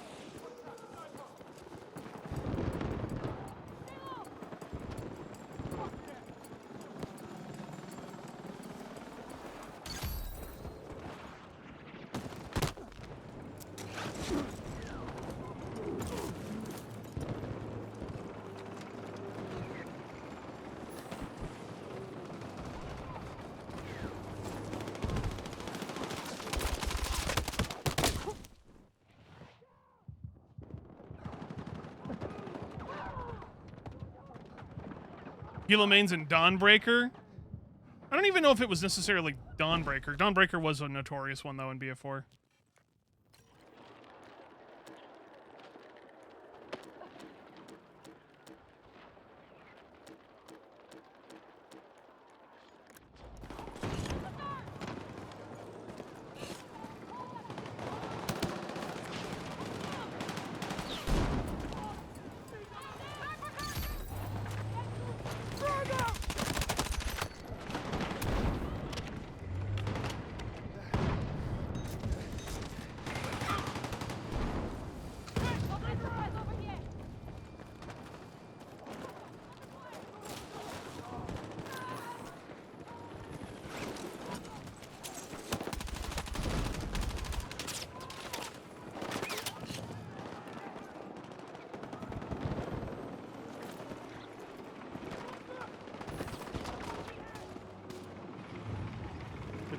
Speaker 1: Mains and Dawnbreaker. I don't even know if it was necessarily Dawnbreaker. Dawnbreaker was a notorious one, though, in BF4.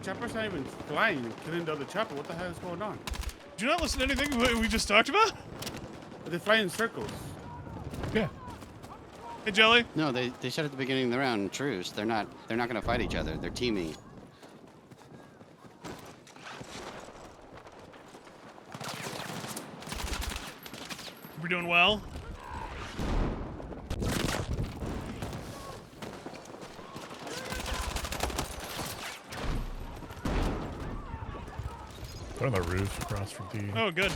Speaker 6: chopper's not even flying, killing the other chopper. What the hell is going on?
Speaker 1: Did you not listen to anything we just talked about?
Speaker 6: They fly in circles.
Speaker 5: Yeah.
Speaker 1: Hey, Jelly.
Speaker 3: No, they said at the beginning of the round, truce. They're not going to fight each other. They're teaming.
Speaker 1: We're doing well.
Speaker 5: They're on the roof across from D.
Speaker 1: Oh, good.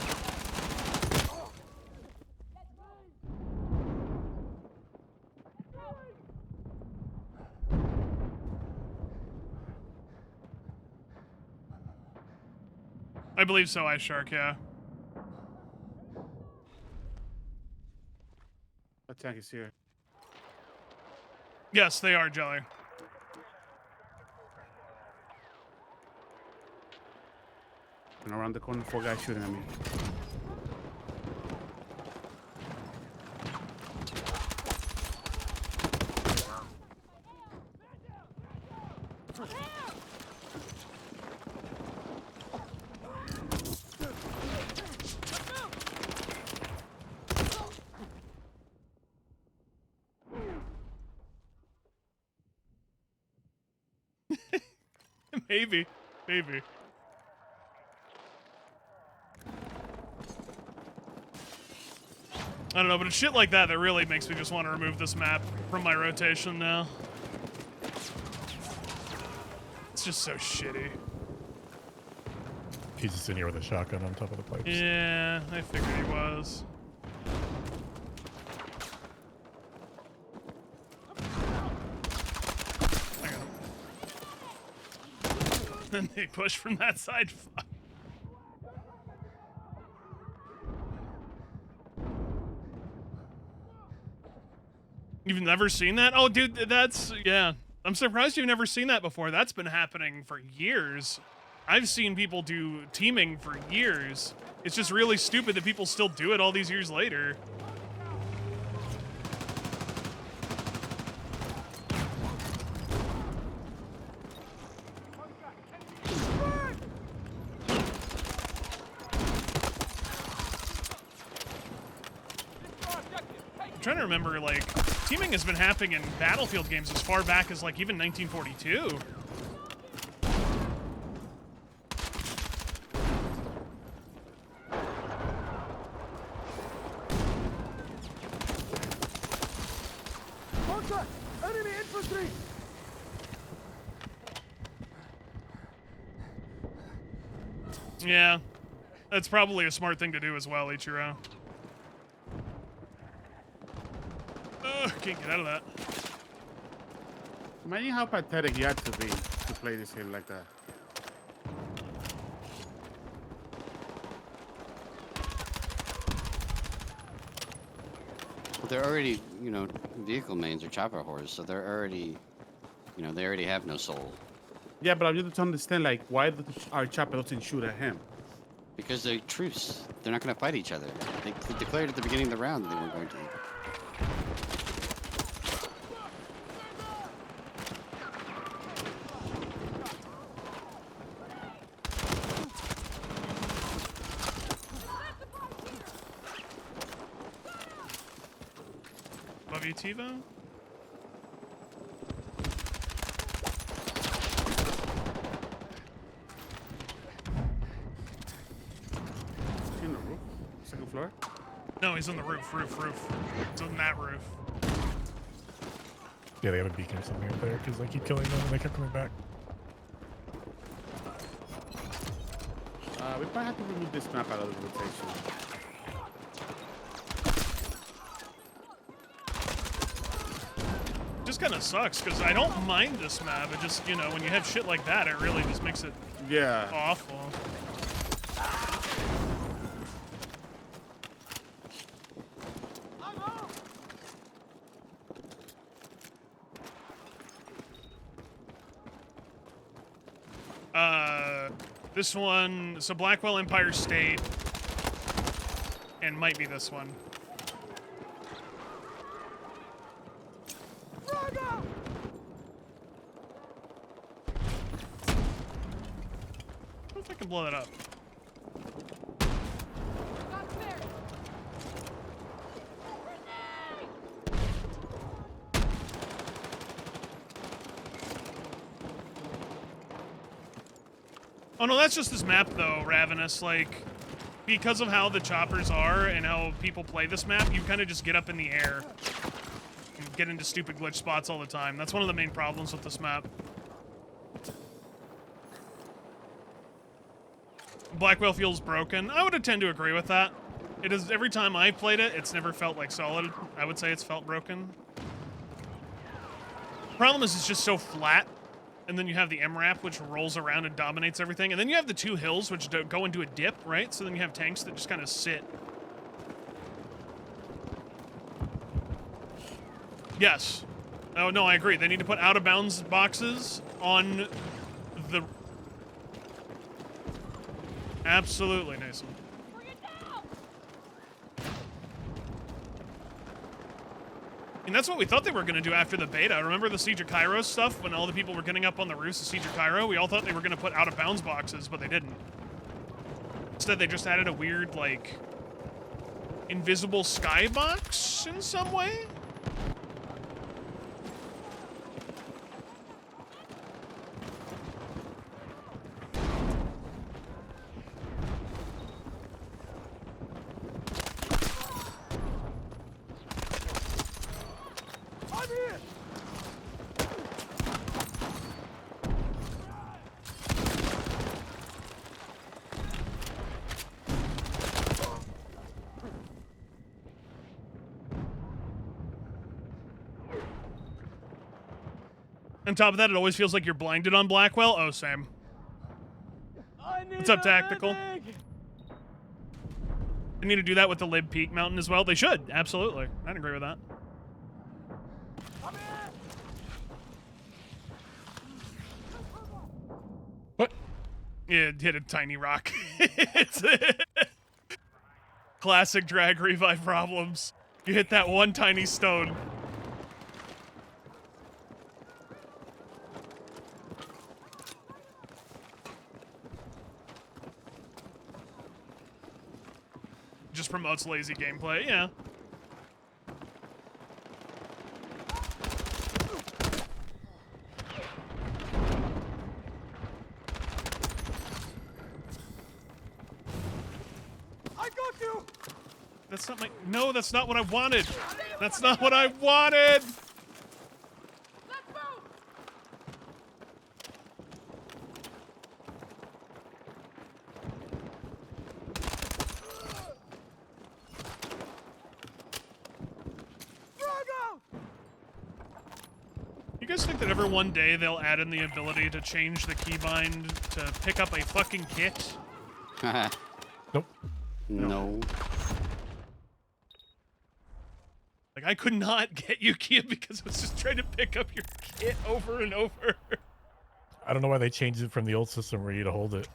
Speaker 1: I believe so, Ice Shark, yeah.
Speaker 6: That tank is here.
Speaker 1: Yes, they are, Jelly.
Speaker 6: And around the corner, 4 guys shooting at me.
Speaker 1: Maybe. Maybe. I don't know, but it's shit like that that really makes me just want to remove this map from my rotation now. It's just so shitty.
Speaker 5: He's just in here with a shotgun on top of the pipes.
Speaker 1: Yeah, I figured he was. Hang on. Then they push from that side. Fuck. You've never seen that? Oh, dude, that's, yeah. I'm surprised you've never seen that before. That's been happening for years. I've seen people do teaming for years. It's just really stupid that people still do it all these years later. I'm trying to remember, like, teaming has been happening in Battlefield games as far back as, like, even 1942.
Speaker 4: Contact! Enemy infantry!
Speaker 1: Yeah, that's probably a smart thing to do as well, Ichiro. Ugh, can't get out of that.
Speaker 6: Imagine how pathetic you have to be to play this game like that.
Speaker 3: Well, they're already, you know, vehicle mains or chopper whores, so they're already, you know, they already have no soul.
Speaker 6: Yeah, but I'm just to understand, like, why our chopper doesn't shoot at him.
Speaker 3: Because they're truce. They're not going to fight each other. They declared at the beginning of the round that they weren't going to.
Speaker 1: Love you, TiVo?
Speaker 6: In the roof, second floor.
Speaker 1: No, he's on the roof. He's on that roof.
Speaker 5: Yeah, they have a beacon or something up there because I keep killing them and they kept coming back.
Speaker 6: We probably have to remove this map out of the rotation.
Speaker 1: Just kind of sucks because I don't mind this map. It just, you know, when you have shit like that, it really just makes it
Speaker 6: Yeah.
Speaker 1: awful. This one, so Blackwell Empire State, and might be this one. I can blow that up.
Speaker 2: Got spares. Grenade!
Speaker 1: Oh no, that's just this map though, Ravenous. Like, because of how the choppers are and how people play this map, you kind of just get up in the air and get into stupid glitch spots all the time. That's one of the main problems with this map. Blackwell feels broken. I would tend to agree with that. It is, every time I played it, it's never felt like solid. I would say it's felt broken. Problem is it's just so flat. And then you have the MRAP, which rolls around and dominates everything. And then you have the two hills, which go into a dip, right? So then you have tanks that just kind of sit. Yes. Oh, no, I agree. They need to put out-of-bounds boxes on the... Absolutely, Nason.
Speaker 2: Bring it down!
Speaker 1: And that's what we thought they were going to do after the beta. Remember the Siege of Cairo stuff? When all the people were getting up on the roofs of Siege of Cairo? We all thought they were going to put out-of-bounds boxes, but they didn't. Instead, they just added a weird, like, invisible skybox in some way?
Speaker 4: I'm here!
Speaker 1: On top of that, it always feels like you're blinded on Blackwell. Oh, same.
Speaker 4: I need
Speaker 1: What's up,
Speaker 4: a
Speaker 1: Tactical?
Speaker 4: medic!
Speaker 1: They need to do that with the Lib Peak Mountain as well. They should, absolutely. I'd agree with that.
Speaker 4: I'm here!
Speaker 5: What?
Speaker 1: Yeah, it hit a tiny rock. It's classic drag revive problems. You hit that one tiny stone. Just promotes lazy gameplay, yeah.
Speaker 4: I got you!
Speaker 1: That's not my... No, that's not what I wanted. That's not what I wanted!
Speaker 2: Let's move!
Speaker 4: Drago!
Speaker 1: You guys think that ever one day they'll add in the ability to change the keybind to pick up a fucking kit?
Speaker 5: Nope.
Speaker 3: No.
Speaker 1: Like, I could not get you Kia because I was just trying to pick up your kit over and over.
Speaker 5: I don't know why they changed it from the old system where you to hold it.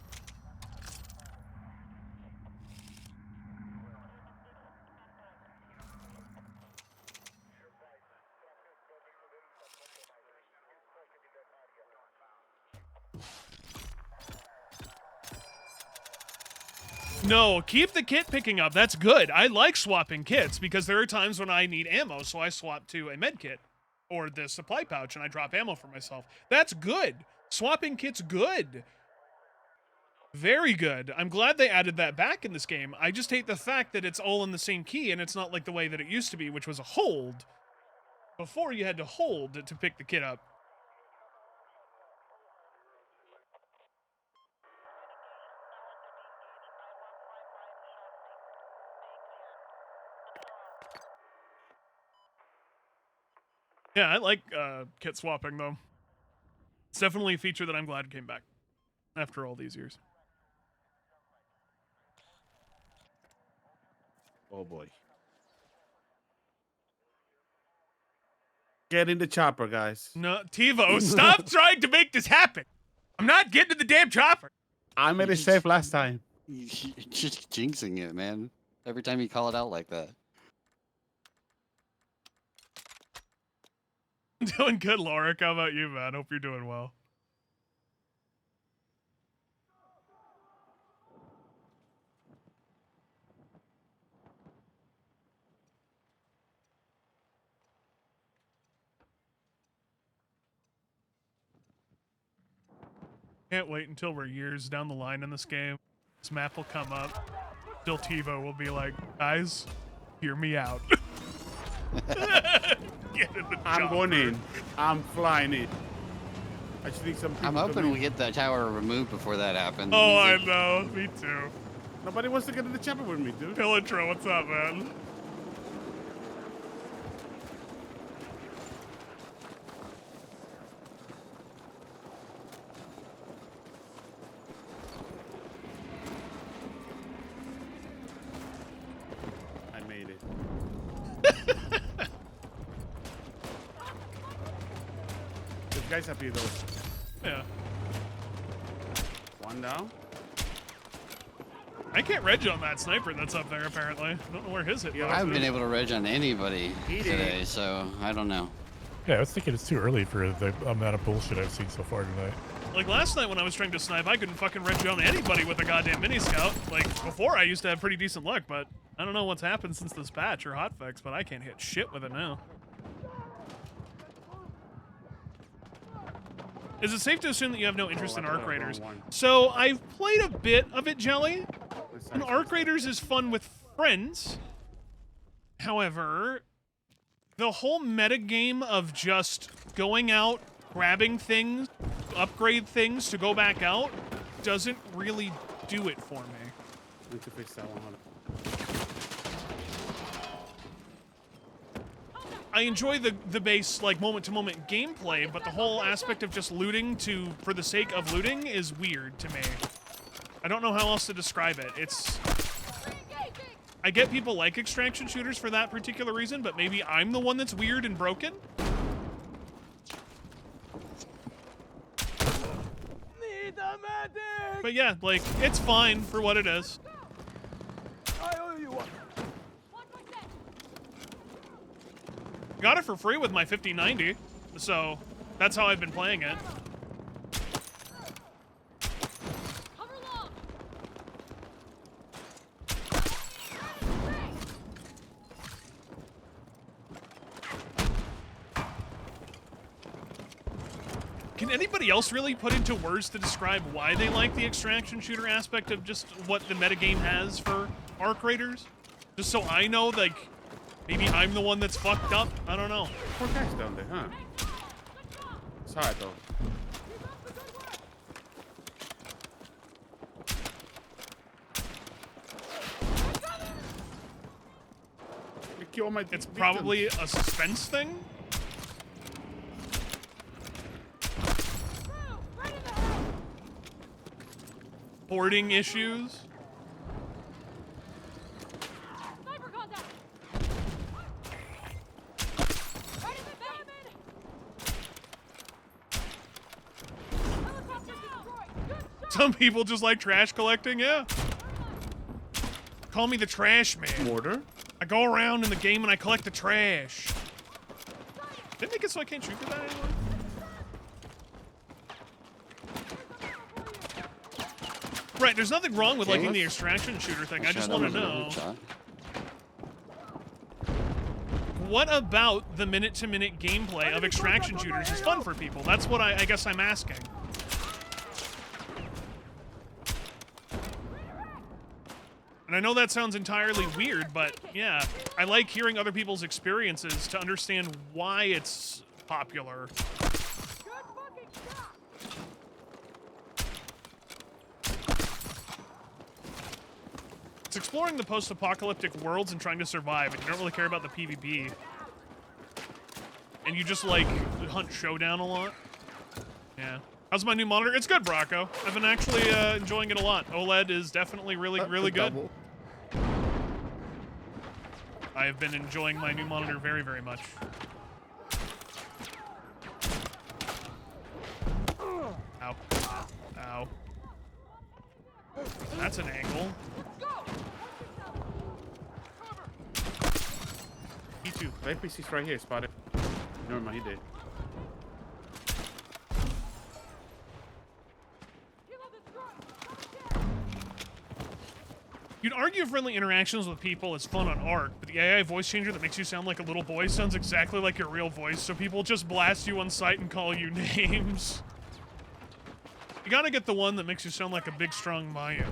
Speaker 1: No, keep the kit picking up. That's good. I like swapping kits because there are times when I need ammo, so I swap to a med kit or the supply pouch and I drop ammo for myself. That's good. Swapping kit's good. Very good. I'm glad they added that back in this game. I just hate the fact that it's all in the same key and it's not like the way that it used to be, which was a hold. Before you had to hold to pick the kit up. Yeah, I like kit swapping, though. It's definitely a feature that I'm glad came back after all these years.
Speaker 6: Oh boy. Get in the chopper, guys.
Speaker 1: No, TiVo, stop trying to make this happen. I'm not getting to the damn chopper.
Speaker 6: I made it safe last time.
Speaker 3: You're just jinxing it, man. Every time you call it out like that.
Speaker 1: I'm doing good, Lorik. How about you, man? Hope you're doing well. Can't wait until we're years down the line in this game. This map will come up. Still Tivo will be like, guys, hear me out. Get in the
Speaker 6: I'm
Speaker 1: chopper.
Speaker 6: going in. I'm flying in. I just need some people
Speaker 3: I'm
Speaker 6: to
Speaker 3: hoping
Speaker 6: leave.
Speaker 3: we get the tower removed before that happens.
Speaker 1: Oh, I know. Me too.
Speaker 6: Nobody wants to get in the chopper with me, dude.
Speaker 1: Pillantro, what's up, man?
Speaker 6: I made it. This guy's happy though.
Speaker 1: Yeah.
Speaker 6: One down.
Speaker 1: I can't reg on that sniper that's up there, apparently. I don't know where his hit
Speaker 6: Yeah,
Speaker 3: I
Speaker 1: was.
Speaker 3: haven't been able to reg on anybody
Speaker 6: He did.
Speaker 3: today, so I don't know.
Speaker 5: Yeah, I was thinking it's too early for the amount of bullshit I've seen so far tonight.
Speaker 1: Like last night when I was trying to snipe, I couldn't fucking reg on anybody with a goddamn mini scout. Like before, I used to have pretty decent luck, but I don't know what's happened since this patch or hotfix, but I can't hit shit with it now. Is it safe to assume that you have no interest in
Speaker 6: I
Speaker 1: Arc
Speaker 6: put a
Speaker 1: Raiders?
Speaker 6: wrong one.
Speaker 1: So I've played a bit of it, Jelly.
Speaker 6: This
Speaker 1: And
Speaker 6: side's
Speaker 1: Arc
Speaker 6: messed up.
Speaker 1: Raiders is fun with friends. However, the whole metagame of just going out, grabbing things, upgrade things to go back out, doesn't really do it for me.
Speaker 6: Need to fix that one. Hold on.
Speaker 1: I enjoy the base, like, moment-to-moment gameplay, but the whole aspect of just looting for the sake of looting is weird to me. I don't know how else to describe it. It's... I get people like extraction shooters for that particular reason, but maybe I'm the one that's weird and broken?
Speaker 4: Need a medic!
Speaker 1: But yeah, like, it's fine for what it is.
Speaker 4: I owe you one.
Speaker 1: Got it for free with my 5090, so that's how I've been playing it. Can anybody else really put into words to describe why they like the extraction shooter aspect of just what the metagame has for Arc Raiders? Just so I know, like, maybe I'm the one that's fucked up? I don't know.
Speaker 6: 4 guys down there, huh? It's hard though. You kill my
Speaker 1: It's
Speaker 6: victims.
Speaker 1: probably a suspense thing? Hoarding issues?
Speaker 2: Sniper contact! Right in the famine! Helicopter destroyed! Good shot!
Speaker 1: Some people just like trash collecting, yeah. Call me the trash man.
Speaker 6: Mortar.
Speaker 1: I go around in the game and I collect the trash. Didn't make it so I can't shoot for that anymore? Right, there's nothing wrong with liking the extraction shooter thing. I just want to know, what about the minute-to-minute gameplay of extraction shooters is fun for people? That's what I guess I'm asking. And I know that sounds entirely weird, but yeah, I like hearing other people's experiences to understand why it's popular.
Speaker 2: Good fucking shot!
Speaker 1: It's exploring the post-apocalyptic worlds and trying to survive, and you don't really care about the PvP. And you just, like, hunt Showdown a lot. Yeah. How's my new monitor? It's good, Brocco. I've been actually enjoying it a lot. OLED is definitely really good.
Speaker 6: Double.
Speaker 1: I have been enjoying my new monitor very, very much. Ow. Ow. That's an angle.
Speaker 6: P2. The APC's right here, spotted. Never mind, he did.
Speaker 1: You'd argue friendly interactions with people is fun on Arc, but the AI voice changer that makes you sound like a little boy sounds exactly like your real voice, so people just blast you on sight and call you names. You gotta get the one that makes you sound like a big, strong Mayan.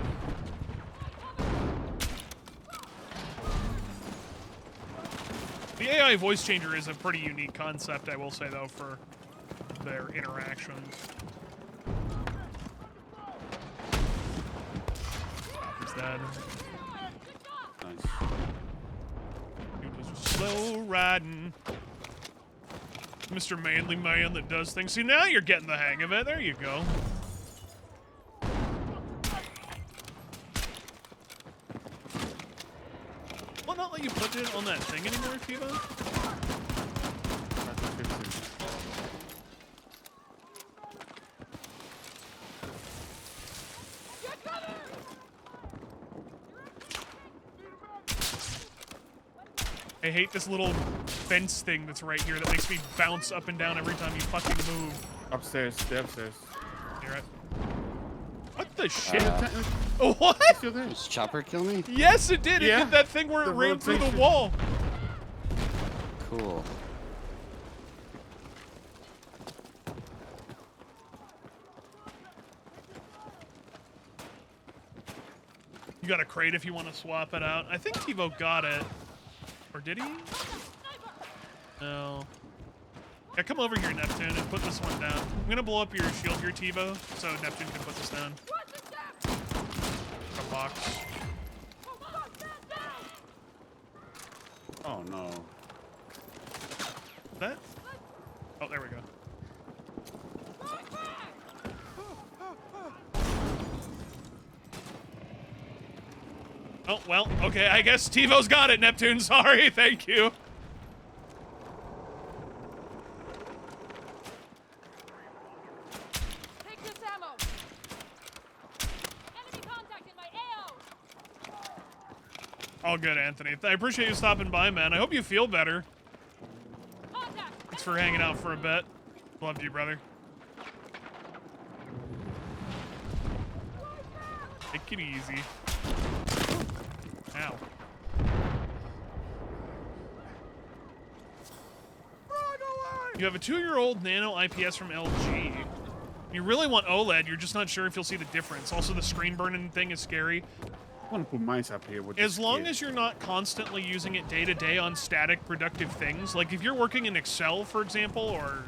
Speaker 1: The AI voice changer is a pretty unique concept, I will say, though, for their interactions. He's dead.
Speaker 6: Nice.
Speaker 1: He was slow riding. Mr. Manly Man that does things. See, now you're getting the hang of it. There you go. Will not let you put it on that thing anymore, Tivo?
Speaker 6: That's a 50.
Speaker 1: I hate this little fence thing that's right here that makes me bounce up and down every time you fucking move.
Speaker 6: Upstairs, they're upstairs.
Speaker 1: You're right. What the shit?
Speaker 6: Oh,
Speaker 1: What?
Speaker 6: still there.
Speaker 3: Does Chopper kill me?
Speaker 1: Yes, it did. It
Speaker 6: Yeah.
Speaker 1: did that thing where it
Speaker 6: The
Speaker 1: ran through the
Speaker 6: rotation.
Speaker 1: wall.
Speaker 3: Cool.
Speaker 1: You got a crate if you want to swap it out. I think Tivo got it. Or did he? No. Yeah, come over here, Neptune, and put this one down. I'm gonna blow up your shield here, Tivo, so Neptune can put this down. A box.
Speaker 6: Oh no.
Speaker 1: That? Oh, there we go. Oh, well, okay, I guess Tivo's got it, Neptune. Sorry, thank you.
Speaker 2: Take this ammo. Enemy contact in my AO.
Speaker 1: All good, Anthony. I appreciate you stopping by, man. I hope you feel better.
Speaker 2: Contact.
Speaker 1: Thanks for hanging out for a bit. Loved you, brother. Take it easy. Ow. You have a 2-year-old nano IPS from LG. You really want OLED, you're just not sure if you'll see the difference. Also, the screen burning thing is scary.
Speaker 6: I want to put mines up here with
Speaker 1: As
Speaker 6: this
Speaker 1: long
Speaker 6: kid.
Speaker 1: as you're not constantly using it day to day on static productive things, like if you're working in Excel, for example, or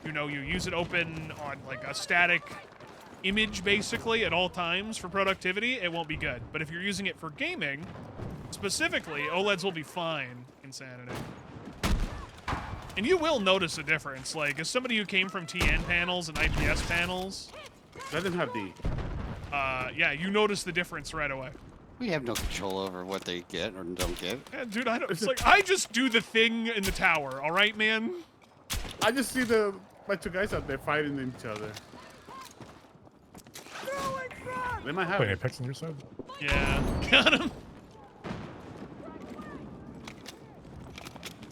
Speaker 1: you know, you use it open on like a static image basically at all times for productivity, it won't be good. But if you're using it for gaming, specifically, OLEDs will be fine. Insanity. And you will notice a difference. Like, as somebody who came from TN panels and IPS panels,
Speaker 6: Let them have D.
Speaker 1: yeah, you notice the difference right away.
Speaker 3: We have no control over what they get or don't get.
Speaker 1: Yeah, dude, I don't. It's like I just do the thing in the tower. All right, man.
Speaker 6: I just see my two guys out there fighting each other. They might have
Speaker 5: Wait,
Speaker 6: it.
Speaker 5: Apex on your side?
Speaker 1: Yeah, got him.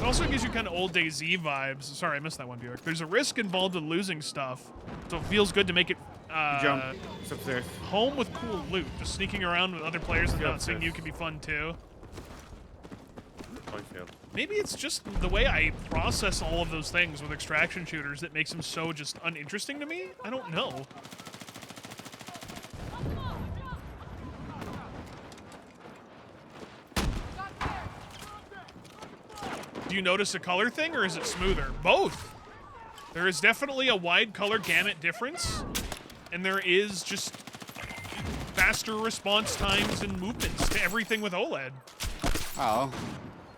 Speaker 1: It also gives you kind of old DayZ vibes. Sorry, I missed that one, Buick. There's a risk involved in losing stuff, so it feels good to make it
Speaker 6: Jump. It's upstairs.
Speaker 1: home with cool loot. Just sneaking around with other players and
Speaker 6: Yeah,
Speaker 1: not seeing
Speaker 6: upstairs.
Speaker 1: you can be fun too.
Speaker 6: Oh, he failed.
Speaker 1: Maybe it's just the way I process all of those things with extraction shooters that makes them so just uninteresting to me. I don't know. Do you notice a color thing, or is it smoother? Both. There is definitely a wide color gamut difference, and there is just faster response times and movements to everything with OLED.
Speaker 3: Oh,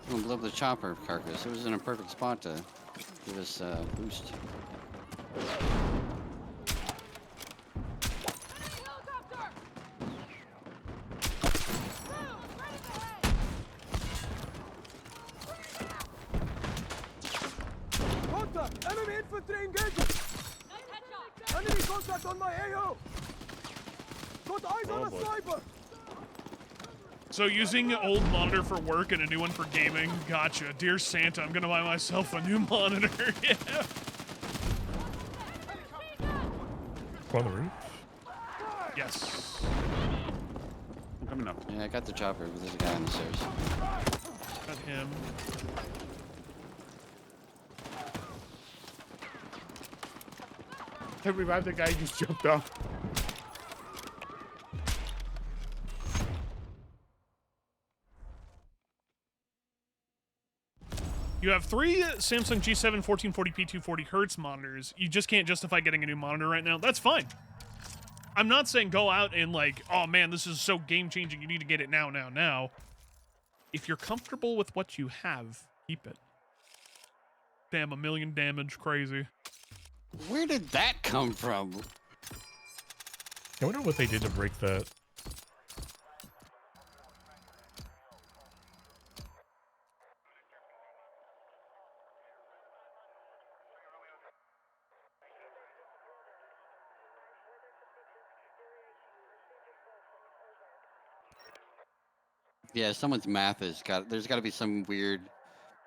Speaker 3: I'm gonna blow up the chopper carcass. It was in a perfect spot to give us a boost.
Speaker 4: Contact! Enemy infantry engaging! Enemy contact on my AO! Got eyes on a
Speaker 6: boy.
Speaker 4: sniper!
Speaker 1: So using old monitor for work and a new one for gaming. Gotcha. Dear Santa, I'm gonna buy myself a new monitor. Yeah.
Speaker 5: On the roof?
Speaker 1: Yes.
Speaker 6: I'm coming up.
Speaker 3: Yeah, I got the chopper, but there's a guy on the stairs.
Speaker 1: Got him.
Speaker 6: To revive the guy you just jumped off.
Speaker 1: You have 3 Samsung G7 1440p 240 Hertz monitors. You just can't justify getting a new monitor right now. That's fine. I'm not saying go out and like, oh man, this is so game-changing, you need to get it now. If you're comfortable with what you have, keep it. Damn, 1 million damage, crazy.
Speaker 3: Where did that come from?
Speaker 5: I wonder what they did to break that.
Speaker 3: Yeah, someone's math has got. There's got to be some weird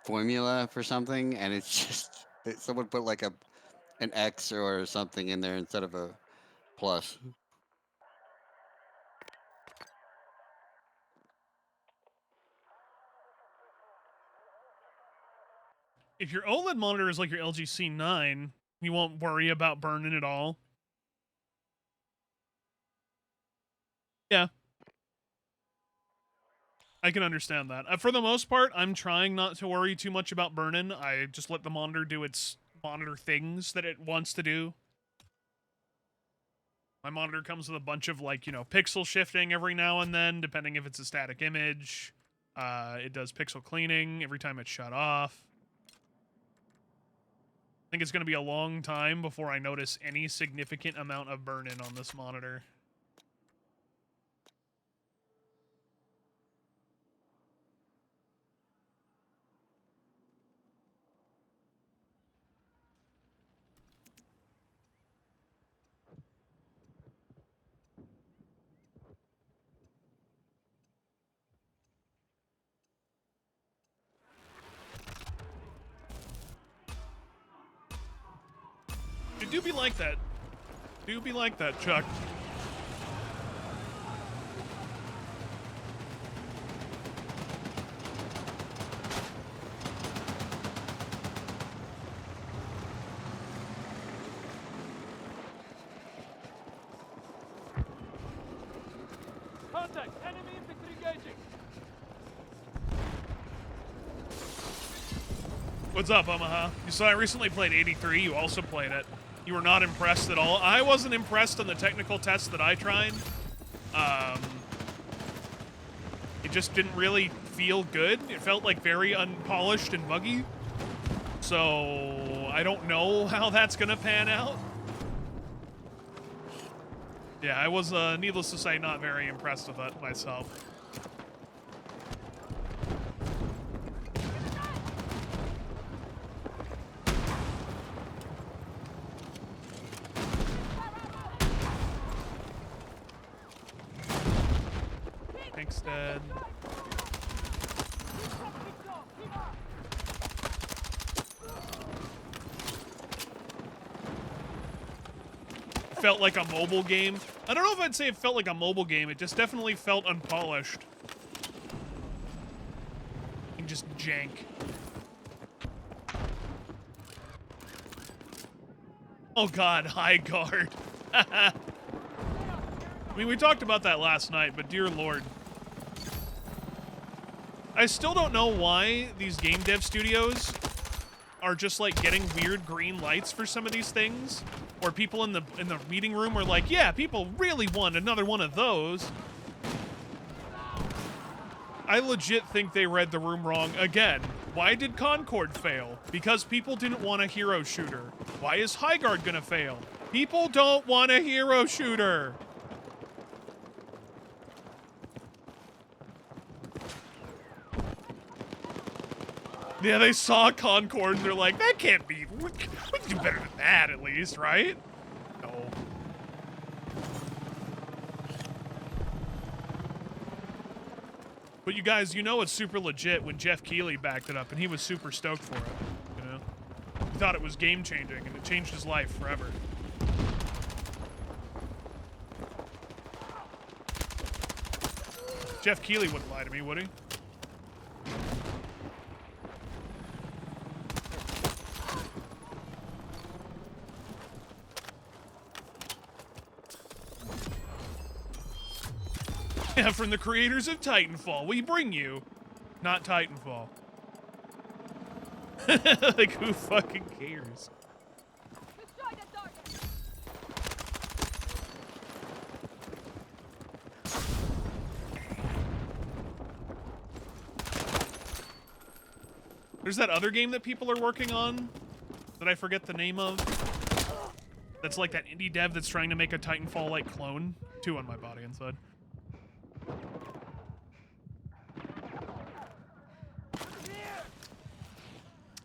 Speaker 3: formula for something, and it's just someone put like an X or something in there instead of a plus.
Speaker 1: If your OLED monitor is like your LG C9, you won't worry about burning at all. Yeah. I can understand that. For the most part, I'm trying not to worry too much about burn-in. I just let the monitor do its monitor things that it wants to do. My monitor comes with a bunch of, like, you know, pixel shifting every now and then, depending if it's a static image. It does pixel cleaning every time it's shut off. I think it's going to be a long time before I notice any significant amount of burn-in on this monitor. It do be like that. Do be like that, Chuck.
Speaker 4: Contact! Enemy infantry engaging!
Speaker 1: What's up, Omaha? You saw I recently played 83. You also played it. You were not impressed at all. I wasn't impressed on the technical tests that I tried. It just didn't really feel good. It felt like very unpolished and buggy. So I don't know how that's gonna pan out. Yeah, I was, needless to say, not very impressed with it myself. Tank's dead. Felt like a mobile game. I don't know if I'd say it felt like a mobile game. It just definitely felt unpolished. And just jank. Oh god, high guard. I mean, we talked about that last night, but dear lord. I still don't know why these game dev studios are just like getting weird green lights for some of these things. Or people in the meeting room are like, yeah, people really want another one of those. I legit think they read the room wrong again. Why did Concord fail? Because people didn't want a hero shooter. Why is Highguard gonna fail? People don't want a hero shooter. Yeah, they saw Concord and they're like, that can't be. We can do better than that, at least, right? No. But you guys, you know it's super legit when Jeff Keighley backed it up and he was super stoked for it, you know? He thought it was game-changing and it changed his life forever. Jeff Keighley wouldn't lie to me, would he? Yeah, from the creators of Titanfall, we bring you, not Titanfall. Like, who fucking cares?
Speaker 2: Destroy the target.
Speaker 1: There's that other game that people are working on that I forget the name of. That's like that indie dev that's trying to make a Titanfall-like clone. 2 on my body inside.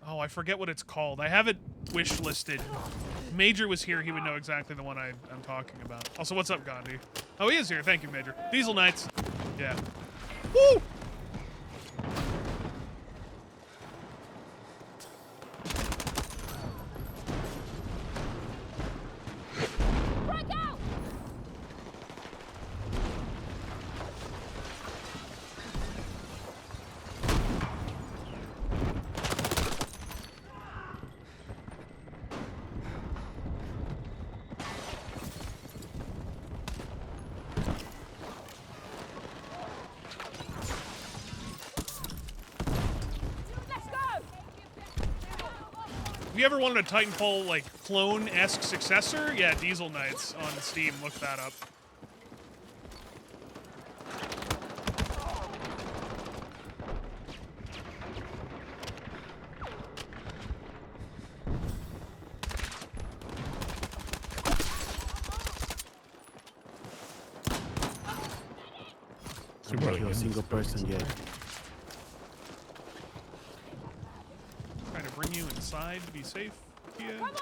Speaker 1: Oh, I forget what it's called. I have it wish listed. Major was here, he would know exactly the one I'm talking about. Also, what's up, Gandhi? Oh, he is here. Thank you, Major. Diesel Knights. Yeah. Woo!
Speaker 2: Break out! Let's go!
Speaker 1: Have you ever wanted a Titanfall, like, clone-esque successor? Yeah, Diesel Knights on Steam. Look that up.
Speaker 5: Super early
Speaker 6: Kill a
Speaker 5: games.
Speaker 6: single person yet.
Speaker 1: Trying to bring you inside to be safe. Yeah.
Speaker 2: Come on!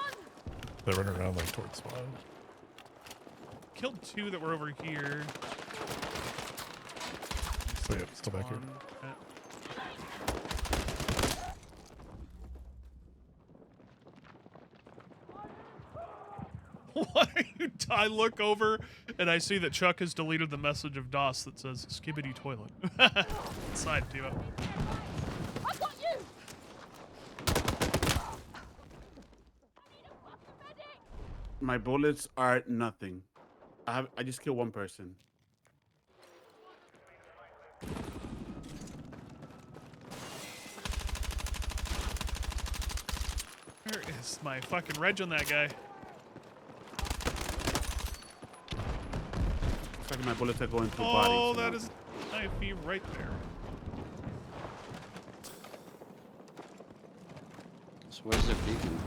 Speaker 5: They're running around like towards spawn.
Speaker 1: Killed 2 that were over here.
Speaker 5: So yeah, still back here.
Speaker 1: Why are you? I look over and I see that Chuck has deleted the message of DOS that says "Skibbity toilet." Side Timo.
Speaker 2: I got you!
Speaker 6: My bullets are nothing. I just killed one person.
Speaker 1: Where is my fucking reg on that guy?
Speaker 6: Looks like my bullets are going through
Speaker 1: Oh,
Speaker 6: bodies.
Speaker 1: that is knifey right there.
Speaker 3: So where's their beacon?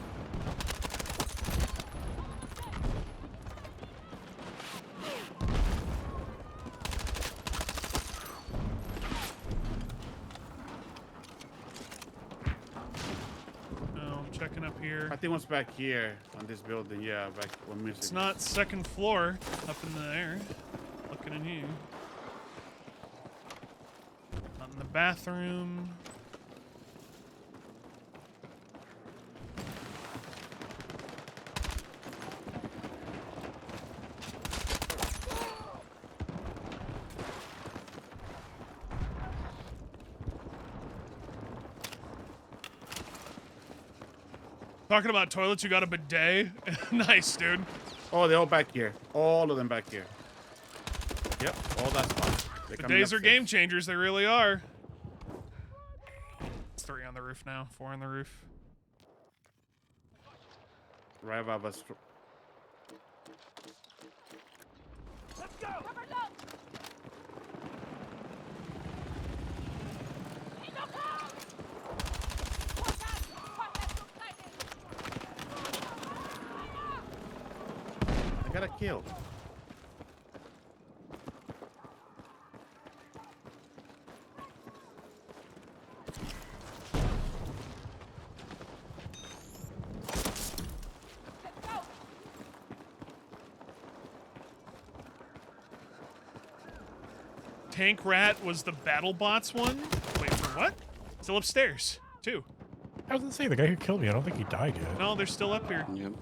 Speaker 1: No, I'm checking up here.
Speaker 6: I think one's back here on this building. Yeah, back one missing.
Speaker 1: It's not second floor up in the air. Looking in here. Not in the bathroom. Talking about toilets, you got a bidet? Nice, dude.
Speaker 6: Oh, they're all back here. All of them back here. Yep, all that spot. They're coming
Speaker 1: Bidets are
Speaker 6: upstairs.
Speaker 1: game changers, they really are. It's 3 on the roof now, 4 on the roof.
Speaker 6: Right above us.
Speaker 2: Let's go! Cover low! In the cloud! Watch out! Contact subsided!
Speaker 6: I got a kill.
Speaker 2: Let's go!
Speaker 1: Tank Rat was the BattleBots one? Wait, for what? Still upstairs, too.
Speaker 5: I was gonna say the guy who killed me. I don't think he died yet.
Speaker 1: No, they're still up here.
Speaker 3: Yep.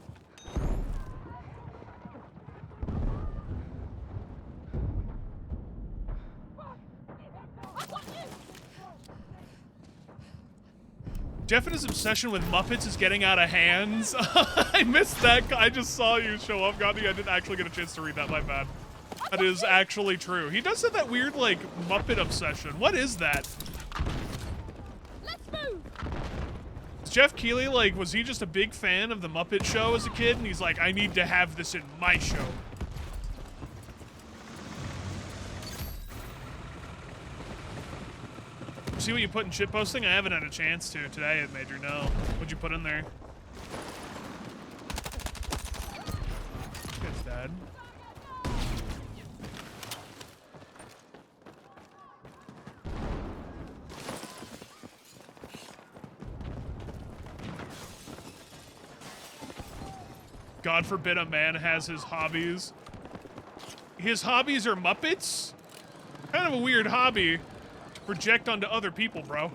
Speaker 2: I got you!
Speaker 1: Jeff and his obsession with Muppets is getting out of hands. I missed that. I just saw you show up, Gandhi. I didn't actually get a chance to read that. My bad. That is actually true. He does have that weird, like, Muppet obsession. What is that?
Speaker 2: Let's move.
Speaker 1: Is Jeff Keighley, like, was he just a big fan of the Muppet Show as a kid? And he's like, I need to have this in my show. See what you put in shitposting? I haven't had a chance to today at Major. No. What'd you put in there? It's dead. God forbid a man has his hobbies. His hobbies are Muppets? Kind of a weird hobby to project onto other people, bro.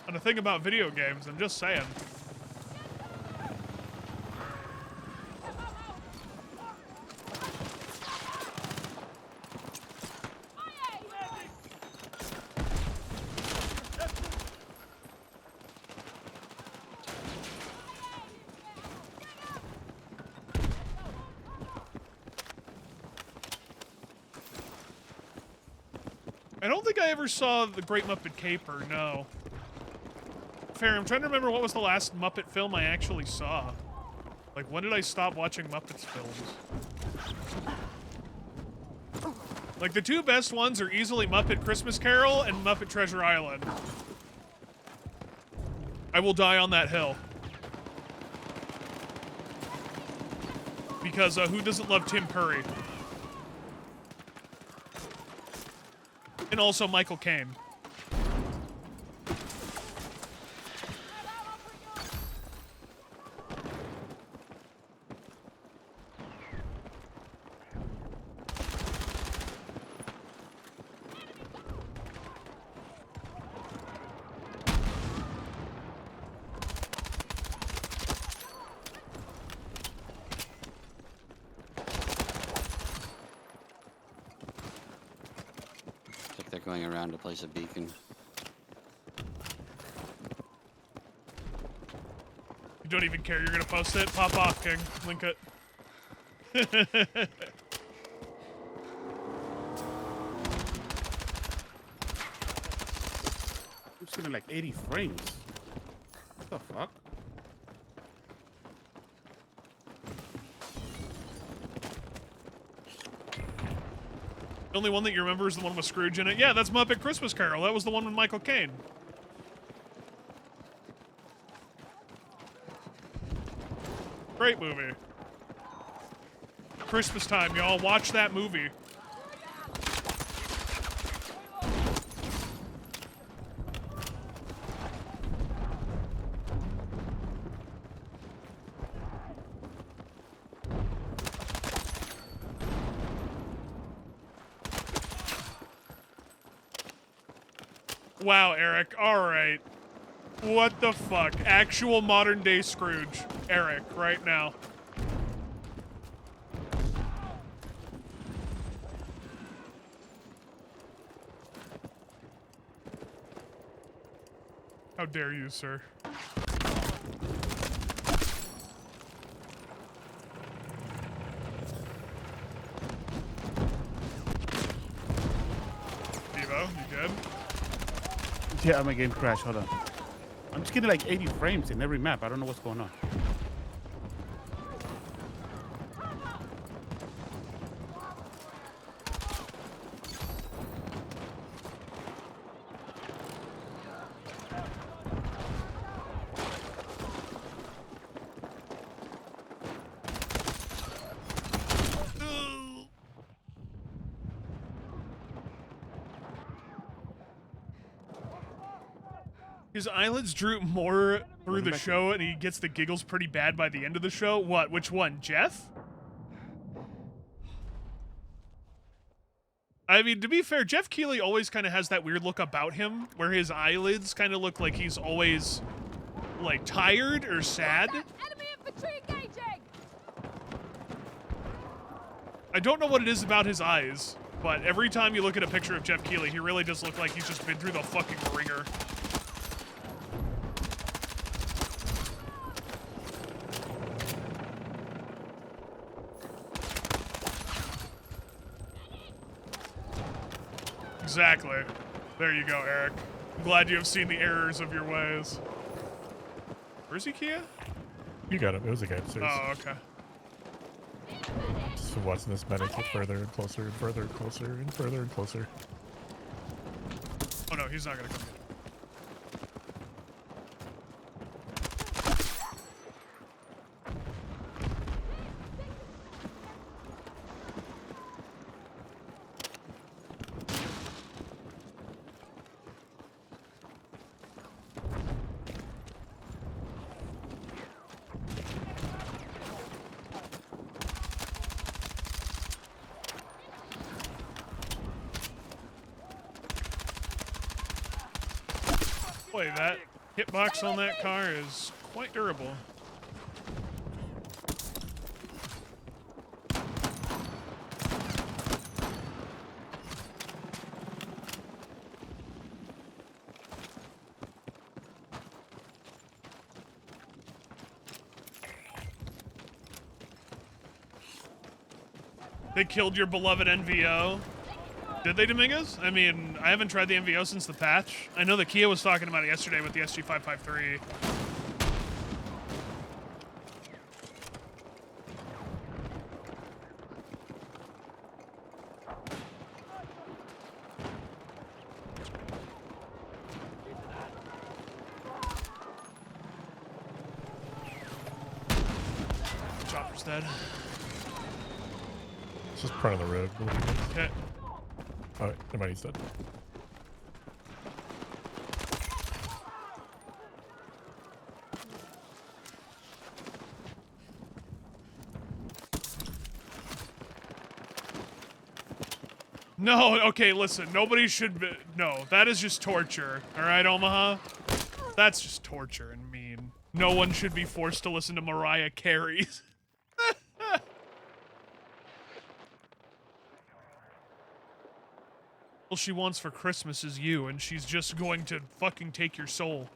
Speaker 1: And the thing about video games, I'm just saying. I don't think I ever saw The Great Muppet Caper, no. Fair, I'm trying to remember what was the last Muppet film I actually saw. Like, when did I stop watching Muppets films? Like, the two best ones are easily Muppet Christmas Carol and Muppet Treasure Island. I will die on that hill. Because who doesn't love Tim Curry? And also Michael Caine.
Speaker 3: They're going around to place a beacon.
Speaker 1: You don't even care, you're gonna post it? Pop off, King. Link it.
Speaker 6: I'm just getting like 80 frames. What the fuck?
Speaker 1: The only one that you remember is the one with Scrooge in it. Yeah, that's Muppet Christmas Carol. That was the one with Michael Caine. Great movie. Christmas time, y'all. Watch that movie. Wow, Eric. All right. What the fuck? Actual modern day Scrooge. Eric, right now. How dare you, sir? Devo, you good?
Speaker 6: Yeah, my game crashed. Hold on. I'm just getting like 80 frames in every map. I don't know what's going on.
Speaker 1: His eyelids droop more through the show, and he gets the giggles pretty bad by the end of the show. What? Which one? Jeff? I mean, to be fair, Jeff Keighley always kind of has that weird look about him, where his eyelids kind of look like he's always, like, tired or sad.
Speaker 2: Enemy infantry engaging.
Speaker 1: I don't know what it is about his eyes, but every time you look at a picture of Jeff Keighley, he really does look like he's just been through the fucking ringer. Exactly. There you go, Eric. I'm glad you have seen the errors of your ways. Where's he, Kia?
Speaker 5: You got him. It was a guy upstairs.
Speaker 1: Oh, okay.
Speaker 5: Just watching this medic get further and closer and further and closer and further and closer.
Speaker 1: Oh no, he's not gonna come get it. Boy, that hitbox on that car is quite durable. They killed your beloved NVO. Did they, Dominguez? I mean, I haven't tried the NVO since the patch. I know that Kia was talking about it yesterday with the SG553. Chopper's dead.
Speaker 5: It's just front of the road.
Speaker 1: Okay.
Speaker 5: Oh, never mind, he's dead.
Speaker 1: No, okay, listen. Nobody should be... No, that is just torture. All right, Omaha? That's just torture and mean. No one should be forced to listen to Mariah Carey. All she wants for Christmas is you, and she's just going to fucking take your soul.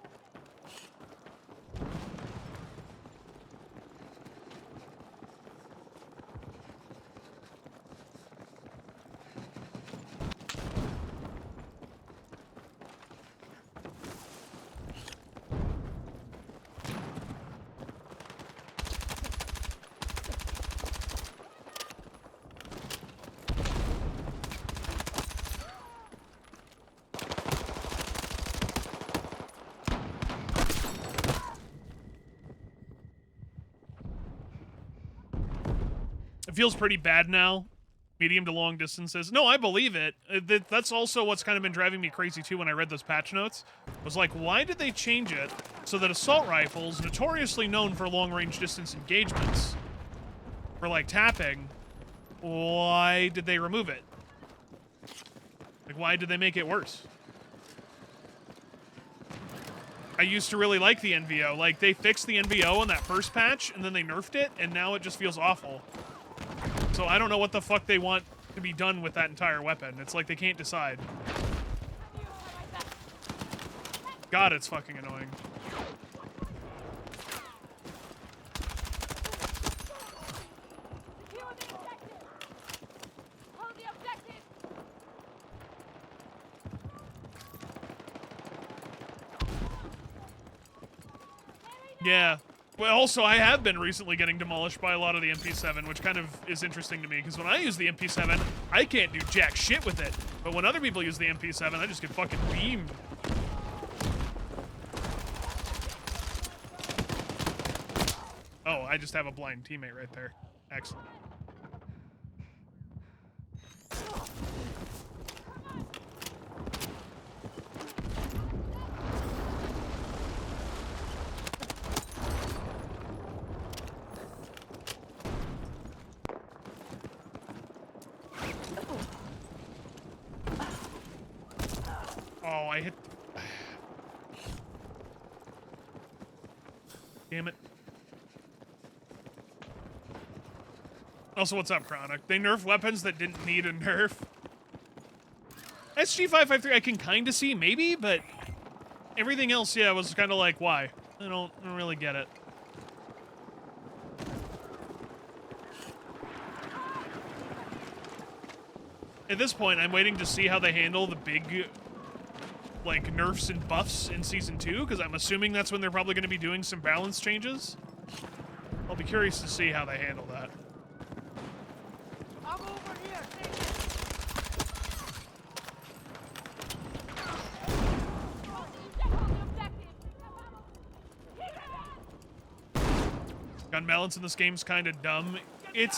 Speaker 1: It feels pretty bad now. Medium to long distances. No, I believe it. That's also what's kind of been driving me crazy too when I read those patch notes. Was like, why did they change it so that assault rifles, notoriously known for long-range distance engagements, for like tapping, why did they remove it? Like, why did they make it worse? I used to really like the NVO. Like, they fixed the NVO in that first patch, and then they nerfed it, and now it just feels awful. So I don't know what the fuck they want to be done with that entire weapon. It's like they can't decide. God, it's fucking annoying. Yeah. Well, also, I have been recently getting demolished by a lot of the MP7, which kind of is interesting to me, because when I use the MP7, I can't do jack shit with it. But when other people use the MP7, I just get fucking beamed. Oh, I just have a blind teammate right there. Excellent. Oh, I hit... Damn it. Also, what's up, Chronic? They nerf weapons that didn't need a nerf. SG553 I can kind of see, maybe, but everything else, yeah, was kind of like, why? I don't really get it. At this point, I'm waiting to see how they handle the big, like, nerfs and buffs in Season 2, because I'm assuming that's when they're probably going to be doing some balance changes. I'll be curious to see how they handle that.
Speaker 4: I'm over here. Take it.
Speaker 1: Gun balance in this game's kind of dumb.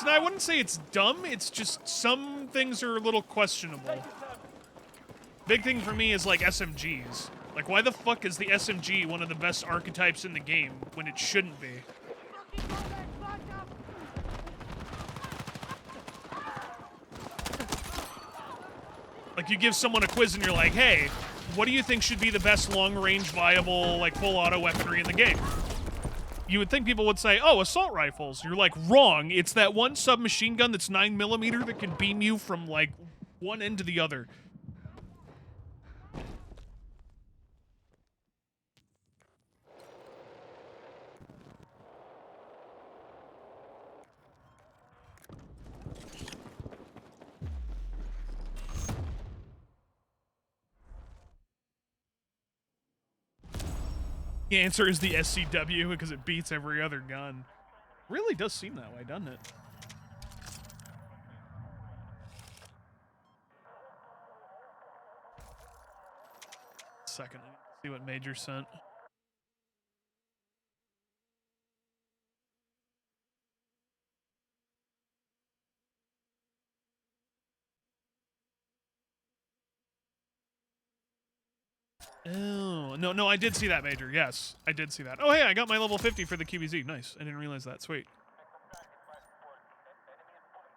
Speaker 1: I wouldn't say it's dumb, it's just some things are a little questionable. Big thing for me is like SMGs. Like, why the fuck is the SMG one of the best archetypes in the game when it shouldn't be? Like, you give someone a quiz and you're like, hey, what do you think should be the best long-range, viable, like, full auto weaponry in the game? You would think people would say, oh, assault rifles. You're like, wrong. It's that one submachine gun that's 9mm that can beam you from, like, one end to the other. The answer is the SCW because it beats every other gun. Really does seem that way, doesn't it? Second, I need to see what Major sent. Oh, no, I did see that, Major. Yes, I did see that. Oh, hey, I got my level 50 for the QBZ. Nice. I didn't realize that. Sweet.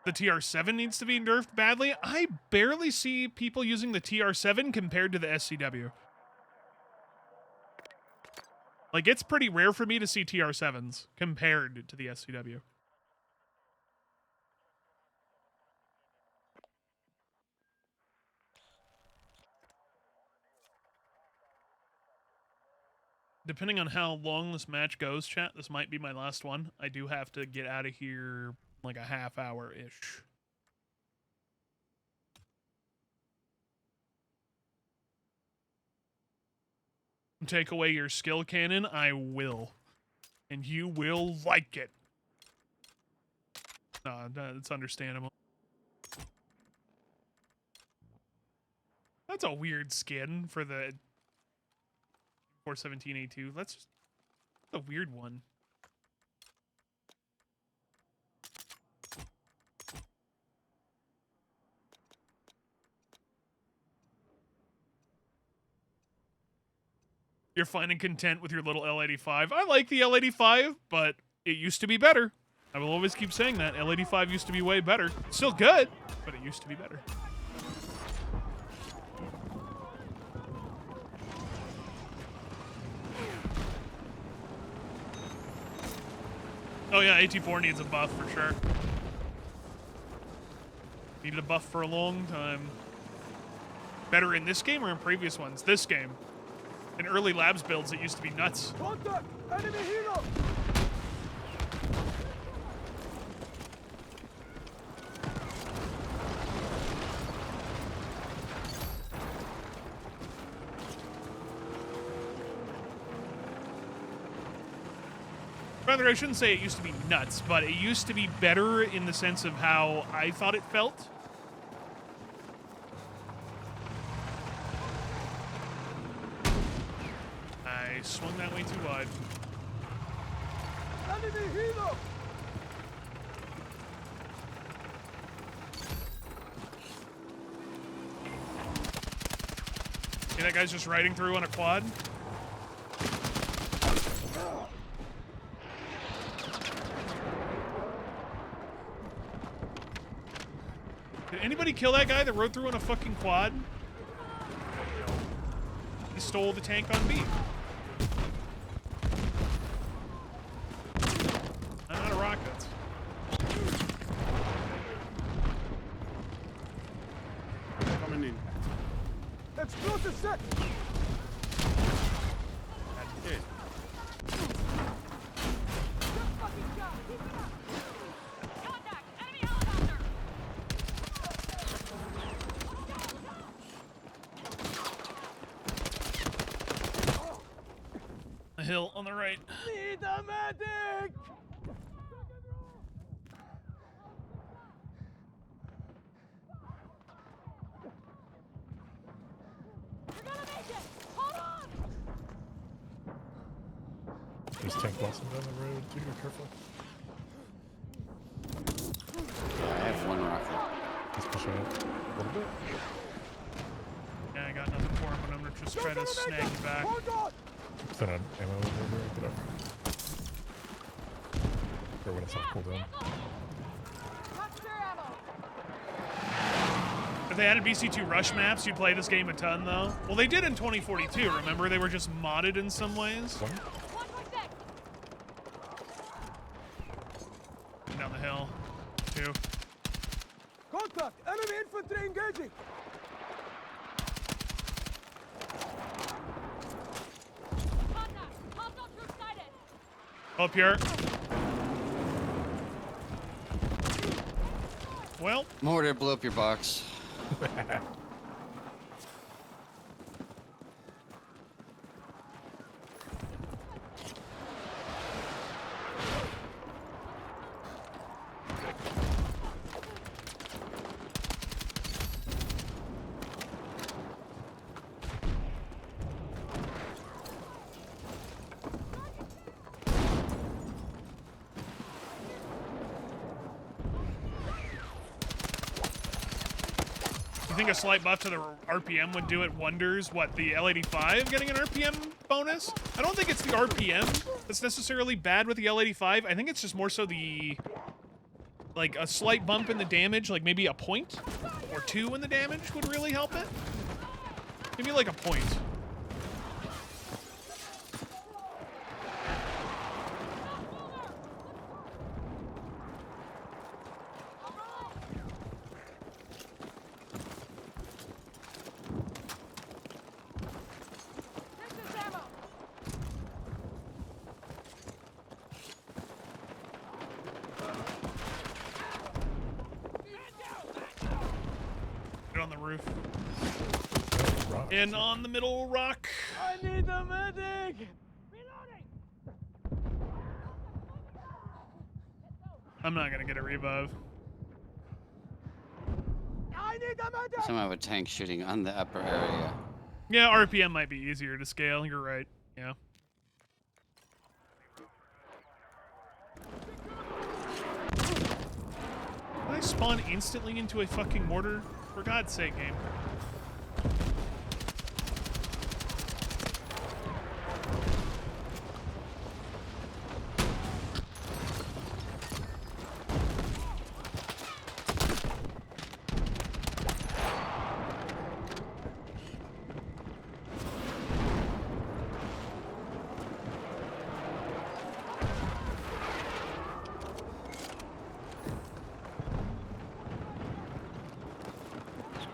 Speaker 1: The TR7 needs to be nerfed badly. I barely see people using the TR7 compared to the SCW. Like, it's pretty rare for me to see TR7s compared to the SCW. Depending on how long this match goes, chat, this might be my last one. I do have to get out of here like a half hour-ish. Take away your skill cannon? I will. And you will like it. No, it's understandable. That's a weird skin for the 417A2. That's just a weird one. You're finding content with your little L85. I like the L85, but it used to be better. I will always keep saying that. L85 used to be way better. It's still good, but it used to be better. Oh yeah, AT4 needs a buff for sure. Needed a buff for a long time. Better in this game or in previous ones? This game. In early labs builds, it used to be nuts.
Speaker 4: Contact! Enemy helo!
Speaker 1: Rather, I shouldn't say it used to be nuts, but it used to be better in the sense of how I thought it felt. I swung that way too wide.
Speaker 4: Enemy helo!
Speaker 1: Okay, that guy's just riding through on a quad. Did anybody kill that guy that rode through on a fucking quad? He stole the tank on B. I'm out of rockets.
Speaker 6: Coming in.
Speaker 4: Explosive set!
Speaker 6: That's it.
Speaker 2: Contact! Enemy helicopter!
Speaker 1: hill on the right.
Speaker 4: Need a medic!
Speaker 2: We're gonna make it! Hold on!
Speaker 5: There's tank Wilson down the road too. Careful.
Speaker 3: Yeah, I have one rocket.
Speaker 5: He's pushing out a little bit.
Speaker 1: Yeah, I got nothing for him, but I'm gonna just try to snag him back.
Speaker 4: Hold on!
Speaker 5: Send on ammo over. Get up. Or when it's on cooldown.
Speaker 2: Got spare ammo!
Speaker 1: If they added BC2 rush maps, you'd play this game a ton, though. Well, they did in 2042, remember? They were just modded in some ways.
Speaker 5: One.
Speaker 2: 126!
Speaker 1: Down the hill. 2.
Speaker 4: Contact! Enemy infantry engaging!
Speaker 2: Contact! Hostile troops sighted!
Speaker 1: Up here. Well,
Speaker 3: Mortar blew up your box.
Speaker 1: you think a slight buff to the RPM would do it wonders? What, the L85 getting an RPM bonus? I don't think it's the RPM that's necessarily bad with the L85. I think it's just more so the, like, a slight bump in the damage, like maybe a point or 2 in the damage would really help it. Maybe like a point.
Speaker 2: Take this ammo!
Speaker 1: Get on the roof.
Speaker 5: Rock.
Speaker 1: And on the middle rock.
Speaker 4: I need a medic!
Speaker 2: Reloading!
Speaker 1: I'm not gonna get a revive.
Speaker 4: I need a medic!
Speaker 3: Somehow a tank shooting on the upper area.
Speaker 1: Yeah, RPM might be easier to scale. You're right. Yeah. Did I spawn instantly into a fucking mortar? For God's sake, game.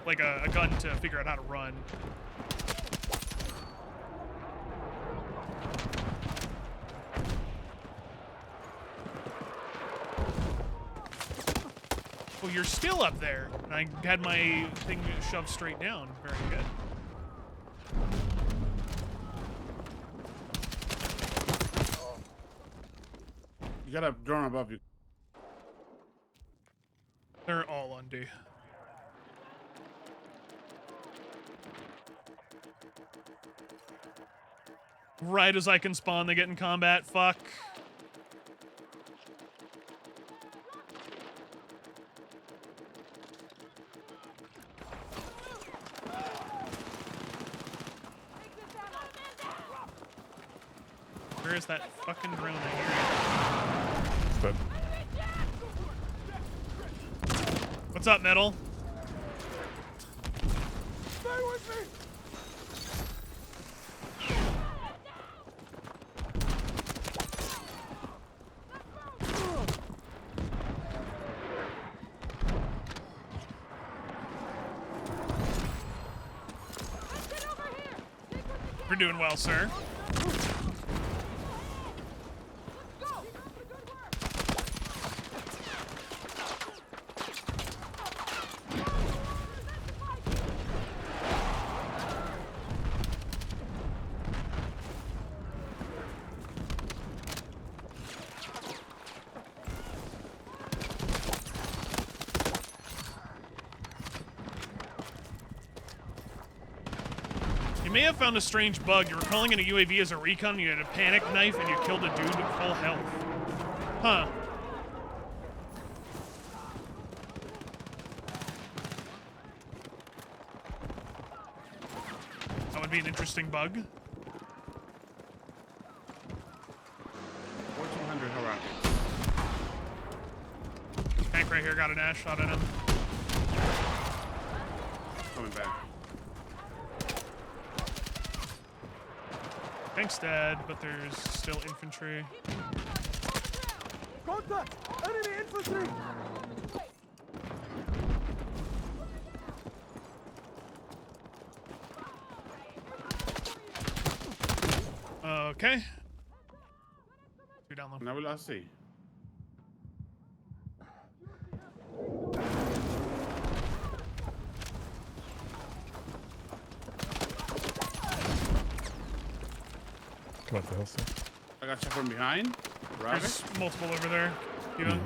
Speaker 1: Like a gun to figure out how to run. Well, you're still up there. And I had my thing shoved straight down. Very good.
Speaker 6: You got a drone above you.
Speaker 1: They're all on D. Right as I can spawn, they get in combat. Fuck. Where is that fucking drone? I hear
Speaker 5: It's dead.
Speaker 1: it. What's up, Metal?
Speaker 4: Stay with me!
Speaker 1: You're doing well, sir. You may have found a strange bug. You were calling in a UAV as a recon, and you had a panic knife, and you killed a dude at full health. Huh. That would be an interesting bug.
Speaker 6: 1400 Ravic.
Speaker 1: Tank right here got an ash shot at him.
Speaker 6: Coming back.
Speaker 1: Tank's dead, but there's still infantry.
Speaker 4: Contact! Enemy infantry!
Speaker 1: Okay. Two down low.
Speaker 6: Now we'll see.
Speaker 5: Come up the hill, sir.
Speaker 6: I got shot from behind. Ravic.
Speaker 1: There's multiple over there. You know?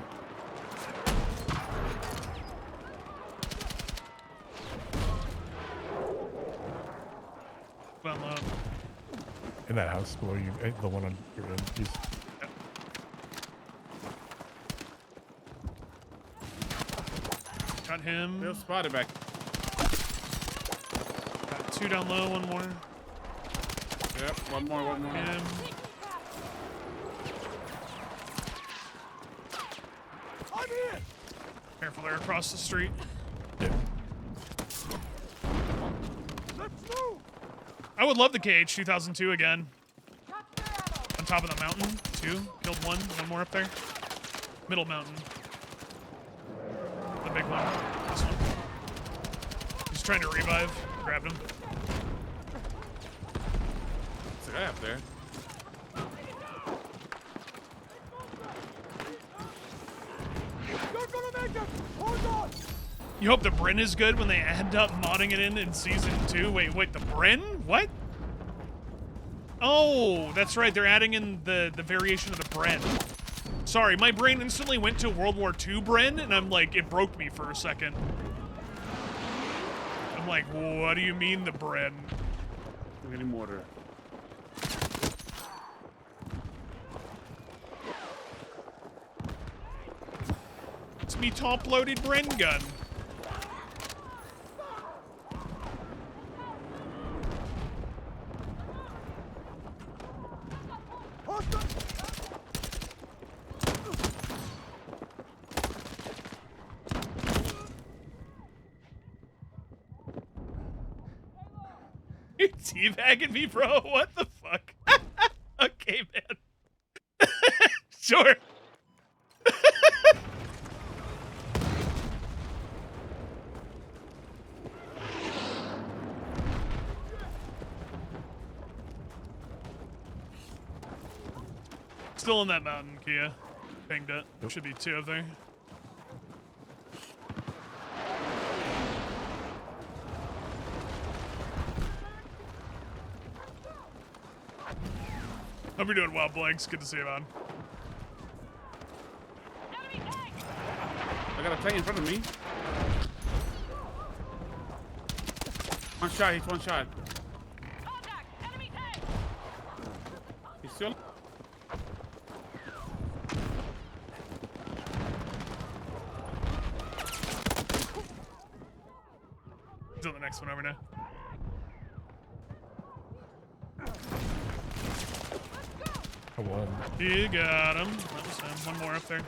Speaker 1: Well,
Speaker 5: In that house below you, the one on your end. He's
Speaker 1: got him.
Speaker 6: They'll spot it back.
Speaker 1: Got two down low, one more.
Speaker 6: Yep, one more, one more.
Speaker 1: Him.
Speaker 4: I'm here!
Speaker 1: Careful, they're across the street.
Speaker 5: yeah.
Speaker 4: Let's move!
Speaker 1: I would love the KH 2002 again. On top of the mountain, two. Killed one. One more up there. Middle mountain. The big one. This one. He's trying to revive. Grabbed him.
Speaker 6: There's a guy up there.
Speaker 4: You're gonna make it! Hold on!
Speaker 1: You hope the Bryn is good when they end up modding it in season 2. Wait, the Bryn? What? Oh, that's right. They're adding in the variation of the Bren. Sorry, my brain instantly went to World War II Bren, and I'm like, it broke me for a second. I'm like, what do you mean the Bren?
Speaker 6: We're getting mortar.
Speaker 1: It's me top-loaded Bren gun. You're teabagging me, bro? What the fuck? Okay, man. Sure. Still in that mountain, Kia. Pinged it. There should be two of there. Hope you're doing well, Blanks. Good to see you, man.
Speaker 6: I got a tank in front of me. One shot, he's one shot. He's still.
Speaker 1: He's on the next one over now.
Speaker 5: I won.
Speaker 1: You got him. That was him. One more up there.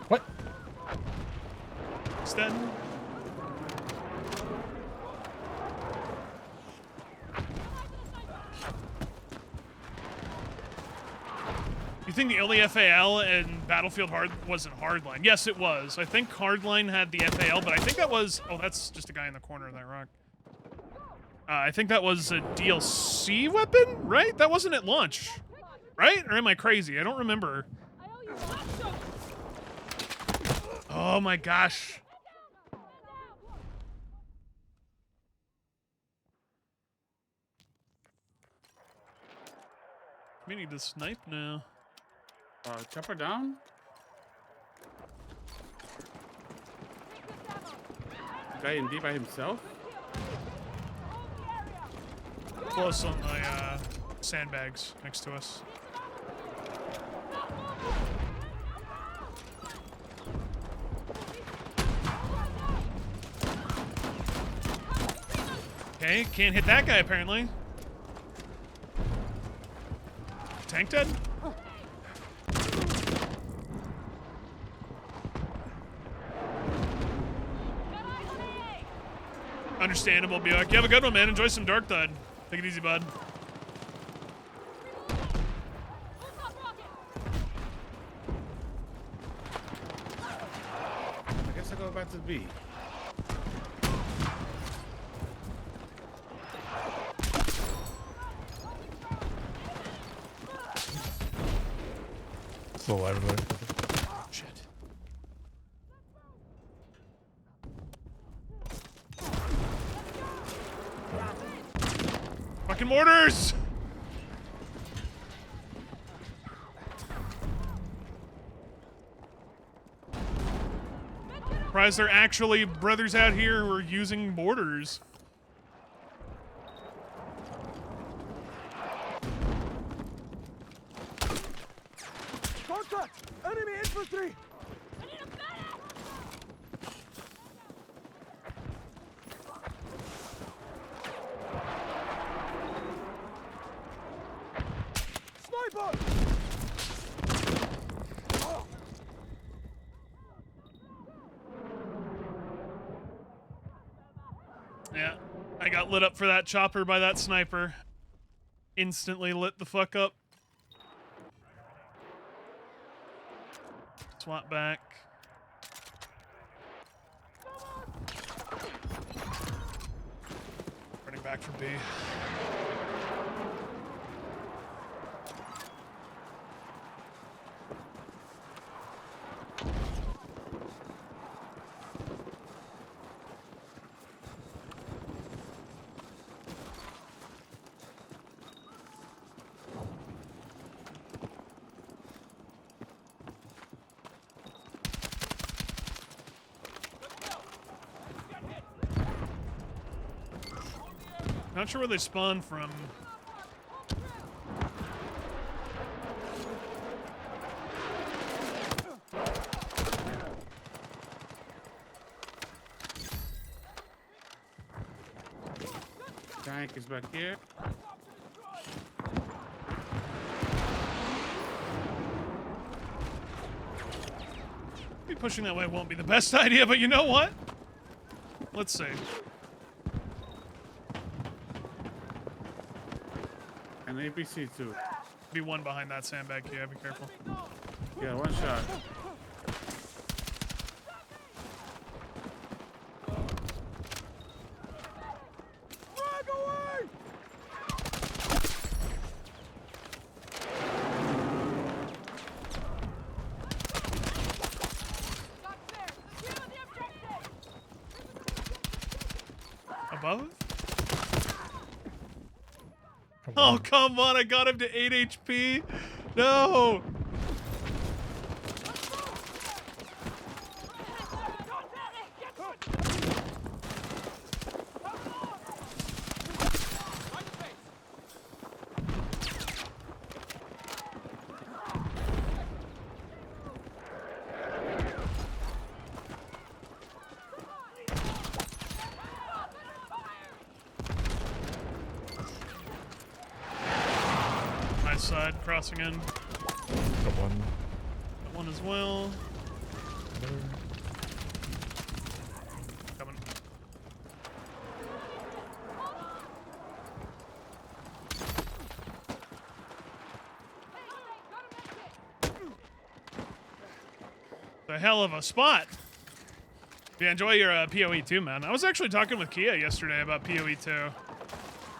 Speaker 5: What?
Speaker 1: Extend. You think the only FAL in Battlefield wasn't Hardline? Yes, it was. I think Hardline had the FAL, but I think that was... Oh, that's just a guy in the corner of that rock. I think that was a DLC weapon, right? That wasn't at launch, right? Or am I crazy? I don't remember. Oh my gosh. We need to snipe now.
Speaker 6: Chopper down. Guy in D by himself.
Speaker 1: close on the sandbags next to us. Okay, can't hit that guy apparently. Tank dead? Understandable, Buick. You have a good one, man. Enjoy some Dark Thud. Take it easy, bud.
Speaker 6: I guess I go back to B.
Speaker 5: Still alive in there.
Speaker 1: Shit. Fucking mortars! Surprised there are actually brothers out here who are using mortars.
Speaker 4: Contact! Enemy infantry! Sniper!
Speaker 1: Yeah, I got lit up for that chopper by that sniper. Instantly lit the fuck up. Swap back. Running back for B. Not sure where they spawn from.
Speaker 6: Tank is back here.
Speaker 1: Maybe pushing that way won't be the best idea, but you know what? Let's see.
Speaker 6: And APC too.
Speaker 1: Be one behind that sandbag, yeah, be careful.
Speaker 6: Yeah, one shot.
Speaker 4: Frag away!
Speaker 1: Above?
Speaker 5: Come
Speaker 1: Oh,
Speaker 5: on.
Speaker 1: come on, I got him to 8 HP. No! My side, crossing in.
Speaker 5: Got one.
Speaker 1: Got one as well.
Speaker 5: There.
Speaker 1: Coming. The hell of a spot. Yeah, enjoy your PoE 2, man. I was actually talking with Kia yesterday about PoE 2. And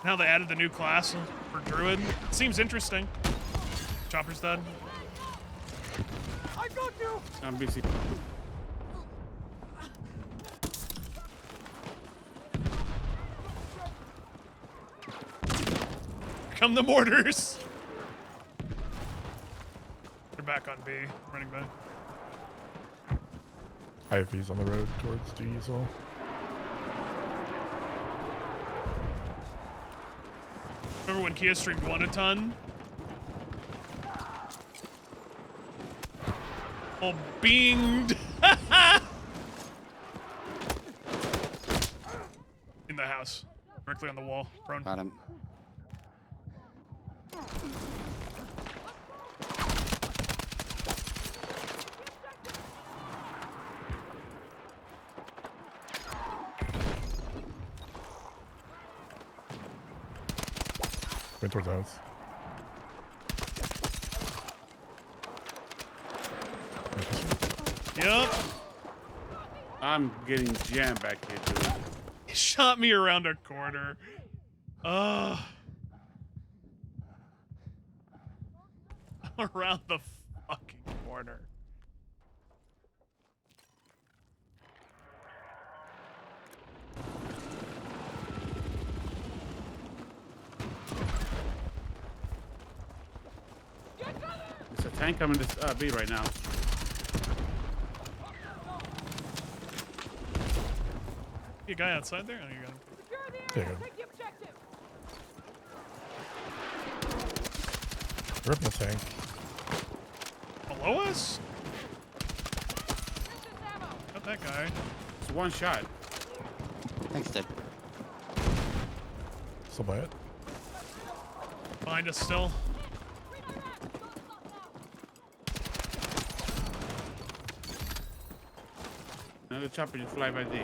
Speaker 1: how they added the new class for Druid. It seems interesting. Chopper's dead.
Speaker 4: I got you!
Speaker 6: I'm busy.
Speaker 1: Come the mortars! They're back on B, running back.
Speaker 5: IFV's on the road towards D as well.
Speaker 1: Remember when Kia streamed one a ton? Oh, beamed. In the house. Directly on the wall. Prone.
Speaker 3: Got him.
Speaker 5: Went towards the house.
Speaker 1: Yep.
Speaker 6: I'm getting jammed back here, dude.
Speaker 1: He shot me around a corner. Ugh. Around the fucking corner.
Speaker 6: There's a tank coming to B right now.
Speaker 1: You a guy outside there? Oh, you got him.
Speaker 2: Secure the
Speaker 5: There
Speaker 2: area.
Speaker 5: you go.
Speaker 2: Take the objective.
Speaker 5: Rip the tank.
Speaker 1: Below us?
Speaker 2: This ammo.
Speaker 1: Got that guy.
Speaker 6: It's one shot.
Speaker 3: Thanks, Dad.
Speaker 5: Still by it.
Speaker 1: Behind us still.
Speaker 6: Another chopper just fly by D.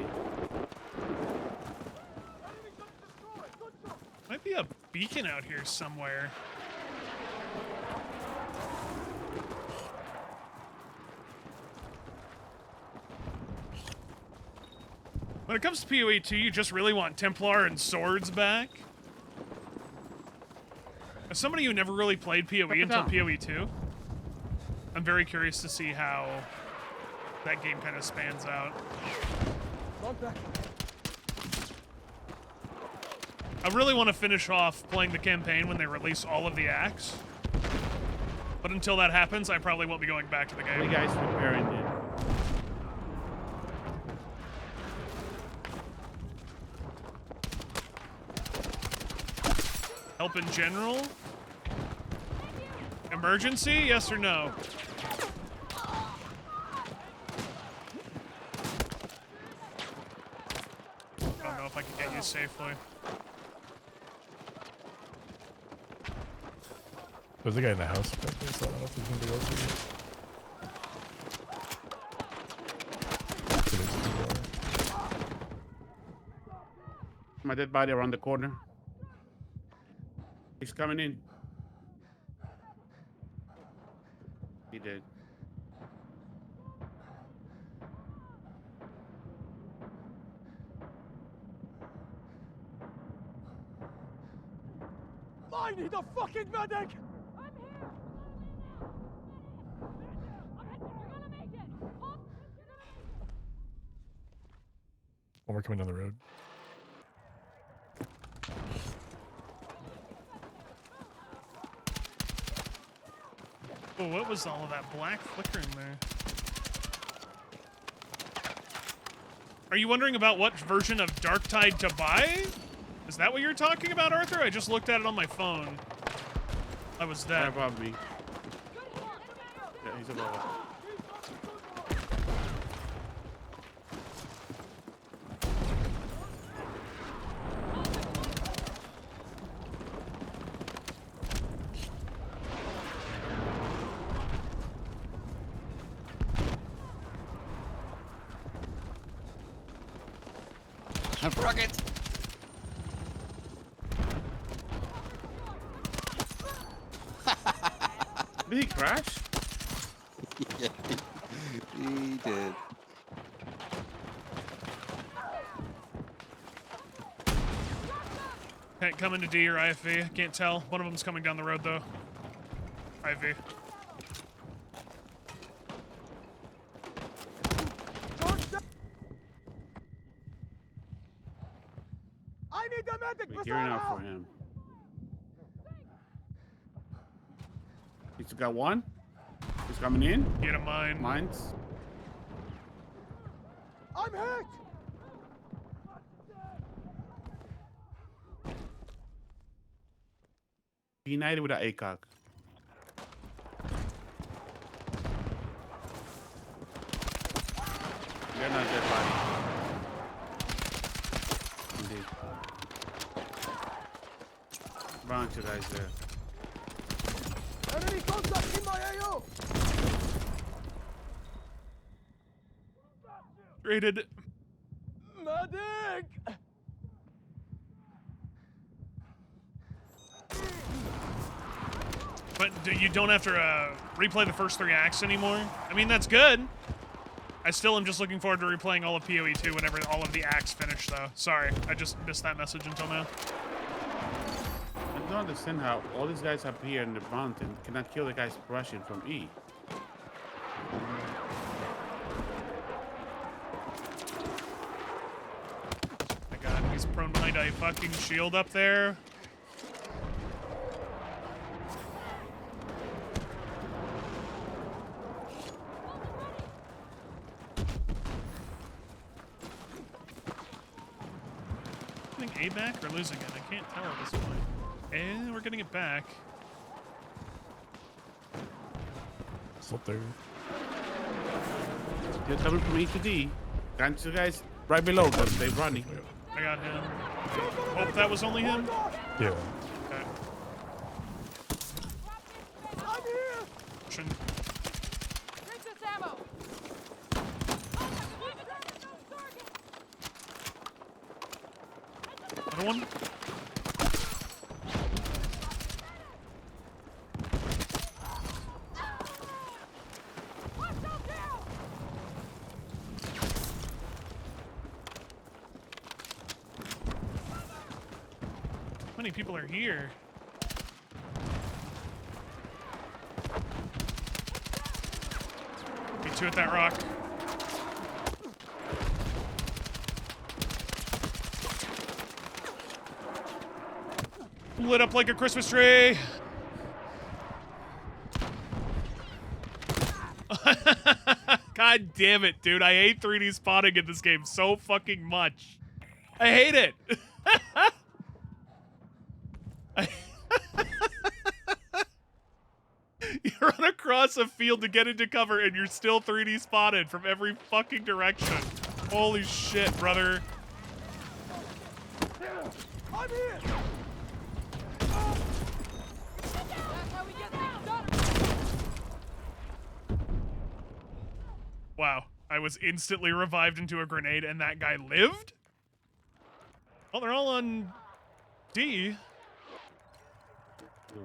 Speaker 1: Might be a beacon out here somewhere. When it comes to PoE 2, you just really want Templar and swords back. As somebody who never really played PoE until PoE 2, I'm very curious to see how that game kind of spans out.
Speaker 4: Contact.
Speaker 1: I really want to finish off playing the campaign when they release all of the acts. But until that happens, I probably won't be going back to the
Speaker 6: What are you
Speaker 1: game.
Speaker 6: guys preparing, dude?
Speaker 1: Help in general? Emergency? Yes or no? I don't know if I can get you safely.
Speaker 5: There's a guy in the house back there, so I don't know if he's gonna be able to. So there's two more.
Speaker 6: My dead body around the corner. He's coming in. He did.
Speaker 4: I need a fucking medic!
Speaker 2: I'm here. You're gonna make it.
Speaker 5: One more coming down the road.
Speaker 1: Oh, what was all of that black flickering there? Are you wondering about what version of Darktide to buy? Is that what you're talking about, Arthur? I just looked at it on my phone. I was
Speaker 6: Right
Speaker 1: dead.
Speaker 6: above me. Yeah, he's above us.
Speaker 3: Rocket!
Speaker 6: Did he crash?
Speaker 3: Yeah, he did.
Speaker 1: Can't come into D or IFV. Can't tell. One of them's coming down the road, though. IFV.
Speaker 4: I need a medic!
Speaker 6: We're
Speaker 4: Missile
Speaker 6: gearing up
Speaker 4: out!
Speaker 6: for him. He's got one. He's coming in.
Speaker 1: Get a mine.
Speaker 6: Mines.
Speaker 4: I'm hit!
Speaker 6: P90 with an ACOG. You're not dead body. Indeed. Bunch of guys there.
Speaker 4: Enemy contact in my AO!
Speaker 1: Rated.
Speaker 4: Medic!
Speaker 1: But you don't have to replay the first 3 acts anymore. I mean, that's good. I still am just looking forward to replaying all of PoE 2 whenever all of the acts finish, though. Sorry, I just missed that message until now.
Speaker 6: I don't understand how all these guys up here in the mountain cannot kill the guys rushing from E.
Speaker 1: My god, he's prone behind a fucking shield up there. Getting A back or losing it? I can't tell at this point. And we're getting it back.
Speaker 5: It's up there.
Speaker 6: They're coming from E to D. Can't you guys right below them? They're running.
Speaker 1: I got him. Hope that was only him.
Speaker 5: Yeah.
Speaker 1: Okay.
Speaker 4: I'm here!
Speaker 1: Shouldn't-
Speaker 2: Drink this ammo.
Speaker 1: Another one. How many people are here? Me too at that rock. Lit up like a Christmas tree. God damn it, dude. I hate 3D spotting in this game so fucking much. I hate it. You run across a field to get into cover and you're still 3D spotted from every fucking direction. Holy shit, brother.
Speaker 4: I'm here!
Speaker 2: That's how we get things done.
Speaker 1: Wow. I was instantly revived into a grenade and that guy lived? Well, they're all on D.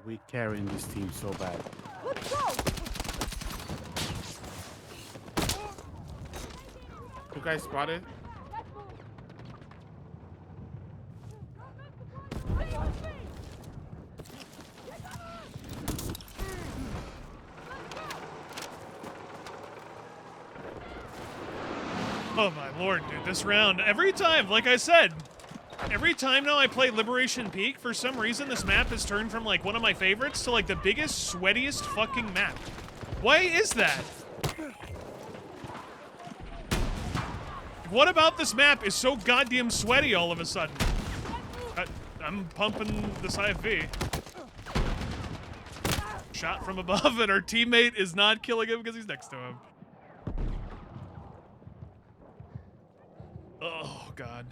Speaker 6: We're carrying this team so bad.
Speaker 4: Let's go!
Speaker 6: You guys spotted?
Speaker 1: Oh my lord, dude. This round, every time, like I said, every time now I play Liberation Peak, for some reason this map has turned from like one of my favorites to like the biggest, sweatiest fucking map. Why is that? What about this map is so goddamn sweaty all of a sudden? I'm pumping this IFV. Shot from above and our teammate is not killing him because he's next to him. Oh, God.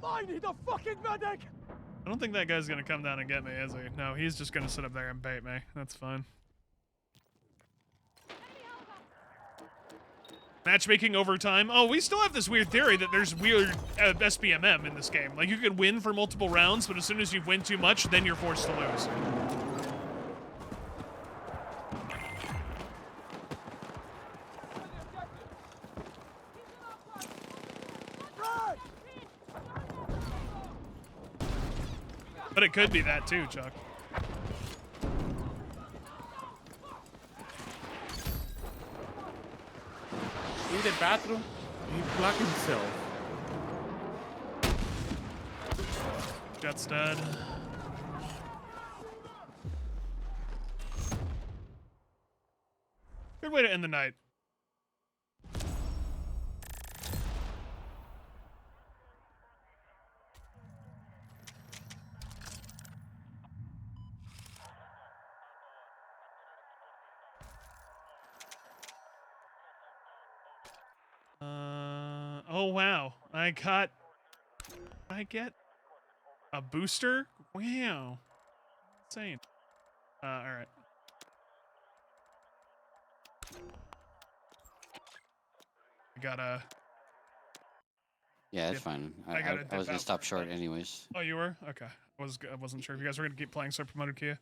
Speaker 4: I need a fucking medic!
Speaker 1: I don't think that guy's gonna come down and get me, is he? No, he's just gonna sit up there and bait me. That's fine. Matchmaking overtime. Oh, we still have this weird theory that there's weird SBMM in this game. Like, you can win for multiple rounds, but as soon as you win too much, then you're forced to lose.
Speaker 4: Right!
Speaker 1: But it could be that too, Chuck.
Speaker 6: In the bathroom, he blocked himself.
Speaker 1: Jet's dead. Good way to end the night. Oh wow. I get a booster? Wow. Insane. Alright. I gotta...
Speaker 3: Yeah, it's
Speaker 1: Dip.
Speaker 3: fine.
Speaker 1: I gotta
Speaker 3: I was
Speaker 1: dip
Speaker 3: gonna
Speaker 1: out
Speaker 3: stop
Speaker 1: for a
Speaker 3: short
Speaker 1: bit.
Speaker 3: anyways.
Speaker 1: Oh, you were? Okay. I wasn't sure if you guys were gonna keep playing, so I promoted Kia.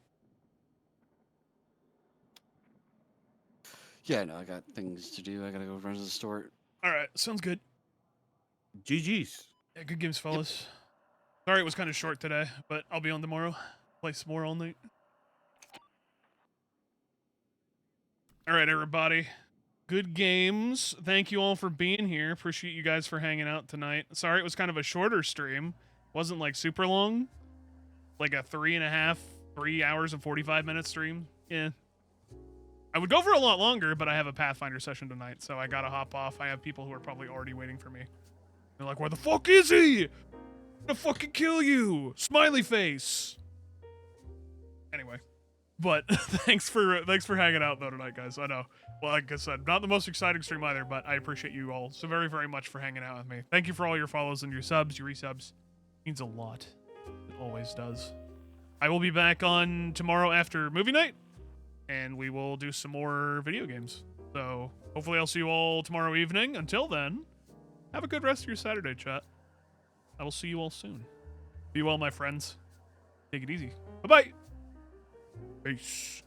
Speaker 3: Yeah, no, I got things to do. I gotta go run to the store.
Speaker 1: Alright, sounds good.
Speaker 6: GG's.
Speaker 1: Yeah, good games, fellas. Sorry it was kind of short today, but I'll be on tomorrow. Play some more all night. Alright, everybody. Good games. Thank you all for being here. Appreciate you guys for hanging out tonight. Sorry it was kind of a shorter stream. Wasn't like super long. Like a 3 hours and 45 minute stream. Yeah. I would go for a lot longer, but I have a Pathfinder session tonight, so I gotta hop off. I have people who are probably already waiting for me. They're like, where the fuck is he? I'm gonna fucking kill you. Smiley face. Anyway. But thanks for hanging out though tonight, guys. I know. Well, like I said, not the most exciting stream either, but I appreciate you all so very, very much for hanging out with me. Thank you for all your follows and your subs, your resubs. It means a lot. It always does. I will be back on tomorrow after movie night, and we will do some more video games. So hopefully I'll see you all tomorrow evening. Until then, have a good rest of your Saturday, chat. I will see you all soon. Be well, my friends. Take it easy. Bye-bye. Peace.